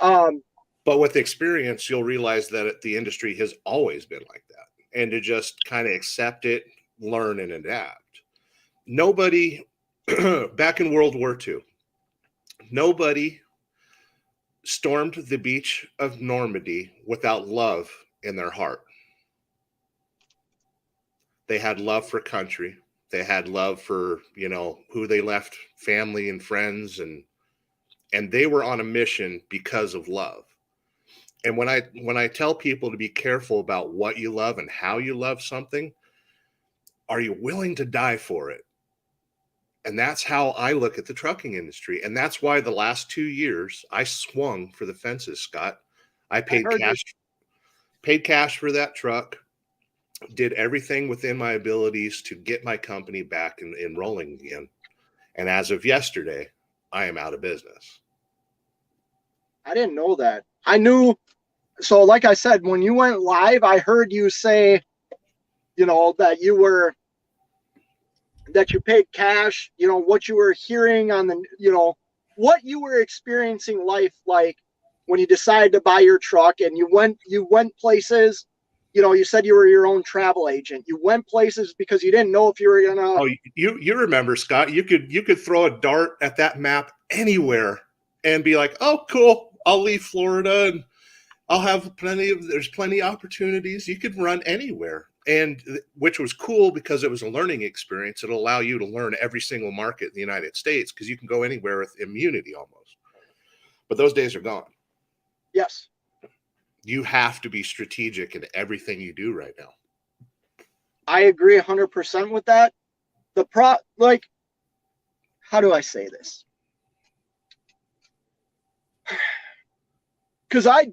Um, But with experience, you'll realize that the industry has always been like that, and to just kind of accept it, learn, and adapt. Nobody, back in World War II, nobody stormed the beach of Normandy without love in their heart. They had love for country. They had love for, who they left, family and friends, and they were on a mission because of love. And when I tell people to be careful about what you love and how you love something, are you willing to die for it? And that's how I look at the trucking industry. And that's why the last 2 years I swung for the fences, Scott. I I heard you. paid cash for that truck, did everything within my abilities to get my company back and rolling again. And as of yesterday, I am out of business. I didn't know that. I knew. So, like I said, when you went live, I heard you say, that you paid cash, what you were hearing on what you were experiencing life like when you decided to buy your truck and you went places, you said you were your own travel agent. You went places because you didn't know if you were going to. Oh, you remember, Scott, you could throw a dart at that map anywhere and be like, oh, cool, I'll leave Florida and I'll have there's plenty of opportunities. You could run anywhere. And which was cool because it was a learning experience. It'll allow you to learn every single market in the United States because you can go anywhere with immunity almost. But those days are gone. Yes. You have to be strategic in everything you do right now. I agree 100% with that. How do I say this? Because I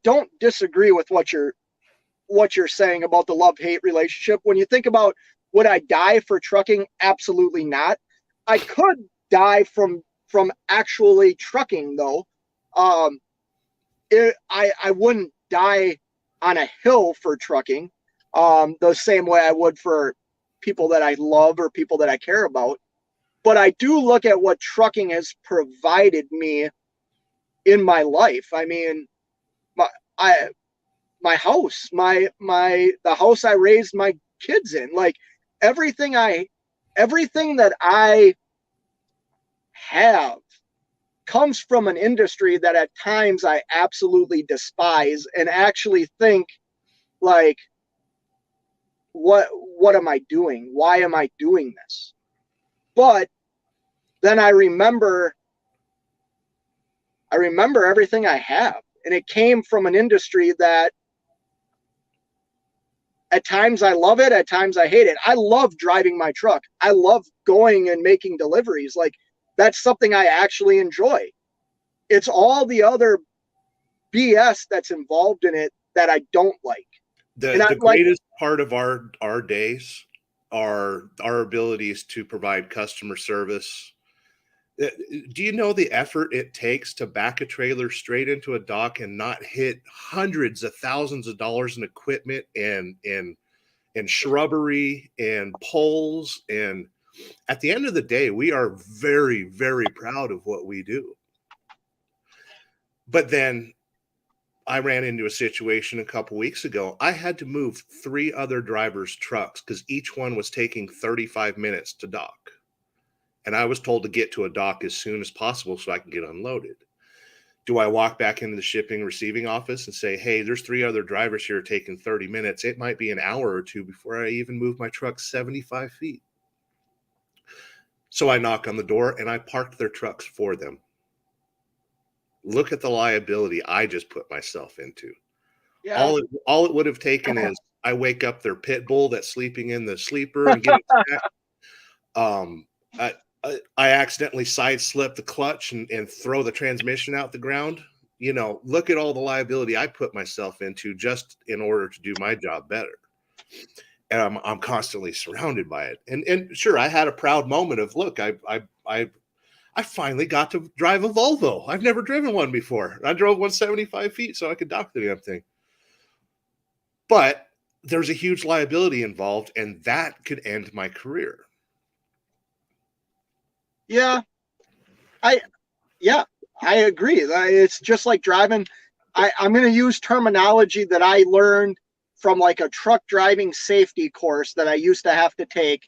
don't disagree with what you're saying about the love-hate relationship. When you think about, would I die for trucking? Absolutely not. I could die from actually trucking though. I wouldn't die on a hill for trucking, the same way I would for people that I love or people that I care about. But I do look at what trucking has provided me in my life. I mean, I my house, the house I raised my kids in, like everything that I have comes from an industry that at times I absolutely despise and actually think like, what am I doing? Why am I doing this? But then I remember everything I have, and it came from an industry that at times I love it, at times I hate it. I love driving my truck. I love going and making deliveries. Like that's something I actually enjoy. It's all the other BS that's involved in it that I don't like. And I The like, greatest part of our days are our abilities to provide customer service. Do you know the effort it takes to back a trailer straight into a dock and not hit hundreds of thousands of dollars in equipment and shrubbery and poles? And at the end of the day, we are very, very proud of what we do. But then I ran into a situation a couple weeks ago. I had to move 3 other drivers' trucks because each one was taking 35 minutes to dock. And I was told to get to a dock as soon as possible so I can get unloaded. Do I walk back into the shipping receiving office and say, hey, there's 3 other drivers here taking 30 minutes. It might be an hour or two before I even move my truck 75 feet. So I knock on the door and I parked their trucks for them. Look at the liability I just put myself into. yeah, All it would have taken is I wake up their pit bull that's sleeping in the sleeper and get it snapped. I accidentally side slip the clutch and throw the transmission out the ground. Look at all the liability I put myself into just in order to do my job better. And I'm constantly surrounded by it. And sure, I had a proud moment of, look, I I finally got to drive a Volvo. I've never driven one before. I drove 175 feet so I could dock the damn thing. But there's a huge liability involved, and that could end my career. Yeah, I yeah, I agree. It's just like driving. I'm going to use terminology that I learned from like a truck driving safety course that I used to have to take.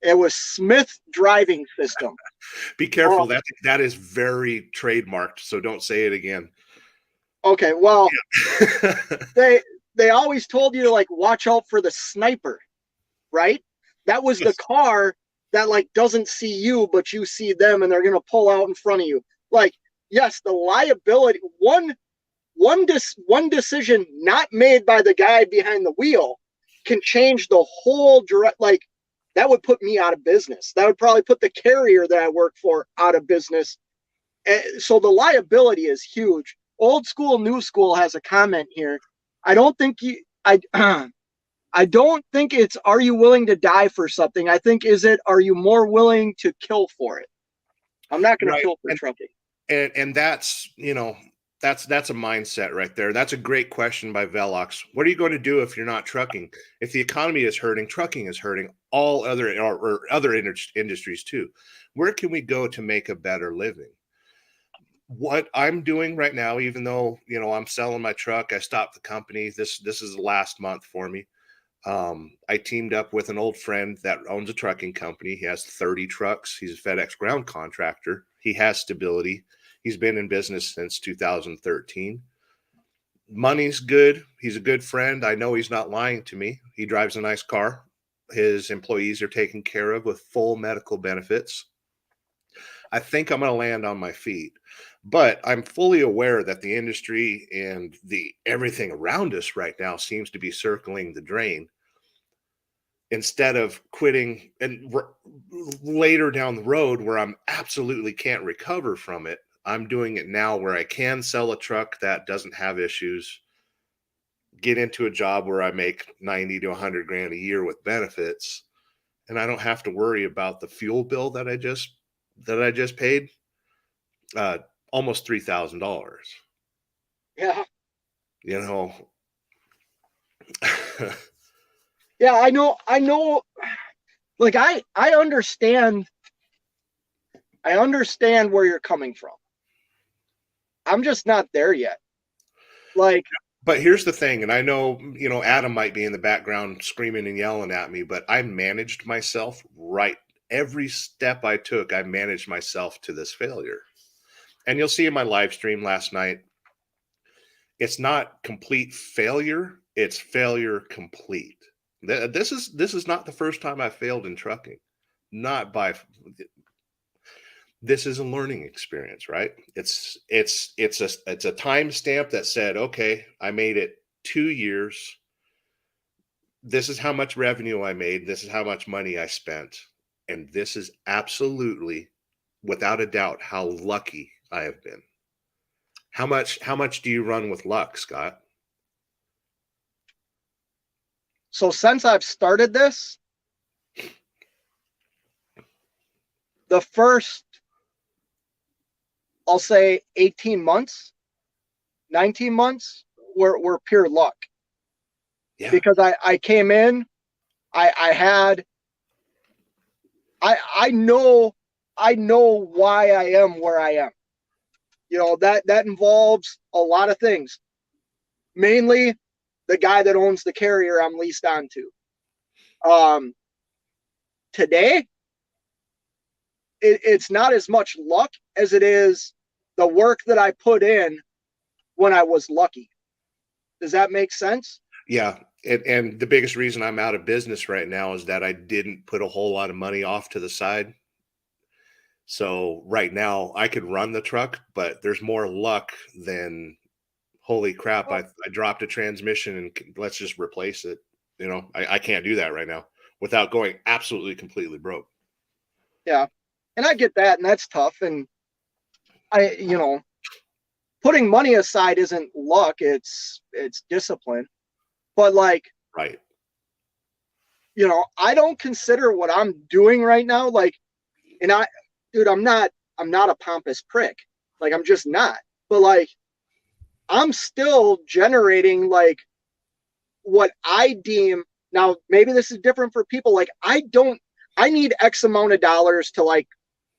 It was Smith driving system. Be careful. That is very trademarked, so don't say it again. Okay, well, Yeah. they always told you to like watch out for the sniper, right? That was the Yes. car that like doesn't see you, but you see them, and they're gonna pull out in front of you. Like, yes, the liability one decision not made by the guy behind the wheel can change the whole direct. Like, that would put me out of business. That would probably put the carrier that I work for out of business. So the liability is huge. Old school, new school has a comment here. I don't think you. I I don't think it's are you willing to die for something. I think is it are you more willing to kill for it. I'm not going to Right. kill for trucking. And that's, that's a mindset right there. That's a great question by Velox. What are you going to do if you're not trucking? If the economy is hurting, trucking is hurting, all other or other industries too. Where can we go to make a better living? What I'm doing right now, even though, I'm selling my truck, I stopped the company. This is the last month for me. I teamed up with an old friend that owns a trucking company. He has 30 trucks. He's a FedEx ground contractor. He has stability. He's been in business since 2013. Money's good. He's a good friend. I know he's not lying to me. He drives a nice car. His employees are taken care of with full medical benefits. I think I'm going to land on my feet, but I'm fully aware that the industry and the everything around us right now seems to be circling the drain. Instead of quitting and later down the road where I'm absolutely can't recover from it, I'm doing it now where I can sell a truck that doesn't have issues, get into a job where I make 90 to 100 grand a year with benefits, and I don't have to worry about the fuel bill that I just paid, uh, almost $3,000. Yeah. You know, Yeah, I know like I understand where you're coming from. I'm just not there yet. Like, but here's the thing, and I know, Adam might be in the background screaming and yelling at me, but I managed myself right. Every step I took, I managed myself to this failure. And you'll see in my live stream last night, it's not complete failure, it's failure complete. This is not the first time I failed in trucking. Not by This is a learning experience, right? It's a time stamp that said, okay, I made it 2 years. This is how much revenue I made. This is how much money I spent. And this is absolutely, without a doubt, how lucky I have been. How much do you run with luck, Scott? so since I've started this, the first, I'll say 18 months, 19 months were pure luck. Yeah. Because I came in, I had, I know why I am where I am. That involves a lot of things. Mainly the guy that owns the carrier I'm leased onto. Today, it's not as much luck as it is the work that I put in when I was lucky. Does that make sense? Yeah. And the biggest reason I'm out of business right now is that I didn't put a whole lot of money off to the side. So right now I could run the truck, but there's more luck than holy crap. I dropped a transmission and let's just replace it. I can't do that right now without going absolutely completely broke. Yeah. And I get that, and that's tough. And putting money aside isn't luck, it's discipline. But like, Right. I don't consider what I'm doing right now, like, and dude, I'm not a pompous prick. Like, I'm just not. But like, I'm still generating like what I deem, now maybe this is different for people. Like, I need X amount of dollars to like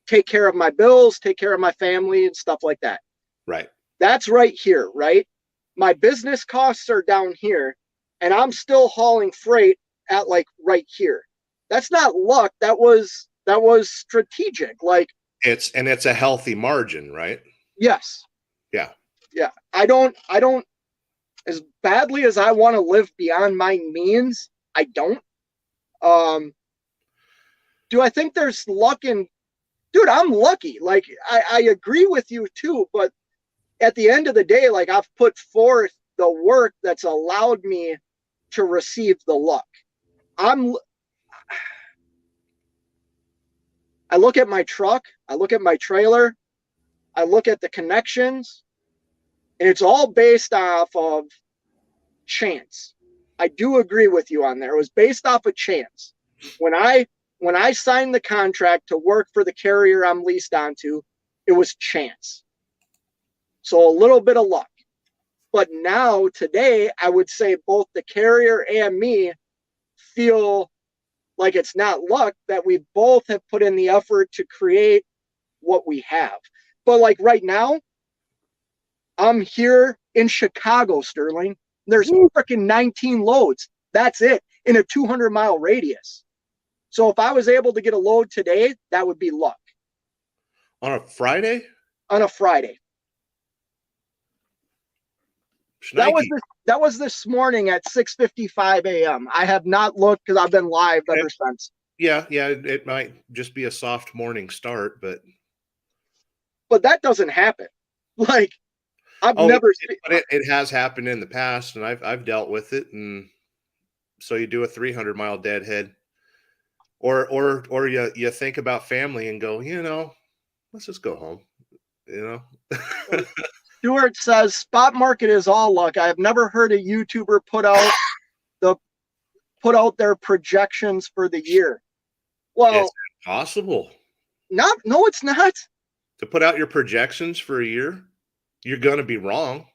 take care of my bills, take care of my family and stuff like that. Right. That's right here, right? My business costs are down here, and I'm still hauling freight at like right here. That's not luck. That was strategic. Like, It's a healthy margin, right? yes. Yeah. Yeah. I don't as badly as I want to live beyond my means, I don't. Do I think there's luck in, dude, I'm lucky. Like, I agree with you too, but at the end of the day, like, I've put forth the work that's allowed me to receive the luck. I look at my truck, I look at my trailer, I look at the connections, and it's all based off of chance. I do agree with you on there. It was based off of chance. When I signed the contract to work for the carrier I'm leased onto, it was chance. So a little bit of luck. But now, today, I would say both the carrier and me feel like it's not luck, that we both have put in the effort to create what we have. But like right now, I'm here in Chicago, Sterling. There's freaking 19 loads. That's it, in a 200-mile radius. So if I was able to get a load today, that would be luck. On a Friday? On a Friday. That was this morning at 6:55 a.m. I have not looked because I've been live ever since. Yeah, it might just be a soft morning start, but that doesn't happen. Like, I've never seen. But it has happened in the past, and I've dealt with it. And so you do a 300-mile deadhead, or you think about family and go, let's just go home. Stuart says spot market is all luck. I have never heard a YouTuber put out their projections for the year. Well, it's possible. No, it's not. To put out your projections for a year, you're going to be wrong.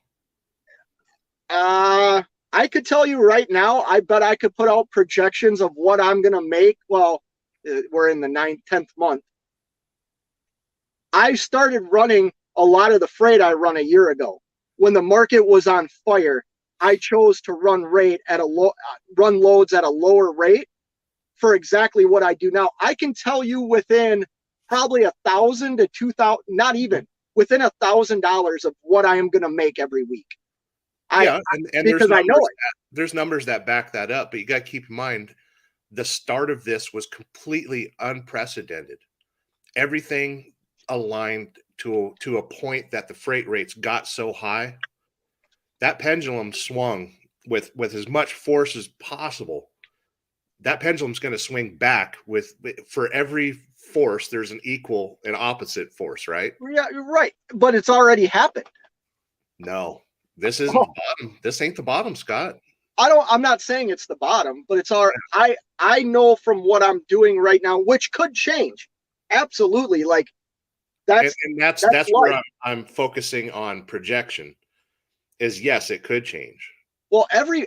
I could tell you right now, I bet I could put out projections of what I'm going to make. Well, we're in the 10th month. I started running a lot of the freight I run a year ago. When the market was on fire, I chose to run loads at a lower rate for exactly what I do now. I can tell you within probably $1,000 to $2,000, not even within $1,000 of what I am going to make every week. And because I know it. There's numbers that back that up, but you got to keep in mind the start of this was completely unprecedented. Everything aligned to a point that the freight rates got so high. That pendulum swung with as much force as possible. That pendulum's going to swing back for every force, there's an equal and opposite force, right? Yeah, you're right. But it's already happened. No, this isn't the bottom. This ain't the bottom, Scott. I'm not saying it's the bottom, but it's I know from what I'm doing right now, which could change. Absolutely. Like, that's where I'm focusing on projection. Is yes, it could change. Well, every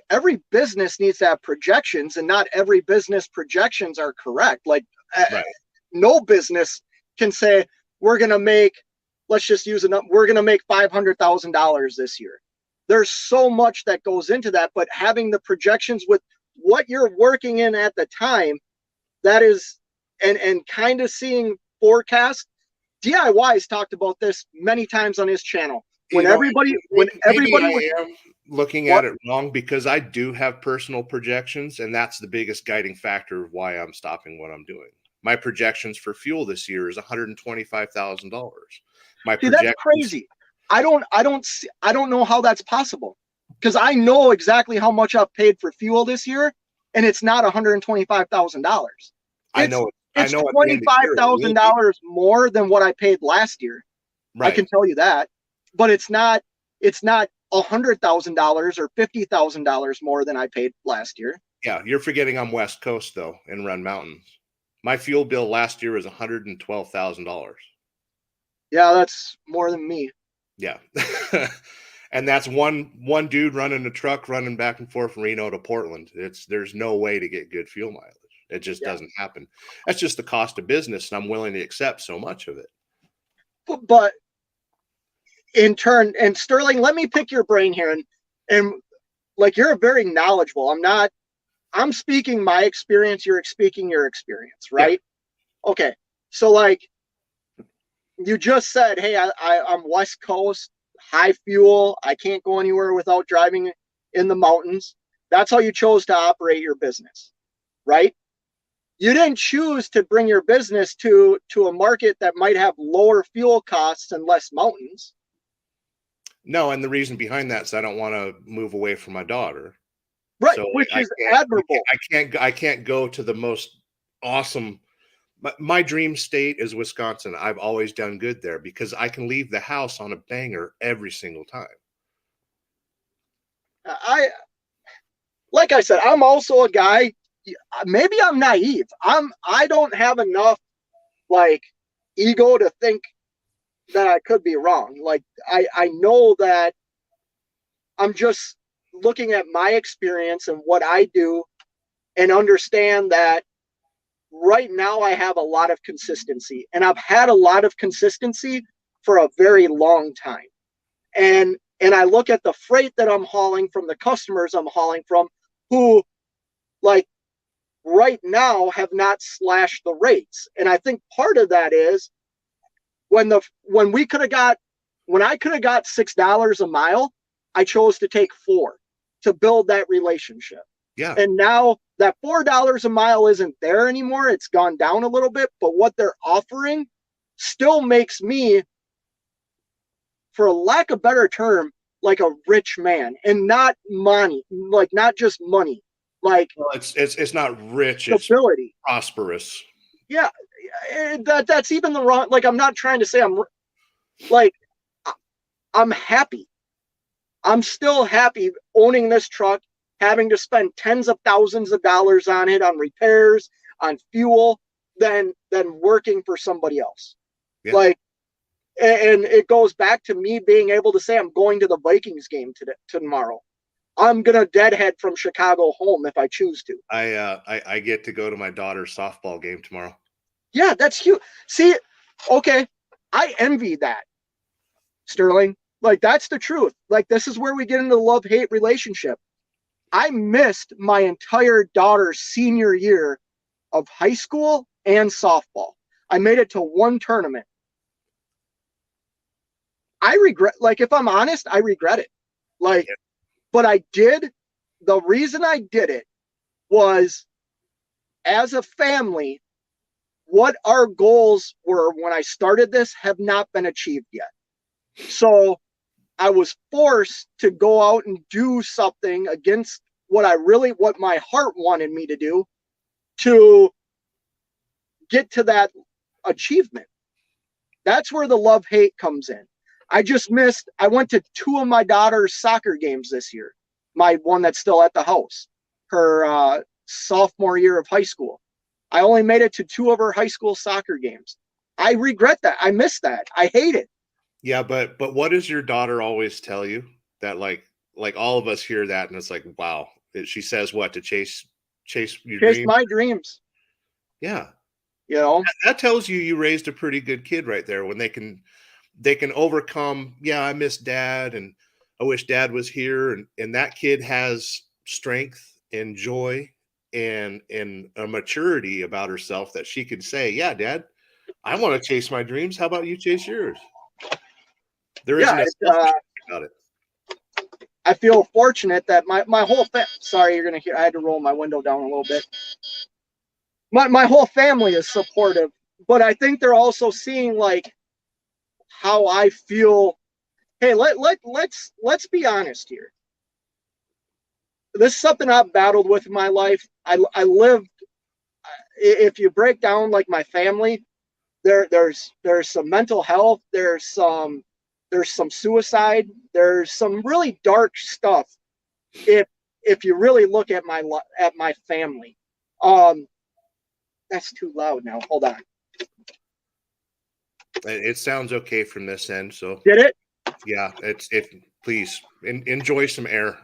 business needs to have projections, and not every business projections are correct. Like, right. No business can say we're going to make, let's just use we're going to make $500,000 this year. There's so much that goes into that, but having the projections with what you're working in at the time, that is, and kind of seeing forecast. DIY's talked about this many times on his channel. When everybody I am looking at it wrong, because I do have personal projections, and that's the biggest guiding factor of why I'm stopping what I'm doing. My projections for fuel this year is $125,000. That's crazy. I don't know how that's possible, because I know exactly how much I've paid for fuel this year, and it's not $125,000. I know it's $25,000 more than what I paid last year. Right. I can tell you that, but it's not $100,000 or $50,000 more than I paid last year. Yeah, you're forgetting I'm West Coast though, and run mountains. My fuel bill last year was $112,000. Yeah, that's more than me. Yeah. And that's one dude running a truck running back and forth from Reno to Portland. There's no way to get good fuel mileage. It just Yeah. doesn't happen. That's just the cost of business, and I'm willing to accept so much of it. But in turn, and Sterling, let me pick your brain here, and like, you're very knowledgeable. I'm speaking my experience, you're speaking your experience, Yeah. right? Okay. So like you just said, hey, I'm West Coast, high fuel. I can't go anywhere without driving in the mountains. That's how you chose to operate your business, right? You didn't choose to bring your business to a market that might have lower fuel costs and less mountains. No, and the reason behind that is I don't want to move away from my daughter. Right, So which I is can't, admirable. I can't go to the most awesome. My dream state is Wisconsin. I've always done good there because I can leave the house on a banger every single time. Like I said, I'm also a guy. Maybe I'm naive. I don't have enough like ego to think that I could be wrong. Like I know that I'm just looking at my experience and what I do and understand that right now I have a lot of consistency, and I've had a lot of consistency for a very long time. And I look at the freight that I'm hauling from, the customers I'm hauling from, who like right now have not slashed the rates. And I think part of that is when we could have got when I could have got $6 a mile, I chose to take four to build that relationship. Yeah. And now that $4 a mile isn't there anymore. It's gone down a little bit, but what they're offering still makes me, for lack of a better term, like a rich man, and not money, like not just money, like Well, it's not rich, it's stability. prosperous. Yeah, that's even the wrong. Like, I'm not trying to say like I'm happy. I'm still happy owning this truck, having to spend tens of thousands of dollars on it, on repairs, on fuel, than working for somebody else. Yeah. Like, and it goes back to me being able to say I'm going to the Vikings game tomorrow. I'm gonna deadhead from Chicago home if I choose to. I get to go to my daughter's softball game tomorrow. Yeah, that's huge. See, okay, I envy that, Sterling. Like, that's the truth. Like, this is where we get into the love-hate relationship. I missed my entire daughter's senior year of high school and softball. I made it to one tournament. I regret, like, if I'm honest, I regret it. Like, but I did. The reason I did it was, as a family, what our goals were when I started this have not been achieved yet. So I was forced to go out and do something against what my heart wanted me to do, to get to that achievement. That's where the love hate comes in. I went to two of my daughter's soccer games this year. My one that's still at the house, her sophomore year of high school. I only made it to two of her high school soccer games. I regret that. I miss that. I hate it. Yeah, but what does your daughter always tell you? That like all of us hear that and it's like, wow. She says what? To chase your Chase dream? my dreams. Yeah. You know? That tells you raised a pretty good kid right there, when they can overcome, yeah, I miss dad and I wish dad was here, and that kid has strength and joy and a maturity about herself that she could say, yeah, dad, I want to chase my dreams. How about you chase yours? There isn't a selfishness about it. I feel fortunate that my whole sorry, you're gonna hear. I had to roll my window down a little bit. My whole family is supportive, but I think they're also seeing like how I feel. Hey, let's be honest here. This is something I've battled with in my life. I lived. If you break down like my family, there's some mental health. There's some suicide. There's some really dark stuff. If you really look at my family, that's too loud now. Hold on. It sounds okay from this end. So Did it? yeah, please enjoy some air.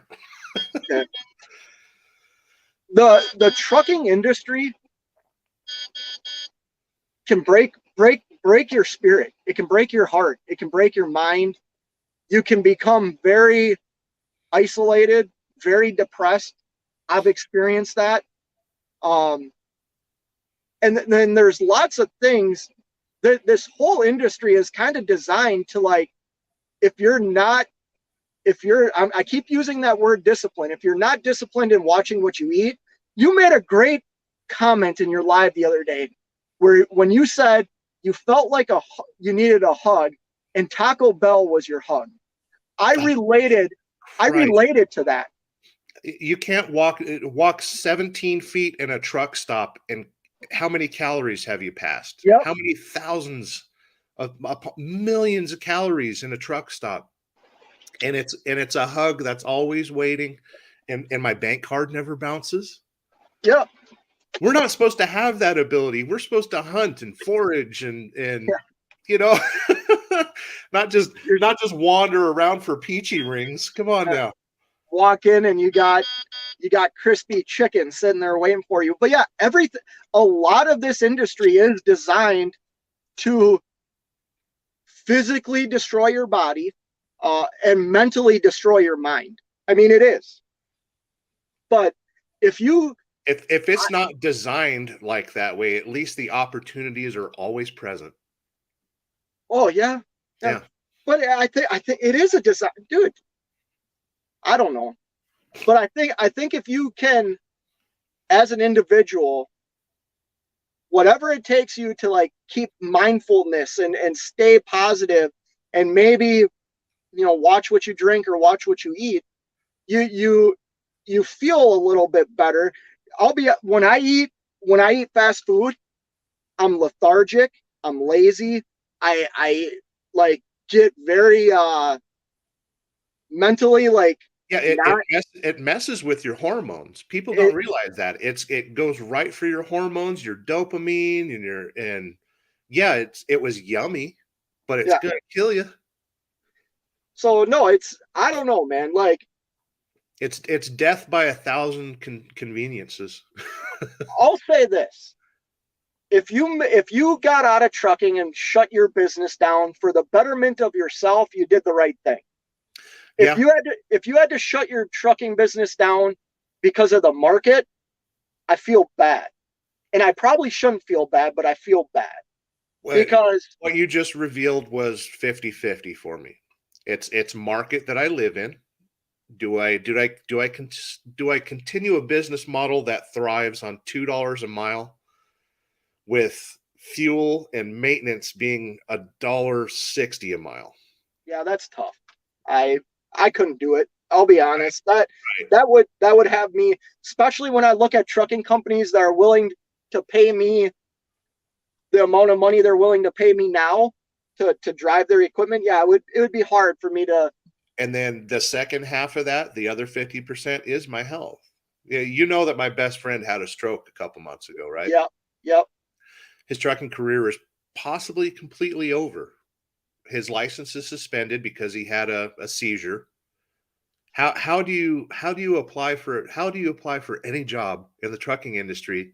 Okay. The trucking industry can break your spirit. It can break your heart. It can break your mind. You can become very isolated, very depressed. I've experienced that. Um, and then there's lots of things that this whole industry is kind of designed to, like, if you're not, if you're, I keep using that word discipline. If you're not disciplined in watching what you eat, you made a great comment in your live the other day where when you said you felt like you needed a hug and Taco Bell was your hug. I Oh, related, I Christ. related to that. You can't walk 17 feet in a truck stop, and how many calories have you passed? Yep. How many thousands of millions of calories in a truck stop? And it's a hug that's always waiting, and my bank card never bounces. Yep. We're not supposed to have that ability. We're supposed to hunt and forage and Yeah. you know, not just wander around for peachy rings. Come on now. Walk in and you got crispy chicken sitting there waiting for you. But yeah, a lot of this industry is designed to physically destroy your body, and mentally destroy your mind. I mean, it is. But if you, If it's not designed like that way, at least the opportunities are always present. oh yeah, yeah. Yeah. But I think it is a design, dude. I don't know, but I think if you can, as an individual, whatever it takes you to, like, keep mindfulness and stay positive, and maybe, watch what you drink or watch what you eat, you feel a little bit better. When I eat fast food, I'm lethargic, I'm lazy, I like get very mentally, like, Yeah, not it messes with your hormones. People don't it, realize that. It goes right for your hormones, your dopamine, and yeah, it was yummy, but it's yeah. gonna kill you. So no, I don't know, man. Like, It's death by a thousand conveniences. I'll say this. If you got out of trucking and shut your business down for the betterment of yourself, you did the right thing. If Yeah. you had to shut your trucking business down because of the market, I feel bad. And I probably shouldn't feel bad, but I feel bad What because what you just revealed was 50-50 for me. It's market that I live in. Do I continue a business model that thrives on $2 a mile with fuel and maintenance being $1.60 a mile? yeah, that's tough. I couldn't do it. I'll be Right, honest. That right. that would that would have me, especially when I look at trucking companies that are willing to pay me the amount of money they're willing to pay me now to drive their equipment. Yeah, it would be hard for me to. And then the second half of that, the other 50% is my health. Yeah, you know that my best friend had a stroke a couple months ago, right? Yep, yep, His trucking career is possibly completely over. His license is suspended because he had a seizure. How do you apply for any job in the trucking industry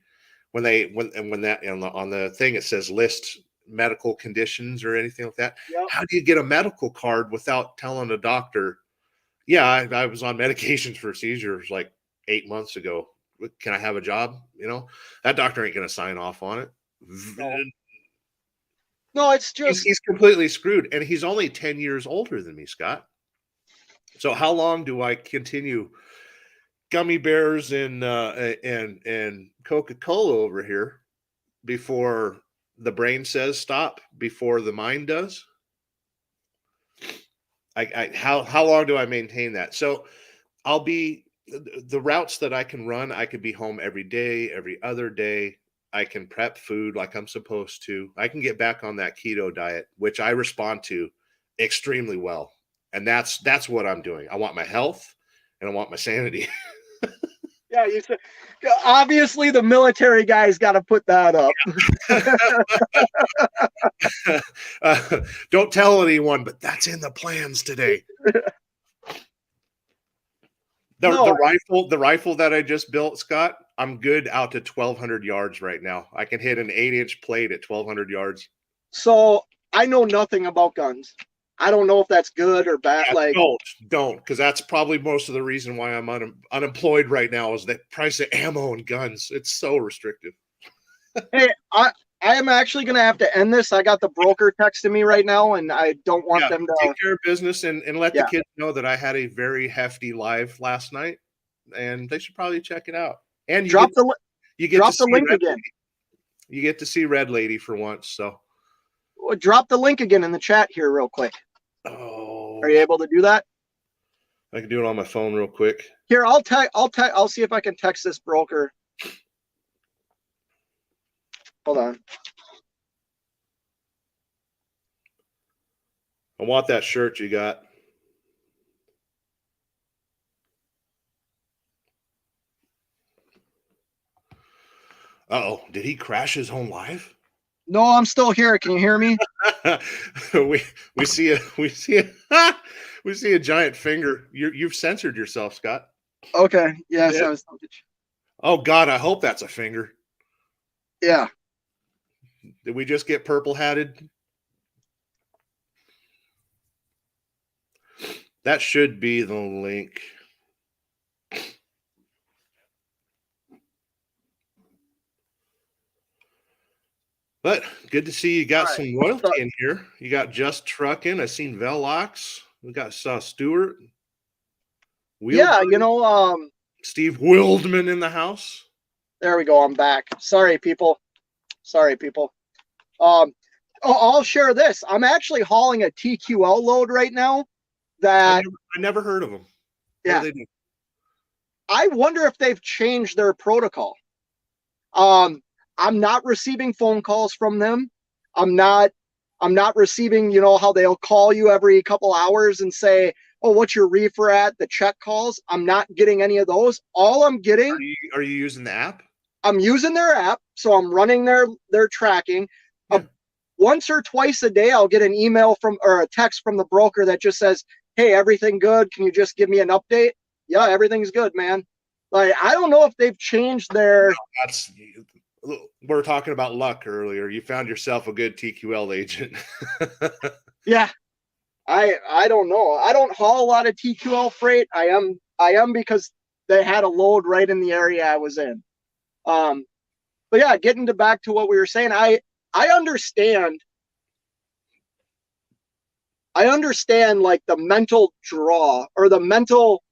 when that on the thing it says list medical conditions or anything like that? yep. How do you get a medical card without telling a doctor, yeah, I was on medications for seizures like 8 months ago. Can I have a job? That doctor ain't going to sign off on it. No, no. It's just He's completely screwed, and he's only 10 years older than me, Scott. So how long do I continue gummy bears and Coca-Cola over here before the brain says stop, before the mind does? How long do I maintain that? So I'll be the routes that I can run. I could be home every day, every other day. I can prep food like I'm supposed to. I can get back on that keto diet, which I respond to extremely well. And that's what I'm doing. I want my health and I want my sanity. Yeah, you said obviously the military guy's got to put that up. Don't tell anyone, but that's in the plans today. The No, the rifle that I just built, Scott, I'm good out to 1,200 yards right now. I can hit an 8-inch plate at 1,200 yards. so I know nothing about guns. I don't know if that's good or bad. Yeah, Like, don't, because that's probably most of the reason why I'm unemployed right now is the price of ammo and guns. It's so restrictive. hey, I am actually gonna have to end this. I got the broker texting me right now, and I don't want Yeah, them take to. care of business and let the Yeah, kids know that I had a very hefty live last night, and they should probably check it out. And drop the you get to drop the see link Red again. Lady. You get to see Red Lady for once. So, Drop the link again in the chat here, real quick. Are oh, you able to do that? I can do it on my phone real quick. Here, I'll see if I can text this broker. Hold on. I want that shirt you got. Uh-oh, did he crash his own live? No, I'm still here. Can you hear me? we see a we see a giant finger. You've censored yourself, Scott. Okay. Yes, Yeah. I was. Oh God, I hope that's a finger. Yeah. Did we just get purple hatted? That should be the link. But good to see you got some royalty in here. You got Just Trucking. I seen Velox. We got Stewart. Yeah, Steve Wildman in the house. there we go. I'm back. Sorry, people. I'll share this. I'm actually hauling a TQL load right now. I That never heard of them. What yeah, do they do? I wonder if they've changed their protocol. Um, I'm not receiving phone calls from them. I'm not. I'm not receiving. You know how they'll call you every couple hours and say, "Oh, what's your reefer at?" The check calls. I'm not getting any of those. All I'm getting. Are you using the app? I'm using their app, so I'm running their tracking. Yeah. Once or twice a day, I'll get an email from or a text from the broker that just says, "Hey, everything good? Can you just give me an update?" Yeah, everything's good, man. Like I don't know if they've changed their. No, that's we were talking about luck earlier. You found yourself a good TQL agent. Yeah, I don't know. I don't haul a lot of TQL freight. I am because they had a load right in the area I was in. Um, but yeah, getting to back to what we were saying, I understand. I understand like the mental draw or the mental,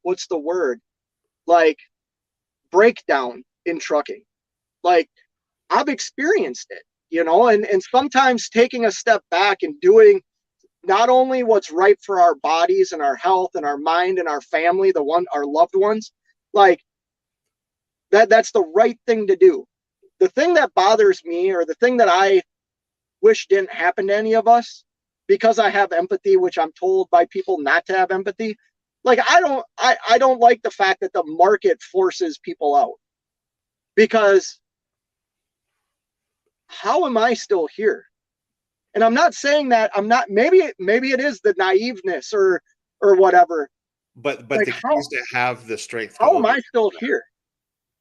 what's the word? Like breakdown in trucking. Like I've experienced it, and sometimes taking a step back and doing not only what's right for our bodies and our health and our mind and our family, our loved ones, like that's the right thing to do. The thing that bothers me or the thing that I wish didn't happen to any of us because I have empathy, which I'm told by people not to have empathy. Like I don't like the fact that the market forces people out because how am I still here? And I'm not saying that I'm not maybe it is the naiveness or whatever. But Like the key is to have the strength to how am overcome I still that. here?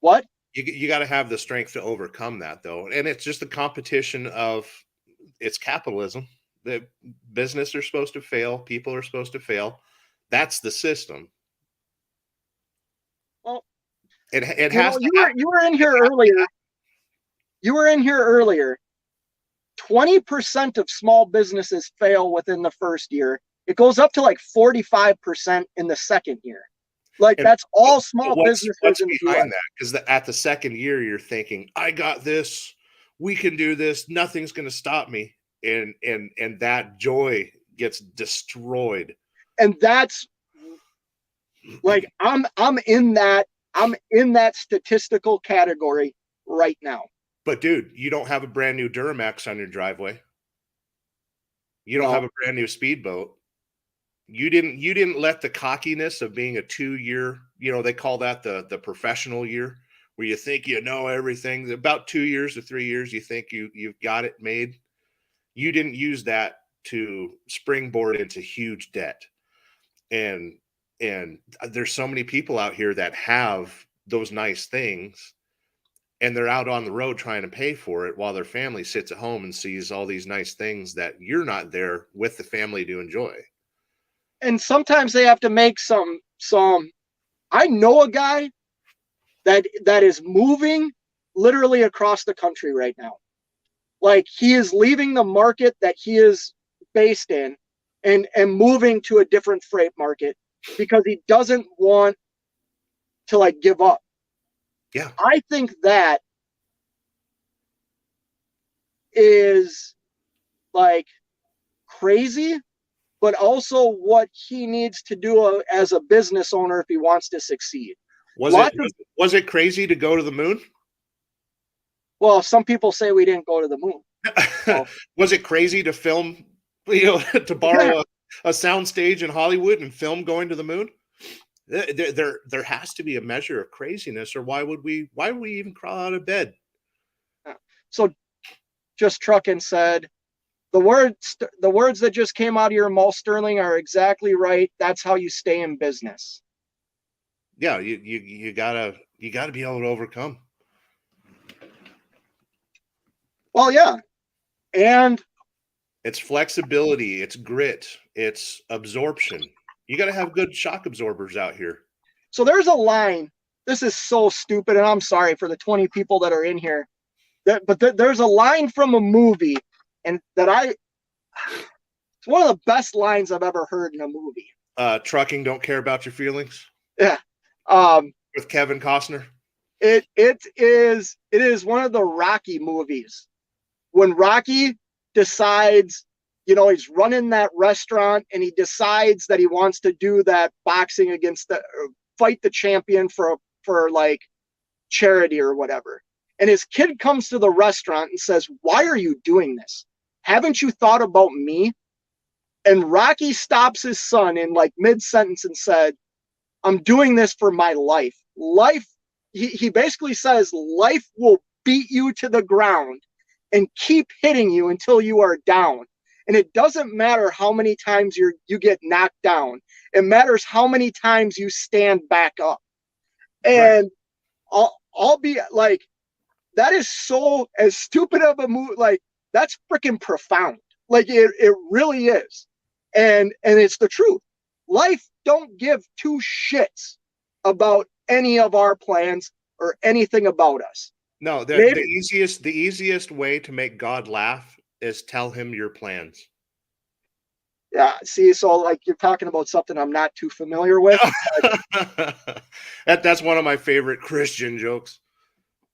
What? You got to have the strength to overcome that, though, and it's just the competition of it's capitalism. The business are supposed to fail, people are supposed to fail. That's the system. Well, It has to happen. you were in here earlier. You were in here earlier. 20% of small businesses fail within the first year. It goes up to like 45% in the second year. Like And that's all small what's businesses in the US. behind that? Because at the second year, you're thinking, "I got this. We can do this. Nothing's going to stop me." And that joy gets destroyed. And that's like I'm in that statistical category right now. But dude, you don't have a brand new Duramax on your driveway. You don't have No. a brand new speedboat. You didn't let the cockiness of being a 2 year, they call that the professional year, where you think you know everything. About 2 years to 3 years, you think you've got it made. You didn't use that to springboard into huge debt. And there's so many people out here that have those nice things, and they're out on the road trying to pay for it while their family sits at home and sees all these nice things that you're not there with the family to enjoy. And sometimes they have to make some I know a guy that is moving literally across the country right now. Like, he is leaving the market that he is based in and moving to a different freight market because he doesn't want to like give up. Yeah. I think that is like crazy, but also what he needs to do as a business owner if he wants to succeed. Was it crazy to go to the moon? Well, some people say we didn't go to the moon. So, was it crazy to film, to borrow a sound stage in Hollywood and film going to the moon? There has to be a measure of craziness, or why would we even crawl out of bed? So Just Truckin' said, the words that just came out of your mouth, Sterling, are exactly right. That's how you stay in business. Yeah, you gotta be able to overcome. Well, yeah. And it's flexibility, it's grit, it's absorption. You got to have good shock absorbers out here. So there's a line. This is so stupid, and I'm sorry for the 20 people that are in here. But there's a line from a movie, and it's one of the best lines I've ever heard in a movie. Trucking don't care about your feelings. Yeah. With Kevin Costner. It is one of the Rocky movies. When Rocky decides, he's running that restaurant and he decides that he wants to do that boxing fight the champion for like charity or whatever. And his kid comes to the restaurant and says, "Why are you doing this? Haven't you thought about me?" And Rocky stops his son in like mid-sentence and said, "I'm doing this for my life. Life," he basically says, "life will beat you to the ground and keep hitting you until you are down. And it doesn't matter how many times you get knocked down. It matters how many times you stand back up." And right. I'll be like, that is so, as stupid of a move, like, that's freaking profound. Like, it really is. And it's the truth. Life don't give two shits about any of our plans or anything about us. No, the easiest way to make God laugh is tell him your plans. Yeah, see, so like you're talking about something I'm not too familiar with. That's one of my favorite Christian jokes.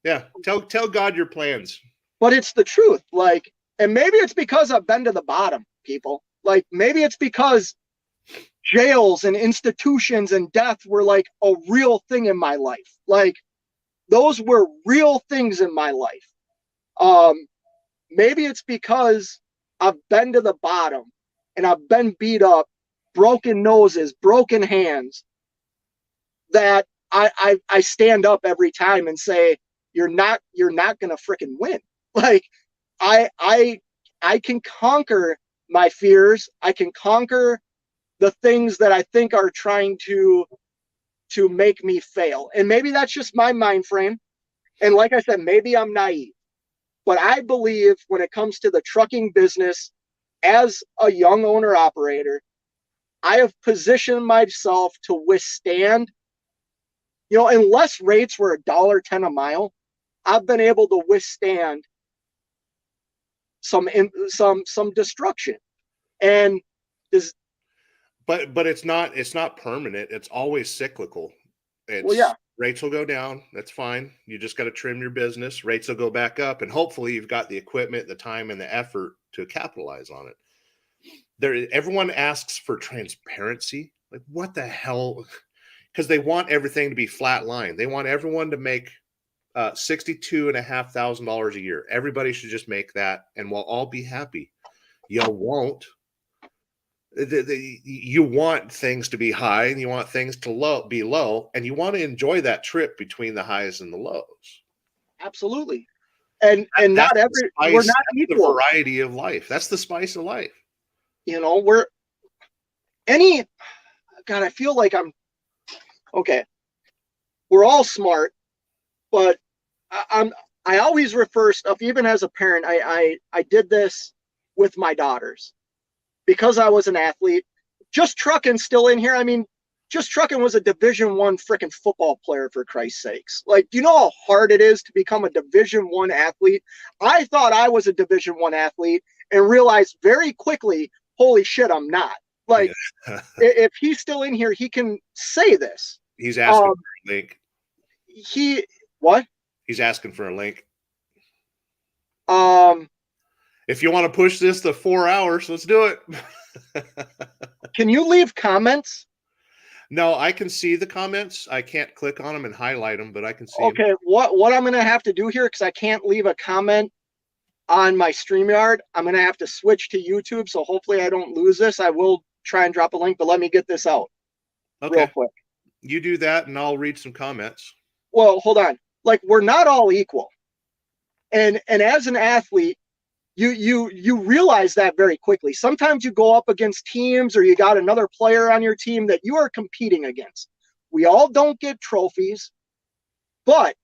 Yeah, tell God your plans. But it's the truth. Like, and maybe it's because I've been to the bottom, people. Like, maybe it's because jails and institutions and death were like a real thing in my life. Like, those were real things in my life. Maybe it's because I've been to the bottom and I've been beat up, broken noses, broken hands, that I stand up every time and say, you're not gonna freaking win. Like, I can conquer my fears. I can conquer the things that I think are trying to make me fail. And maybe that's just my mind frame. And like I said, maybe I'm naive. But I believe when it comes to the trucking business, as a young owner operator, I have positioned myself to withstand, unless rates were $1.10 a mile, I've been able to withstand some destruction. And but it's not permanent. It's always cyclical. Well, yeah. Rates will go down. That's fine. You just got to trim your business. Rates will go back up, and hopefully you've got the equipment, the time, and the effort to capitalize on it. Everyone asks for transparency. Like, what the hell? Because they want everything to be flat line. They want everyone to make $62,500 a year. Everybody should just make that, and we'll all be happy. You won't. You want things to be high and you want things to be low, and you want to enjoy that trip between the highs and the lows. Absolutely. And not we're not equal. The variety of life. That's the spice of life. You know, God, I feel like okay. We're all smart, but I always refer stuff, even as a parent, I did this with my daughters because I was an athlete. Just Trucking still in here. I mean, Just Trucking was a Division I freaking football player, for Christ's sakes. Like, do you know how hard it is to become a Division I athlete? I thought I was a Division I athlete and realized very quickly, holy shit, I'm not. Like, if he's still in here, he can say this. He's asking for a link. What? He's asking for a link. If you want to push this to 4 hours, let's do it. Can you leave comments? No, I can see the comments. I can't click on them and highlight them, but I can see them. What I'm going to have to do here, because I can't leave a comment on my StreamYard, I'm going to have to switch to YouTube, so hopefully I don't lose this. I will try and drop a link, but let me get this out real quick. You do that, and I'll read some comments. Well, hold on. Like, we're not all equal. And as an athlete, you realize that very quickly. Sometimes you go up against teams or you got another player on your team that you are competing against. We all don't get trophies, but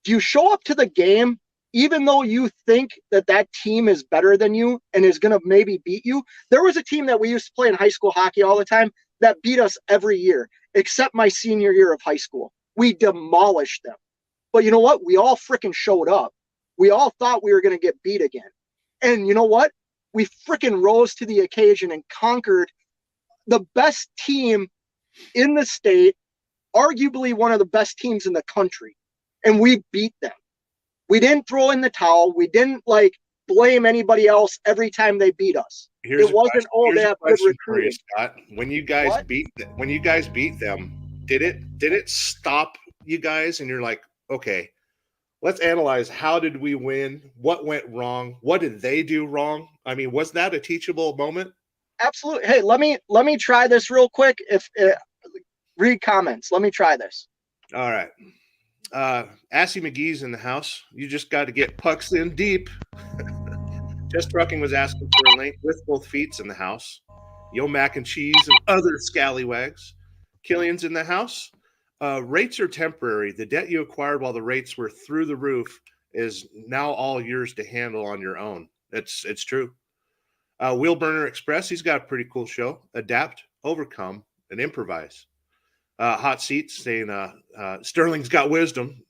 do you show up to the game even though you think that team is better than you and is going to maybe beat you? There was a team that we used to play in high school hockey all the time that beat us every year, except my senior year of high school. We demolished them. But you know what? We all freaking showed up. We all thought we were going to get beat again. And you know what? We freaking rose to the occasion and conquered the best team in the state, arguably one of the best teams in the country. And we beat them. We didn't throw in the towel. We didn't blame anybody else every time they beat us. It wasn't all that good recruiting. Scott, when you guys beat them, did it stop you guys? And you're like, okay, let's analyze, how did we win? What went wrong? What did they do wrong? I mean, was that a teachable moment? Absolutely. Hey, let me try this real quick. Read comments. Let me try this. All right. Assy McGee's in the house. You just got to get pucks in deep. Just Trucking was asking for a link with both feets in the house. Yo Mac and Cheese and other scallywags. Killian's in the house. Rates are temporary. The debt you acquired while the rates were through the roof is now all yours to handle on your own. It's true. Wheelburner Express, he's got a pretty cool show. Adapt, overcome, and improvise. Hot Seats saying Sterling's got wisdom.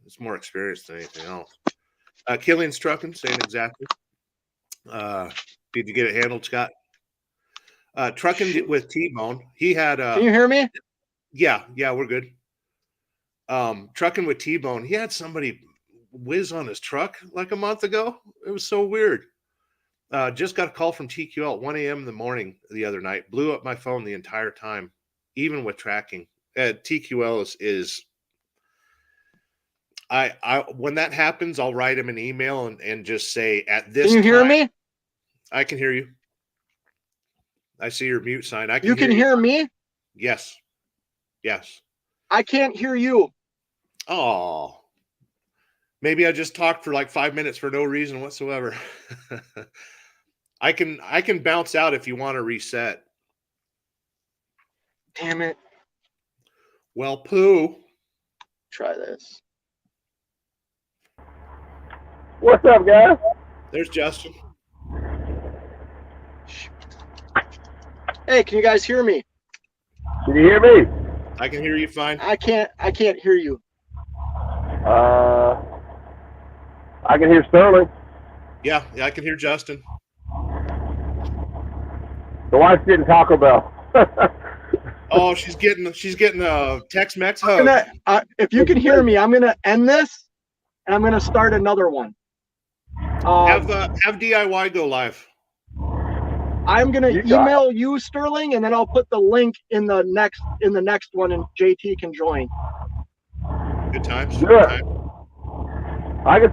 It's more experience than anything else. Killian's Trucking saying exactly. Did you get it handled, Scott? Trucking with T-Bone. He had Can you hear me? Yeah, we're good. Trucking with T-Bone. He had somebody whiz on his truck like a month ago. It was so weird. Just got a call from TQL at 1 a.m. in the morning the other night. Blew up my phone the entire time, even with tracking. TQL is I when that happens, I'll write him an email and just say, at this time. Can you hear me? I can hear you. I see your mute sign. You can hear me? Yes. I can't hear you. Oh, maybe I just talked for like 5 minutes for no reason whatsoever. I can bounce out if you want to reset. Damn it. Well, poo. Try this. What's up, guys? There's Justin. Hey, can you guys hear me? Can you hear me? I can hear you fine. I can't hear you. I can hear Sterling. Yeah, I can hear Justin. The wife's getting Taco Bell. Oh, she's getting a Tex-Mex hug. If you can hear me, I'm gonna end this and I'm gonna start another one. Have DIY go live. I'm gonna email you, Sterling, and then I'll put the link in the next one, and JT can join. Good times. Sure. I can